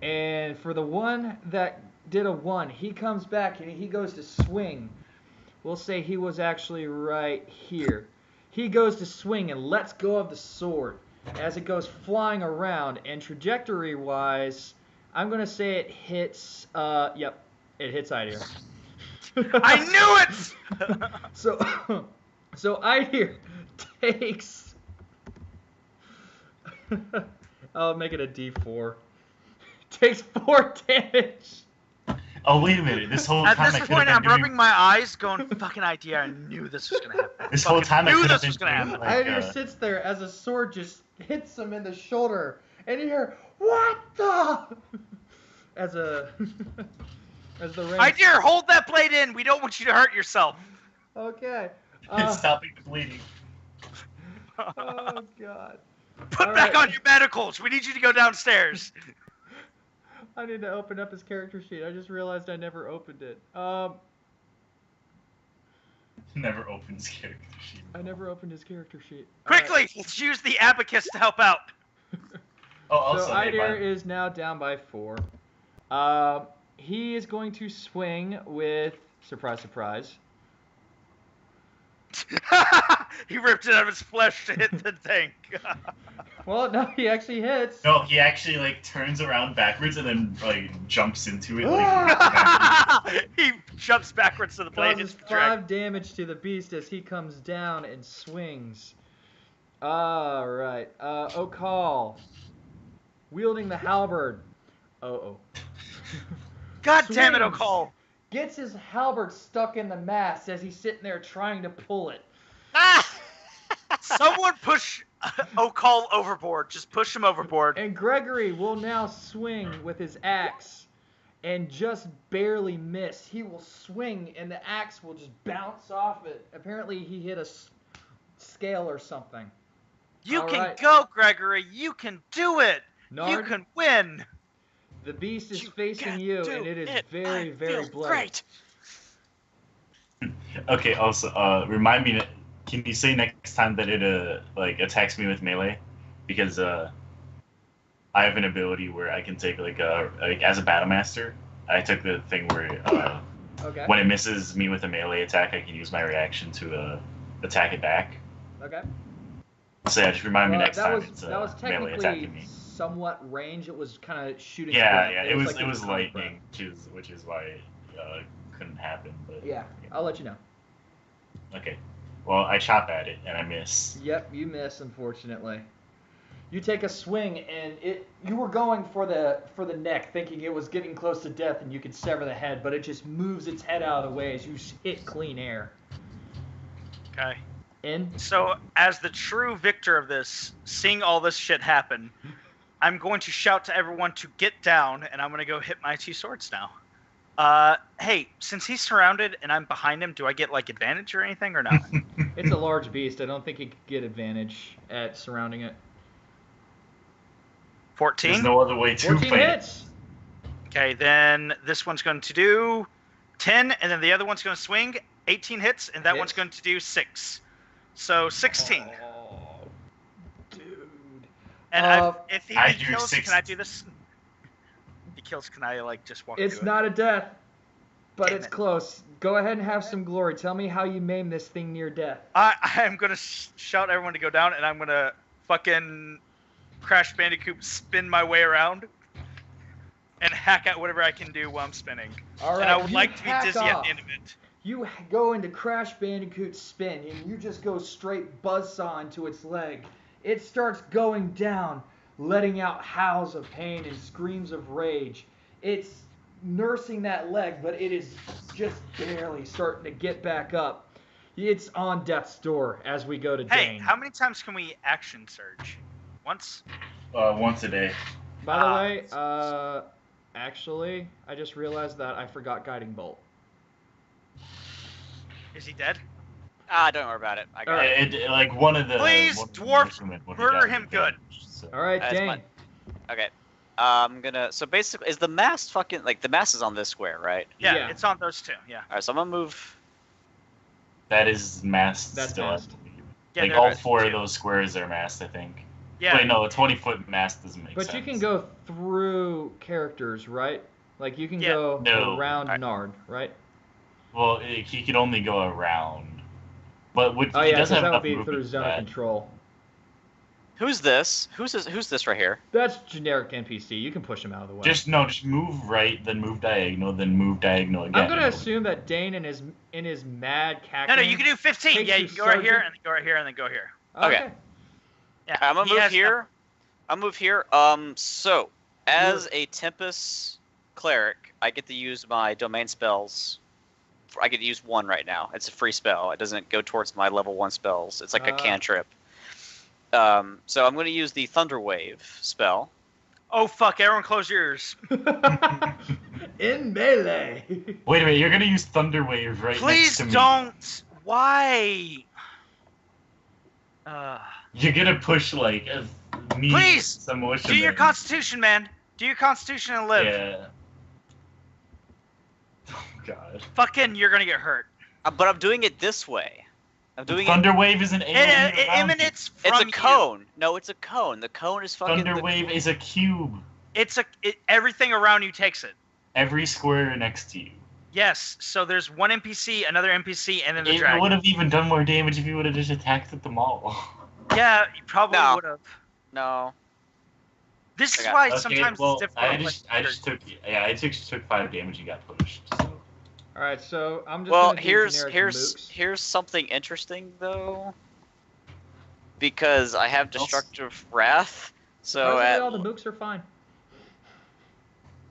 And for the one that did a 1, he comes back and he goes to swing. We'll say he was actually right here. He goes to swing and lets go of the sword as it goes flying around. And trajectory-wise, I'm going to say it hits, yep, it hits Ideer. I knew it! So Ideer takes. I'll make it a D4. Takes 4 damage. Oh, wait a minute. This whole At time this I could've point, been I'm doing- rubbing my eyes, going, "Fucking idea! I knew this was gonna happen. This whole time I knew could have this was been gonna doing, happen." like, Idir sits there as a sword just hits him in the shoulder, and you hear, "What the?" as the rain. Idea, hold that blade in. We don't want you to hurt yourself. Okay. It's stopping the bleeding. Oh god. Put All back right. on your medicals. We need you to go downstairs. I need to open up his character sheet. I just realized I never opened it. Never opens character sheet. I never opened his character sheet. Quickly, let's use the abacus to help out. Oh, also, So hey, Idir is now down by 4. He is going to swing with surprise, surprise. He ripped it out of his flesh to hit the tank. Well, no, he actually hits. No, he actually like turns around backwards and then like jumps into it. Like, He jumps backwards to the blade. Causes It's the drag. 5 damage to the beast as he comes down and swings. Alright. Okal. Wielding the halberd. Oh. God damn it, Swings. O'Call. Gets his halberd stuck in the mast as he's sitting there trying to pull it. Someone push O'Call overboard. Just push him overboard. And Gregory will now swing with his axe and just barely miss. He will swing and the axe will just bounce off it. Apparently he hit a scale or something. You All can right. go, Gregory. You can do it. You Nard, can win. the beast is You facing can you do and it is it. very, I very feel bloody. Great. okay, also, remind me. Can you say next time that it like attacks me with melee? Because I have an ability where I can take like as a battle master. I took the thing where Okay. when it misses me with a melee attack, I can use my reaction to attack it back. Okay. So yeah, just remind me next that time was, it's that was melee attacking technically me. somewhat range. It was kind of shooting. Yeah, breath. yeah, It was like it was a comic lightning, which is why it couldn't happen. But breath. Yeah, I'll let you know. Okay. Well, I chop at it and I miss. Yep, you miss, unfortunately. You take a swing, and you were going for the neck, thinking it was getting close to death and you could sever the head, but it just moves its head out of the way as you hit clean air. Okay. In. So, as the true victor of this, seeing all this shit happen, I'm going to shout to everyone to get down, and I'm going to go hit my 2 swords now. Hey, since he's surrounded and I'm behind him, do I get, like, advantage or anything, or not? It's a large beast. I don't think you could get advantage at surrounding it. 14? There's no other way to 14 play it. hits. Okay, then this one's going to do 10, and then the other one's going to swing 18 hits, and that Hits. one's going to do 6. So 16. Oh, dude. And if he I do kills, 6. can I do this? If he kills, can I like just walk It's through not a death, but Damn it's it. close. Go ahead and have some glory. Tell me how you maim this thing near death. I am going to shout everyone to go down, and I'm going to fucking Crash Bandicoot spin my way around and hack at whatever I can do while I'm spinning. All right. And I would you like to be hack dizzy at off. the end of it. You go into Crash Bandicoot spin, and you just go straight buzzsaw into its leg. It starts going down, letting out howls of pain and screams of rage. It's nursing that leg, but it is just barely starting to get back up. It's on death's door as we go to Hey, Dane. how many times can we action surge? Once? Once a day. By the Ah. way, actually, I just realized that I forgot Guiding Bolt. Is he dead? Don't worry about it. I got All right. it. Like one of the. Please, one of the dwarf, fishermen, when he murder died, him he good. vanished, so. All right, That's Dane. fine. Okay. I'm gonna. So basically, is the mast fucking like the mast is on this square, right? Yeah, Yeah. it's on those 2. Yeah. All right. So I'm gonna move. That is masked That's still. masked. Yeah, Like they're all masked 4 too. of those squares are masked, I think. Yeah. Wait, no, a 20-foot mast doesn't make sense. But you can go through characters, right? Like you can Yeah. go No. around Alright. Nard, right? Well, he could only go around. But Oh he yeah, because doesn't have that would enough be movement through for zone of that. control. Who's this? Who's this right here? That's generic NPC. You can push him out of the way. Just move right, then move diagonal, then move diagonal again. I'm gonna assume that Dane in his mad No, cackling. no, you can do 15. Takes Yeah, your you can go right here, sergeant- and then go right here, and then go here. Okay. Yeah, I'm gonna he move has here. I'll move here. So as a Tempest cleric, I get to use my domain spells. I get to use one right now. It's a free spell. It doesn't go towards my level 1 spells. It's like a cantrip. So I'm going to use the Thunder Wave spell. Oh fuck! Everyone, close your ears. In melee. Wait a minute, you're gonna use Thunder Wave right Please next to me. don't. Why? You're gonna push like me. Please, some motion. Do your Constitution, man. Do your Constitution and live. Yeah. Oh god. Fucking, you're gonna get hurt. But I'm doing it this way. I'm doing Thunder Wave is an It AoE around emanates it. from It's a cone. No, it's a cone. The cone is fucking. Thunder Wave is a cube. Everything around you takes it. Every square next to you. Yes. So there's one NPC, another NPC, and then the It dragon. would have even done more damage if you would have just attacked at them all. Yeah, you probably No. would have. No. This is Okay, why Okay, sometimes well, it's difficult. I just took 5 damage and got pushed. So. All right, so I'm just. Well, gonna do here's generic here's mooks. here's something interesting though. Because I have Destructive Wrath, so Surprisingly, at all the mooks are fine.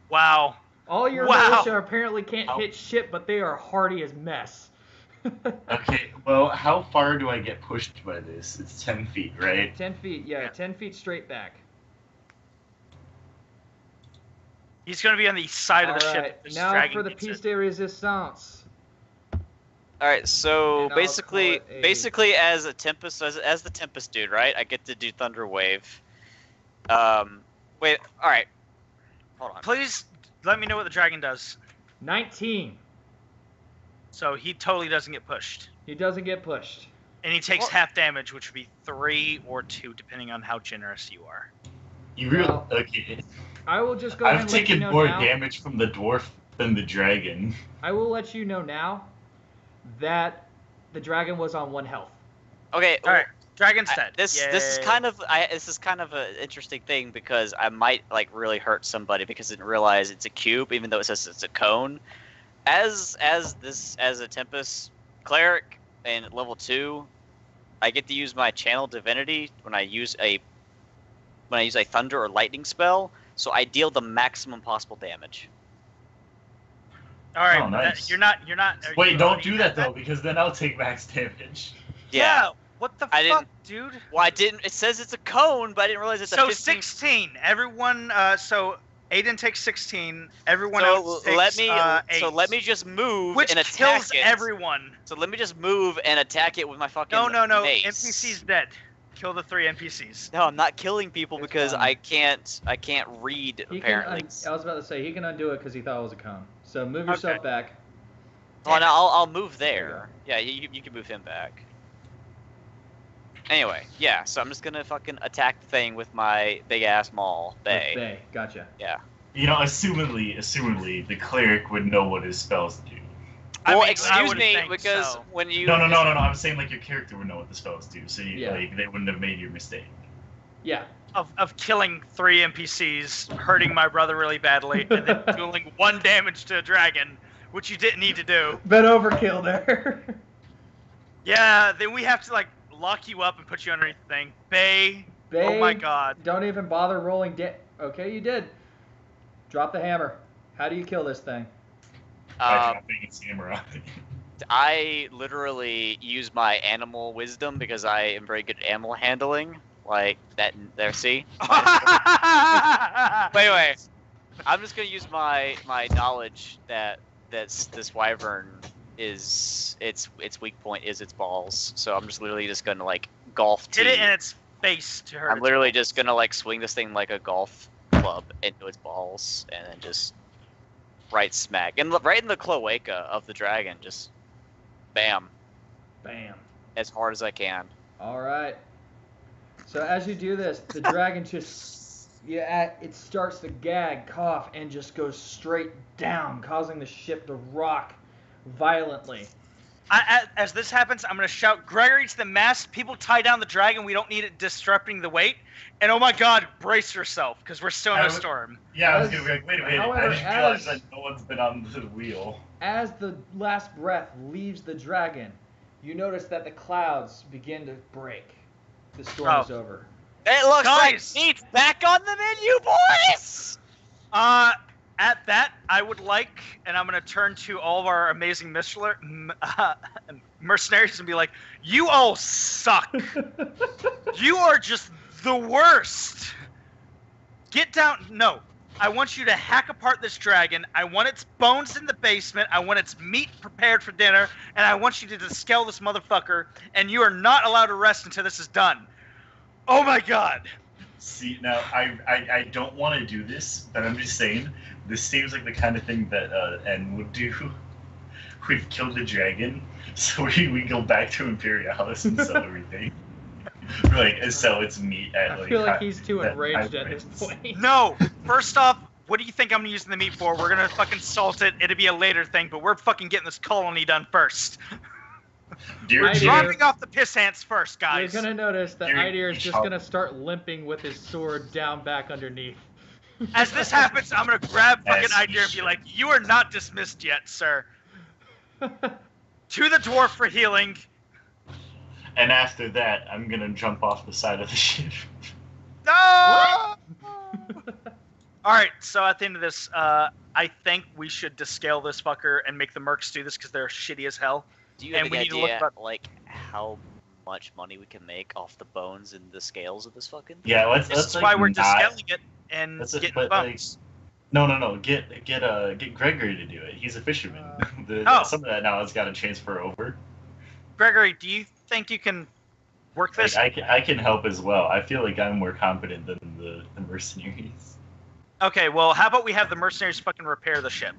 Wow. All your Wow. militia apparently can't Ow. hit shit, but they are hardy as mess. Okay, well, how far do I get pushed by this? It's 10 feet, right? 10 feet, yeah, Yeah. 10 feet straight back. He's gonna be on the side of the All ship. right, This now dragon for the gets piece it. de resistance. all right. So And I'll basically, call it a- basically as a Tempest, as the Tempest dude, right? I get to do Thunder Wave. Wait. All right. Hold on. Please let me know what the dragon does. 19. So he totally doesn't get pushed. He doesn't get pushed. And he takes Well- half damage, which would be 3 or 2, depending on how generous you are. You really Well, okay? I will just go ahead I've and let you taken know more now. damage from the dwarf than the dragon. I will let you know now that the dragon was on 1 health. Okay. All right, dragon's I- dead. this is Yay. kind of an interesting thing because I might like really hurt somebody because I didn't realize it's a cube even though it says it's a cone. As a Tempest cleric in level 2, I get to use my Channel Divinity when I use a thunder or lightning spell, so I deal the maximum possible damage. All right, Oh, nice. you're not. Wait, you don't already do have that though, because then I'll take max damage. Yeah. What the I fuck, dude? Well, I didn't. It says it's a cone, but I didn't realize it's a So 15. 16. Everyone. So Aiden takes 16. Everyone So else takes let me 8. so let me just move Which and attack kills it. everyone. So let me just move and attack it with my fucking No. mace. NPC's dead. Kill the 3 NPCs. No, I'm not killing people It's because fine. I can't read He apparently. I was about to say, he can undo it because he thought it was a cone. So move yourself Okay. back. Oh no, I'll move There there. Yeah, you can move him back. Anyway, yeah, so I'm just gonna fucking attack the thing with my big ass maul. Bay. Bay, gotcha. Yeah. You know, assumedly, the cleric would know what his spells do. Well, I excuse would me, think because so. when you No. I'm saying like your character would know what the spells do, so you, Yeah. like they wouldn't have made your mistake. Yeah. Of killing 3 NPCs, hurting my brother really badly, and then dealing 1 damage to a dragon, which you didn't need to do. Bit overkill there. Yeah, then we have to like lock you up and put you underneath the thing. Bay. Bay, Oh my god. Don't even bother rolling. Okay, you did. Drop the hammer. How do you kill this thing? By dropping its samurai. I literally use my animal wisdom because I am very good at animal handling. Like that there, see? But anyway, I'm just gonna use my knowledge that this wyvern is its weak point is its balls. So I'm just literally just gonna like golf Hit it tee. in its face to hurt. I'm its literally balls. just gonna like swing this thing like a golf club into its balls and then just right smack and right in the cloaca of the dragon, just bam, Bam. as hard as I can. All right. So as you do this, the dragon just, it starts to gag, cough, and just goes straight down, causing the ship to rock violently. As this happens, I'm going to shout, Gregory to the mast, people tie down the dragon, we don't need it disrupting the weight. And oh my god, brace yourself, because we're still in a storm. Yeah, I was As- gonna be like, wait a minute, however, I didn't realize as- that no one's been on the wheel. As the last breath leaves the dragon, you notice that the clouds begin to break. the storm is over. It looks Guys! like meat's back on the menu, boys! At that, I would like, and I'm going to turn to all of our amazing mercenaries and be like, you all suck. You are just the worst. Get down. No. I want you to hack apart this dragon. I want its bones in the basement. I want its meat prepared for dinner. And I want you to scale this motherfucker. And you are not allowed to rest until this is done. Oh my god. See, now, I don't want to do this, but I'm just saying, this seems like the kind of thing that N would do. We've killed the dragon, so we go back to Imperialis and sell everything. We're like, sell its meat at I like... feel like he's too at enraged high at this price. point. No. First off, what do you think I'm using the meat for? We're going to fucking salt it. It'll be a later thing, but we're fucking getting this colony done first. Dear Right Jim, here. Dropping off the piss ants first, guys. You're gonna notice that You're- Idear is just gonna start limping with his sword down back underneath. As this happens, I'm gonna grab fucking As Idea and he be like, "You are not dismissed yet, sir." To the dwarf for healing. and after that, I'm gonna jump off the side of the ship. No. All right. So at the end of this, I think we should descale this fucker and make the mercs do this because they're shitty as hell. Do you have And we any need to look idea, about- like, how much money we can make off the bones and the scales of this fucking thing? Yeah, let's This is like, why we're not- descaling it and Let's just getting put, bones. No. Get Gregory to do it. He's a fisherman. Oh. Some of that now has got to transfer over. Gregory, do you think you can work this? Like, I can help as well. I feel like I'm more competent than the mercenaries. Okay, well, how about we have the mercenaries fucking repair the ship?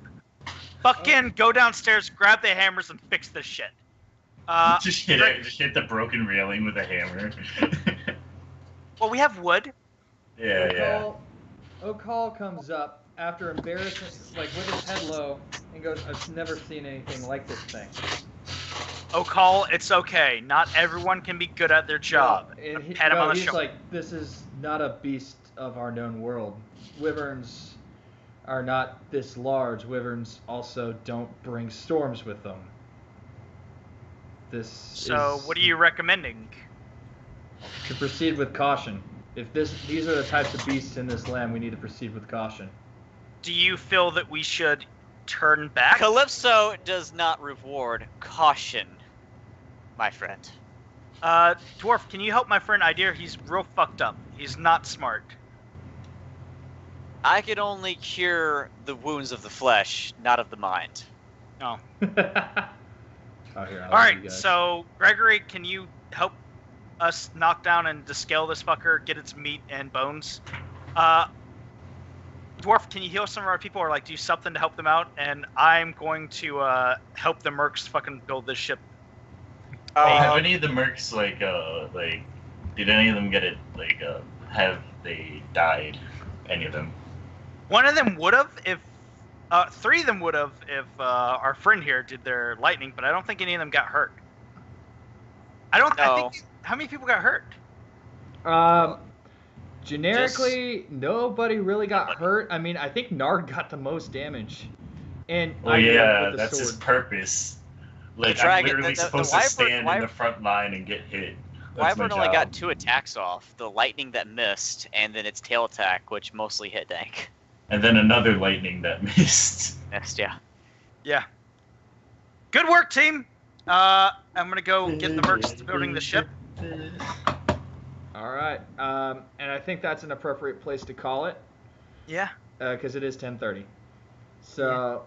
Fucking go downstairs, grab the hammers, and fix this shit. Just hit the broken railing with a hammer. Well, we have wood. yeah. Okal comes up after embarrassing, like with his head low, and goes, "I've never seen anything like this thing." Okal, it's okay. Not everyone can be good at their job. And he, Pat him on the he's shoulder. like, "This is not a beast of our known world. Wyverns are not this large. Wyverns also don't bring storms with them. So, what are you recommending? To proceed with caution. If these are the types of beasts in this land, we need to proceed with caution." Do you feel that we should turn back? Calypso does not reward caution, my friend. Dwarf, can you help my friend Idea? He's real fucked up. He's not smart. I can only cure the wounds of the flesh, not of the mind. No. Oh, here, I'll All let you right, guys. so Gregory, can you help us knock down and descale this fucker, get its meat and bones? Dwarf, can you heal some of our people or like do something to help them out? And I'm going to help the mercs fucking build this ship. Have any of the mercs did any of them get it have they died? Any of them? One of them would have if 3 of them would have if our friend here did their lightning, but I don't think any of them got hurt. I No. think how many people got hurt? Generically, nobody really got hurt. I mean, I think Nard got the most damage. And Oh Idea yeah, with the that's his sword. purpose. Like The dragon- I'm literally the supposed wyvern- to stand in wyvern- the front line and get hit. That's my Wyvern only got job. 2 attacks off. The lightning that missed, and then its tail attack, which mostly hit Dank. And then another lightning that missed. Missed, yeah. Yeah. Good work, team. I'm gonna go get the mercs building the ship. All right. And I think that's an appropriate place to call it Yeah. because it is 10:30. So